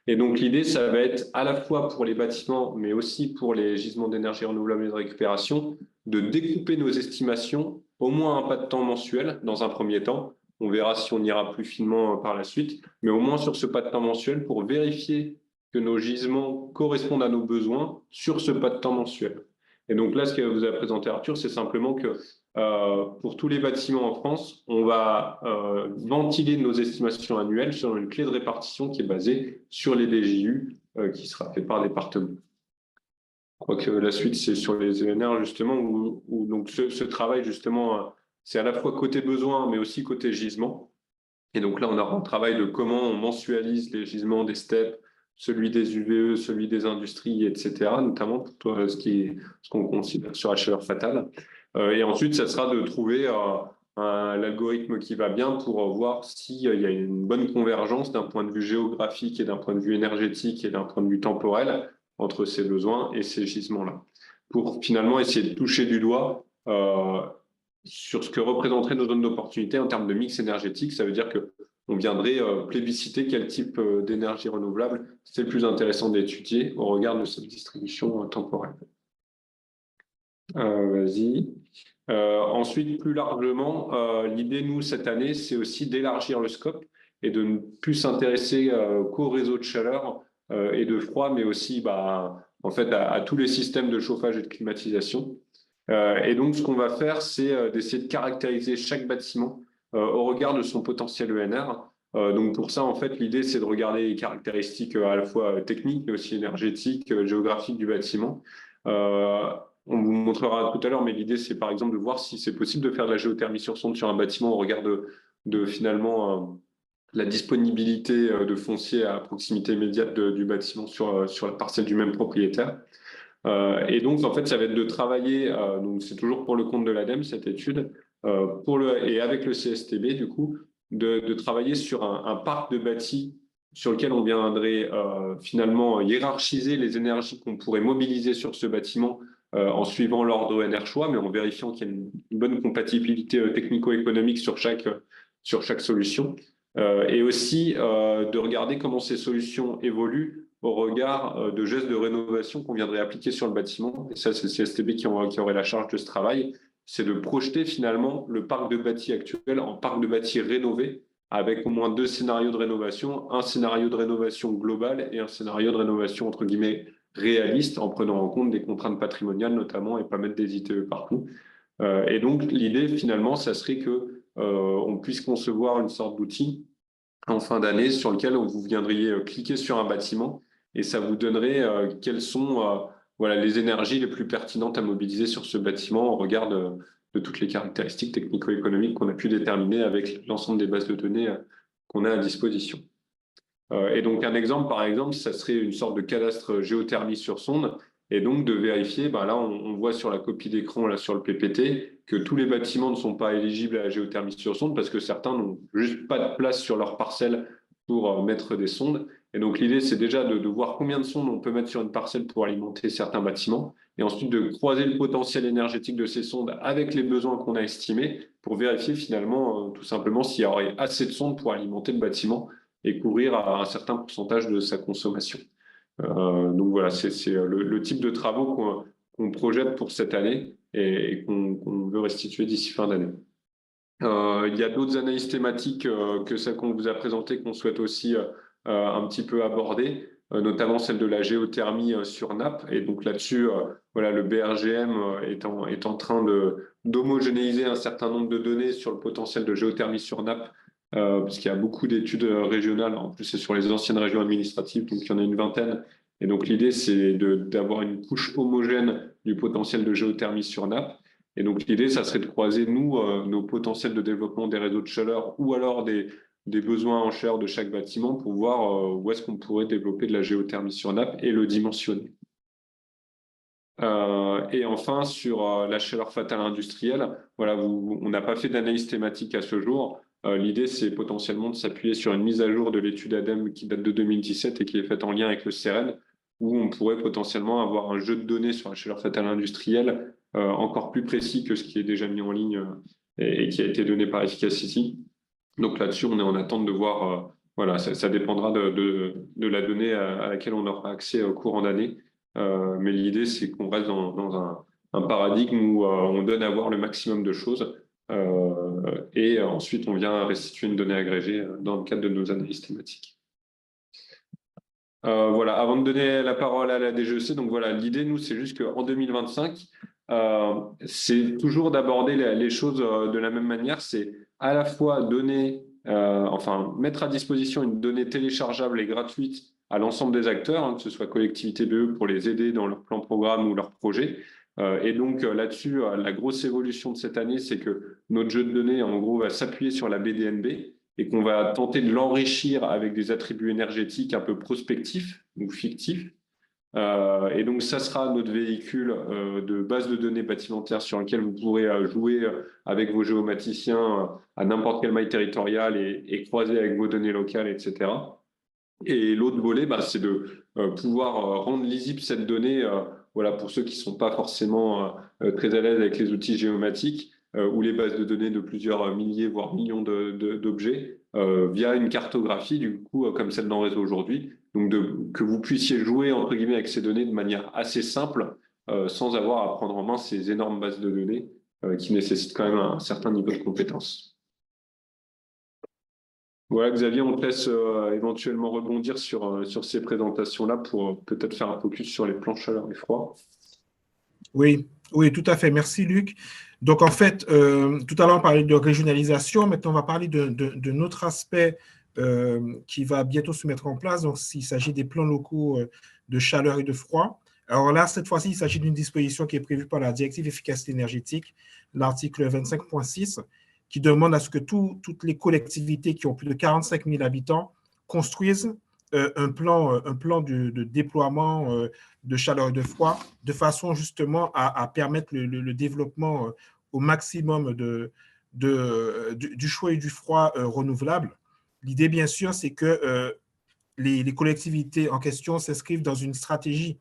Et donc, l'idée, ça va être à la fois pour les bâtiments, mais aussi pour les gisements d'énergie renouvelable et de récupération, de découper nos estimations au moins un pas de temps mensuel dans un premier temps. On verra si on ira plus finement par la suite, mais au moins sur ce pas de temps mensuel pour vérifier que nos gisements correspondent à nos besoins sur ce pas de temps mensuel. Et donc là, ce que vous a présenté Arthur, c'est simplement que pour tous les bâtiments en France, on va ventiler nos estimations annuelles selon une clé de répartition qui est basée sur les DGU qui sera fait par département. Je crois que la suite, c'est sur les ENR, justement, où donc ce travail, justement, c'est à la fois côté besoin, mais aussi côté gisement. Et donc là, on aura un travail de comment on mensualise les gisements des STEP, celui des UVE, celui des industries, etc., notamment pour ce qu'on considère sur la chaleur fatale. Et ensuite, ça sera de trouver l'algorithme qui va bien pour voir s'il y a une bonne convergence d'un point de vue géographique et d'un point de vue énergétique et d'un point de vue temporel entre ces besoins et ces gisements-là, pour finalement essayer de toucher du doigt sur ce que représenteraient nos zones d'opportunité en termes de mix énergétique. Ça veut dire qu'on viendrait plébisciter quel type d'énergie renouvelable c'est le plus intéressant d'étudier au regard de cette distribution temporelle. Vas-y. Ensuite, plus largement, l'idée, nous, cette année, c'est aussi d'élargir le scope et de ne plus s'intéresser qu'au réseau de chaleur et de froid, mais aussi en fait, à tous les systèmes de chauffage et de climatisation. Et donc, ce qu'on va faire, c'est d'essayer de caractériser chaque bâtiment au regard de son potentiel ENR. Donc, pour ça, en fait, l'idée, c'est de regarder les caractéristiques à la fois techniques, mais aussi énergétiques, géographiques du bâtiment. On vous montrera tout à l'heure, mais l'idée, c'est par exemple de voir si c'est possible de faire de la géothermie sur sonde sur un bâtiment au regard de finalement la disponibilité de foncier à proximité immédiate du bâtiment sur la parcelle du même propriétaire. Et donc, en fait, ça va être de travailler, donc c'est toujours pour le compte de l'ADEME, cette étude, et avec le CSTB, du coup, de travailler sur un parc de bâtis sur lequel on viendrait finalement hiérarchiser les énergies qu'on pourrait mobiliser sur ce bâtiment en suivant l'ordre ONR choix, mais en vérifiant qu'il y a une bonne compatibilité technico-économique sur chaque solution. Et aussi de regarder comment ces solutions évoluent au regard de gestes de rénovation qu'on viendrait appliquer sur le bâtiment. Et ça, c'est le CSTB qui aurait la charge de ce travail. C'est de projeter finalement le parc de bâtis actuel en parc de bâtis rénové avec au moins 2 scénarios de rénovation, un scénario de rénovation globale et un scénario de rénovation entre guillemets réaliste en prenant en compte des contraintes patrimoniales notamment et pas mettre des ITE partout. Et donc, l'idée, finalement, ça serait qu'on puisse concevoir une sorte d'outil en fin d'année sur lequel vous viendriez cliquer sur un bâtiment et ça vous donnerait quelles sont voilà, les énergies les plus pertinentes à mobiliser sur ce bâtiment au regard de toutes les caractéristiques technico-économiques qu'on a pu déterminer avec l'ensemble des bases de données qu'on a à disposition. Et donc, un exemple, par exemple, ça serait une sorte de cadastre géothermie sur sonde. Et donc, de vérifier, ben là, on voit sur la copie d'écran, là, sur le PPT, que tous les bâtiments ne sont pas éligibles à la géothermie sur sonde parce que certains n'ont juste pas de place sur leur parcelle pour mettre des sondes. Et donc, l'idée, c'est déjà de voir combien de sondes on peut mettre sur une parcelle pour alimenter certains bâtiments et ensuite de croiser le potentiel énergétique de ces sondes avec les besoins qu'on a estimés pour vérifier finalement, tout simplement, s'il y aurait assez de sondes pour alimenter le bâtiment et couvrir à un certain pourcentage de sa consommation. Donc voilà, c'est le type de travaux qu'on projette pour cette année et qu'on veut restituer d'ici fin d'année. Il y a d'autres analyses thématiques que celles qu'on vous a présentées qu'on souhaite aussi un petit peu aborder, notamment celle de la géothermie sur nappe. Et donc là-dessus, voilà, le BRGM est en train d'homogénéiser un certain nombre de données sur le potentiel de géothermie sur nappe, parce qu'il y a beaucoup d'études régionales. En plus, c'est sur les anciennes régions administratives, donc il y en a une vingtaine. Et donc l'idée, c'est d'avoir une couche homogène du potentiel de géothermie sur nappe. Et donc l'idée, ça serait de croiser, nous, nos potentiels de développement des réseaux de chaleur ou alors des besoins en chaleur de chaque bâtiment pour voir où est-ce qu'on pourrait développer de la géothermie sur nappe et le dimensionner. Et enfin, sur la chaleur fatale industrielle, voilà, on n'a pas fait d'analyse thématique à ce jour. L'idée, c'est potentiellement de s'appuyer sur une mise à jour de l'étude ADEME qui date de 2017 et qui est faite en lien avec le CEREN, où on pourrait potentiellement avoir un jeu de données sur la chaleur fatale industrielle encore plus précis que ce qui est déjà mis en ligne et qui a été donné par Efficacity. Donc là-dessus, on est en attente de voir, voilà, ça dépendra de la donnée à laquelle on aura accès au courant d'année. Mais l'idée, c'est qu'on reste dans un paradigme où on donne à voir le maximum de choses et ensuite on vient restituer une donnée agrégée dans le cadre de nos analyses thématiques. Voilà, avant de donner la parole à la DGEC, donc voilà, l'idée, nous, c'est juste qu'en 2025, c'est toujours d'aborder les choses de la même manière, c'est à la fois donner, mettre à disposition une donnée téléchargeable et gratuite à l'ensemble des acteurs, hein, que ce soit collectivité BE pour les aider dans leur plan programme ou leur projet. Et donc là-dessus, la grosse évolution de cette année, c'est que notre jeu de données, en gros, va s'appuyer sur la BDNB et qu'on va tenter de l'enrichir avec des attributs énergétiques un peu prospectifs ou fictifs. Et donc, ça sera notre véhicule de base de données bâtimentaire sur lequel vous pourrez jouer avec vos géomaticiens à n'importe quelle maille territoriale et croiser avec vos données locales, etc. Et l'autre volet, c'est de pouvoir rendre lisible cette donnée voilà, pour ceux qui ne sont pas forcément très à l'aise avec les outils géomatiques ou les bases de données de plusieurs milliers, voire millions d'objets via une cartographie, du coup, comme celle dans Réseau aujourd'hui. Donc, que vous puissiez jouer, entre guillemets, avec ces données de manière assez simple, sans avoir à prendre en main ces énormes bases de données qui nécessitent quand même un certain niveau de compétence. Voilà, Xavier, on te laisse éventuellement rebondir sur ces présentations-là pour peut-être faire un focus sur les plans chaleur et froid.
Oui, tout à fait. Merci, Luc. Donc, en fait, tout à l'heure, on parlait de régionalisation. Maintenant, on va parler de notre aspect qui va bientôt se mettre en place. Donc, il s'agit des plans locaux de chaleur et de froid. Alors là, cette fois-ci, il s'agit d'une disposition qui est prévue par la directive efficacité énergétique, l'article 25.6, qui demande à ce que toutes les collectivités qui ont plus de 45 000 habitants construisent un plan de déploiement de chaleur et de froid, de façon justement à permettre le développement au maximum du chaud et du froid renouvelable. L'idée, bien sûr, c'est que les collectivités en question s'inscrivent dans une stratégie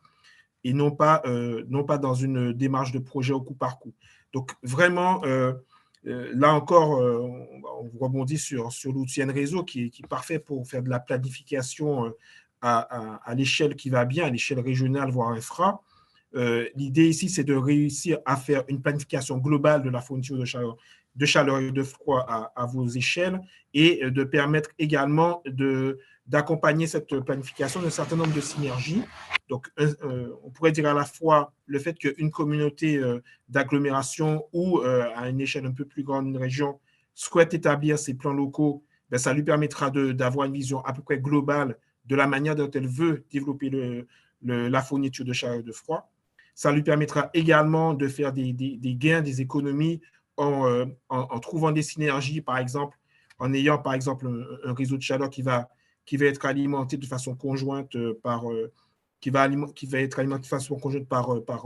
et non pas dans une démarche de projet au coup par coup. Donc, vraiment, là encore, on rebondit sur l'outil N-Réseau qui est parfait pour faire de la planification à l'échelle qui va bien, à l'échelle régionale, voire infra. L'idée ici, c'est de réussir à faire une planification globale de la fourniture de chaleur de chaleur et de froid à vos échelles et de permettre également d'accompagner cette planification d'un certain nombre de synergies. Donc, on pourrait dire à la fois le fait qu'une communauté d'agglomération ou à une échelle un peu plus grande, une région, souhaite établir ses plans locaux, ben, ça lui permettra d'avoir une vision à peu près globale de la manière dont elle veut développer la fourniture de chaleur et de froid. Ça lui permettra également de faire des gains, des économies en trouvant des synergies, par exemple, en ayant, par exemple, un réseau de chaleur qui va être alimenté de façon conjointe par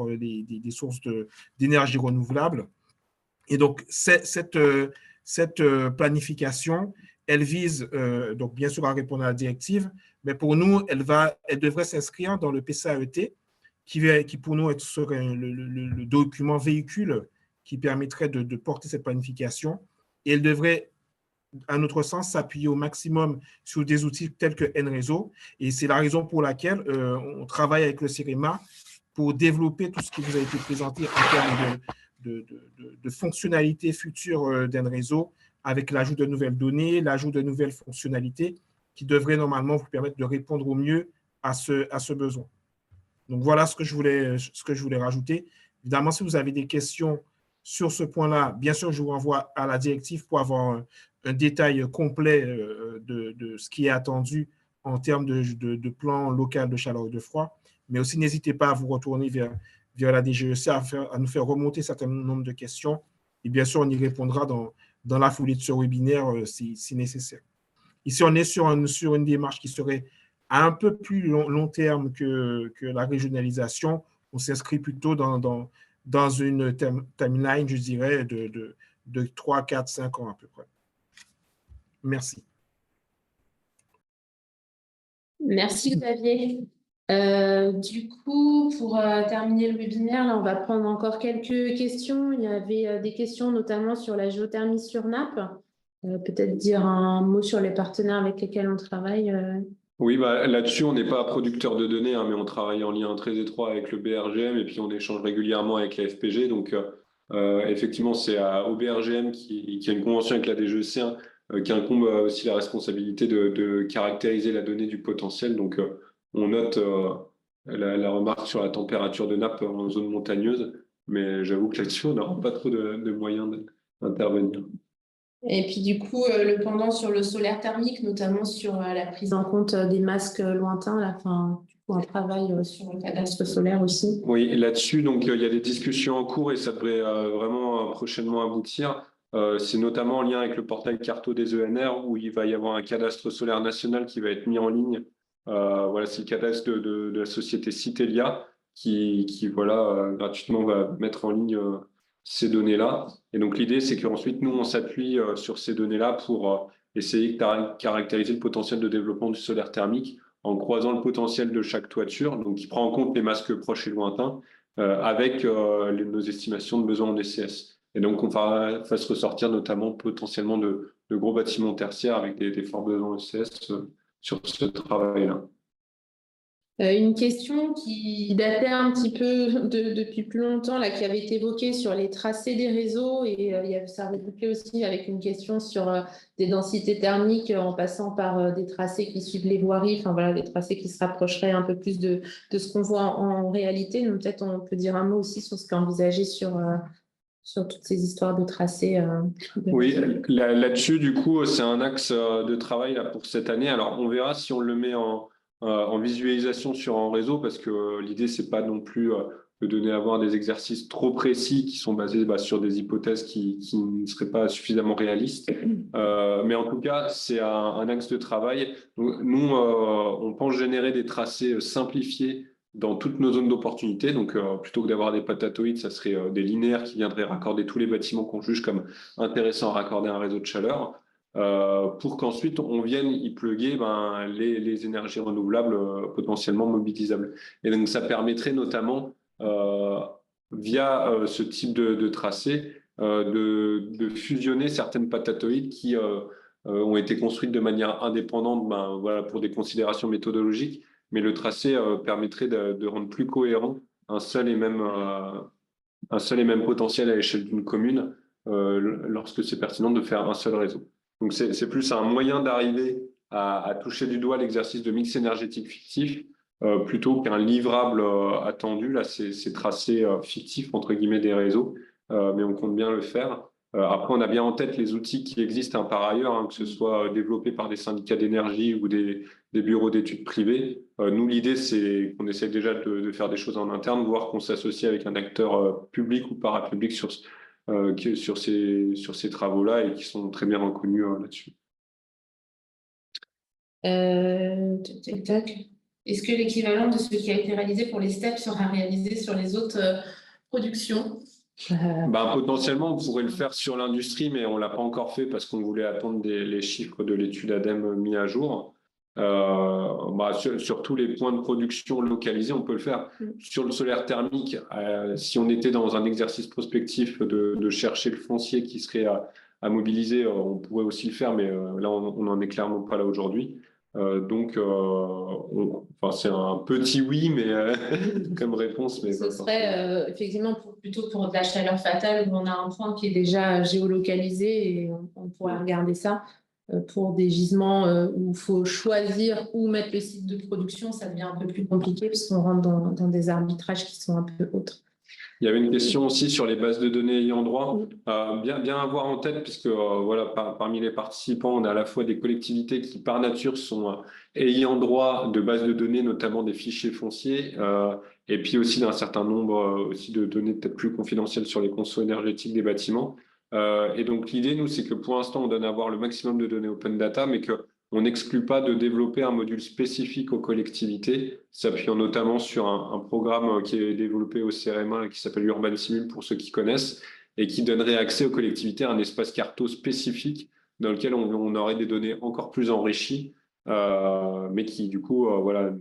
des sources d'énergie renouvelable. Et donc, cette planification, elle vise donc bien sûr à répondre à la directive, mais pour nous, elle devrait s'inscrire dans le PCAET, qui pour nous serait le document véhicule qui permettrait de porter cette planification. Et elle devrait, à notre sens, s'appuyer au maximum sur des outils tels que N-Réseau. Et c'est la raison pour laquelle on travaille avec le CEREMA pour développer tout ce qui vous a été présenté en termes de fonctionnalités futures d'N-Réseau, avec l'ajout de nouvelles données, l'ajout de nouvelles fonctionnalités qui devraient normalement vous permettre de répondre au mieux à ce besoin. Donc, voilà ce que je voulais rajouter. Évidemment, si vous avez des questions sur ce point-là, bien sûr, je vous renvoie à la directive pour avoir un détail complet de ce qui est attendu en termes de plan local de chaleur et de froid. Mais aussi, n'hésitez pas à vous retourner vers la DGEC, à nous faire remonter un certain nombre de questions. Et bien sûr, on y répondra dans la foulée de ce webinaire si nécessaire. Ici, on est sur une démarche qui serait à un peu plus long terme que la régionalisation. On s'inscrit plutôt dans une timeline, je dirais, de 3, 4, 5 ans à peu près. Merci.
Merci Xavier. Du coup, pour terminer le webinaire, là, on va prendre encore quelques questions. Il y avait des questions notamment sur la géothermie sur nappe. Peut-être dire un mot sur les partenaires avec lesquels on travaille.
Oui, bah, là-dessus, on n'est pas producteur de données, hein, mais on travaille en lien très étroit avec le BRGM et puis on échange régulièrement avec la FPG. Donc, effectivement, c'est au BRGM qui a une convention avec la DGEC, hein, qui incombe aussi la responsabilité de caractériser la donnée du potentiel. Donc, on note la remarque sur la température de nappe en zone montagneuse, mais j'avoue que là-dessus, on n'aura pas trop de moyens d'intervenir.
Et puis du coup, le pendant sur le solaire thermique, notamment sur la prise en compte des masques lointains, là, du coup, un travail sur le cadastre solaire aussi.
Oui, et là-dessus, donc il y a des discussions en cours et ça devrait vraiment prochainement aboutir. C'est notamment en lien avec le portail Carto des ENR où il va y avoir un cadastre solaire national qui va être mis en ligne. Voilà, c'est le cadastre de la société Citelia qui gratuitement va mettre en ligne ces données-là. Et donc l'idée, c'est qu'ensuite, nous, on s'appuie sur ces données-là pour essayer de caractériser le potentiel de développement du solaire thermique en croisant le potentiel de chaque toiture, donc qui prend en compte les masques proches et lointains, avec nos estimations de besoins en DCS. Et donc, on fasse ressortir notamment potentiellement de gros bâtiments tertiaires avec des forts besoins en DCS sur ce travail-là.
Une question qui datait un petit peu depuis plus longtemps, là, qui avait été évoquée sur les tracés des réseaux, et ça avait bouclé aussi avec une question sur des densités thermiques en passant par des tracés qui suivent les voiries, enfin voilà, des tracés qui se rapprocheraient un peu plus de ce qu'on voit en réalité. Donc peut-être on peut dire un mot aussi sur ce qui est envisagé sur toutes ces histoires de tracés.
Oui, là-dessus, du coup, c'est un axe de travail là, pour cette année. Alors, on verra si on le met en visualisation sur un réseau, parce que l'idée, c'est pas non plus de donner à voir des exercices trop précis qui sont basés sur des hypothèses qui ne seraient pas suffisamment réalistes. Mais en tout cas, c'est un axe de travail. Nous, on pense générer des tracés simplifiés dans toutes nos zones d'opportunité. Donc, plutôt que d'avoir des patatoïdes, ça serait des linéaires qui viendraient raccorder tous les bâtiments qu'on juge comme intéressants à raccorder à un réseau de chaleur. Pour qu'ensuite on vienne y plugger les énergies renouvelables potentiellement mobilisables. Et donc ça permettrait notamment, via ce type de tracé, de fusionner certaines patatoïdes qui ont été construites de manière indépendante pour des considérations méthodologiques, mais le tracé permettrait de rendre plus cohérent un seul et même potentiel à l'échelle d'une commune, lorsque c'est pertinent de faire un seul réseau. Donc, c'est plus un moyen d'arriver à toucher du doigt l'exercice de mix énergétique fictif plutôt qu'un livrable attendu. Là, c'est tracé fictif, entre guillemets, des réseaux, mais on compte bien le faire. Après, on a bien en tête les outils qui existent par ailleurs, hein, que ce soit développés par des syndicats d'énergie ou des bureaux d'études privés. Nous, l'idée, c'est qu'on essaie déjà de faire des choses en interne, voire qu'on s'associe avec un acteur public ou parapublic sur ces travaux-là et qui sont très bien reconnus là-dessus.
Tac, tac. Est-ce que l'équivalent de ce qui a été réalisé pour les steppes sera réalisé sur les autres productions?
Potentiellement, on pourrait le faire sur l'industrie, mais on ne l'a pas encore fait parce qu'on voulait attendre les chiffres de l'étude ADEME mis à jour. Sur tous les points de production localisés, on peut le faire. Sur le solaire thermique, si on était dans un exercice prospectif de chercher le foncier qui serait à mobiliser, on pourrait aussi le faire, mais là, on n'en est clairement pas là aujourd'hui. C'est un petit oui, mais comme réponse. Mais
ce serait effectivement plutôt pour de la chaleur fatale où on a un point qui est déjà géolocalisé et on pourrait regarder ça. Pour des gisements où il faut choisir où mettre le site de production, ça devient un peu plus compliqué parce qu'on rentre dans des arbitrages qui sont un peu autres.
Il y avait une question aussi sur les bases de données ayant droit. Bien avoir en tête, puisque parmi les participants, on a à la fois des collectivités qui, par nature, sont ayant droit de bases de données, notamment des fichiers fonciers, et puis aussi d'un certain nombre aussi de données peut-être plus confidentielles sur les consos énergétiques des bâtiments. Et donc, l'idée, nous, c'est que pour l'instant, on donne à voir le maximum de données open data, mais qu'on n'exclut pas de développer un module spécifique aux collectivités, s'appuyant notamment sur un programme qui est développé au CRMA qui s'appelle Urban Simul, pour ceux qui connaissent, et qui donnerait accès aux collectivités à un espace carto spécifique dans lequel on aurait des données encore plus enrichies, mais qui, du coup,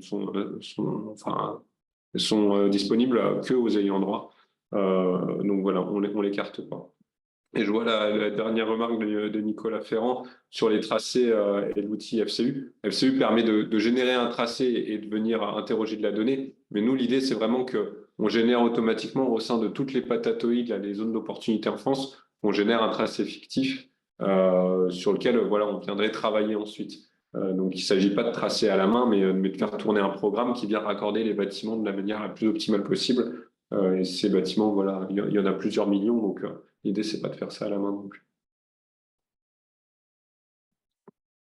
sont disponibles qu'aux ayants droit. Donc, voilà, on l'écarte pas. Et je vois la dernière remarque de Nicolas Ferrand sur les tracés et l'outil FCU. FCU permet de générer un tracé et de venir interroger de la donnée. Mais nous, l'idée, c'est vraiment qu'on génère automatiquement au sein de toutes les patatoïdes, les zones d'opportunité en France, on génère un tracé fictif sur lequel on viendrait travailler ensuite. Donc, il ne s'agit pas de tracer à la main, mais de faire tourner un programme qui vient raccorder les bâtiments de la manière la plus optimale possible. Et ces bâtiments, il y en a plusieurs millions, donc l'idée, c'est pas de faire ça à la main non plus.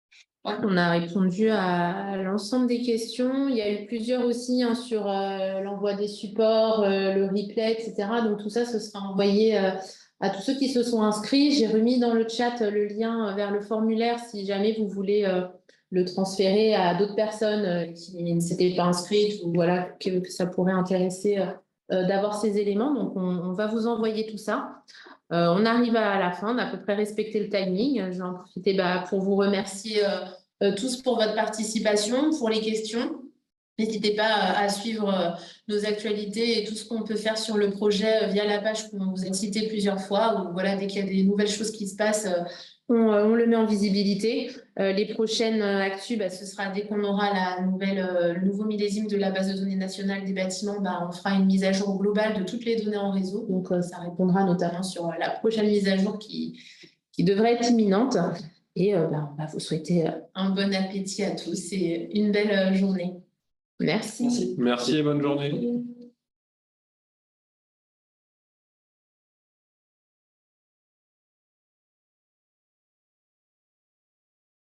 Je crois qu'on a répondu à l'ensemble des questions. Il y a eu plusieurs aussi sur l'envoi des supports, le replay, etc. Donc tout ça, ce sera envoyé à tous ceux qui se sont inscrits. J'ai remis dans le chat le lien vers le formulaire si jamais vous voulez le transférer à d'autres personnes qui ne s'étaient pas inscrites ou que ça pourrait intéresser d'avoir ces éléments. Donc on va vous envoyer tout ça. On arrive à la fin, on a à peu près respecté le timing. Je vais en profiter pour vous remercier tous pour votre participation, pour les questions. N'hésitez pas à suivre nos actualités et tout ce qu'on peut faire sur le projet via la page qu'on vous a citée plusieurs fois. Où, dès qu'il y a des nouvelles choses qui se passent, on le met en visibilité. Les prochaines actus, ce sera dès qu'on aura le nouveau millésime de la base de données nationale des bâtiments, on fera une mise à jour globale de toutes les données en réseau. Donc, ça répondra notamment sur la prochaine mise à jour qui devrait être imminente. Et on va vous souhaiter un bon appétit à tous et une belle journée. Merci.
Merci et bonne journée.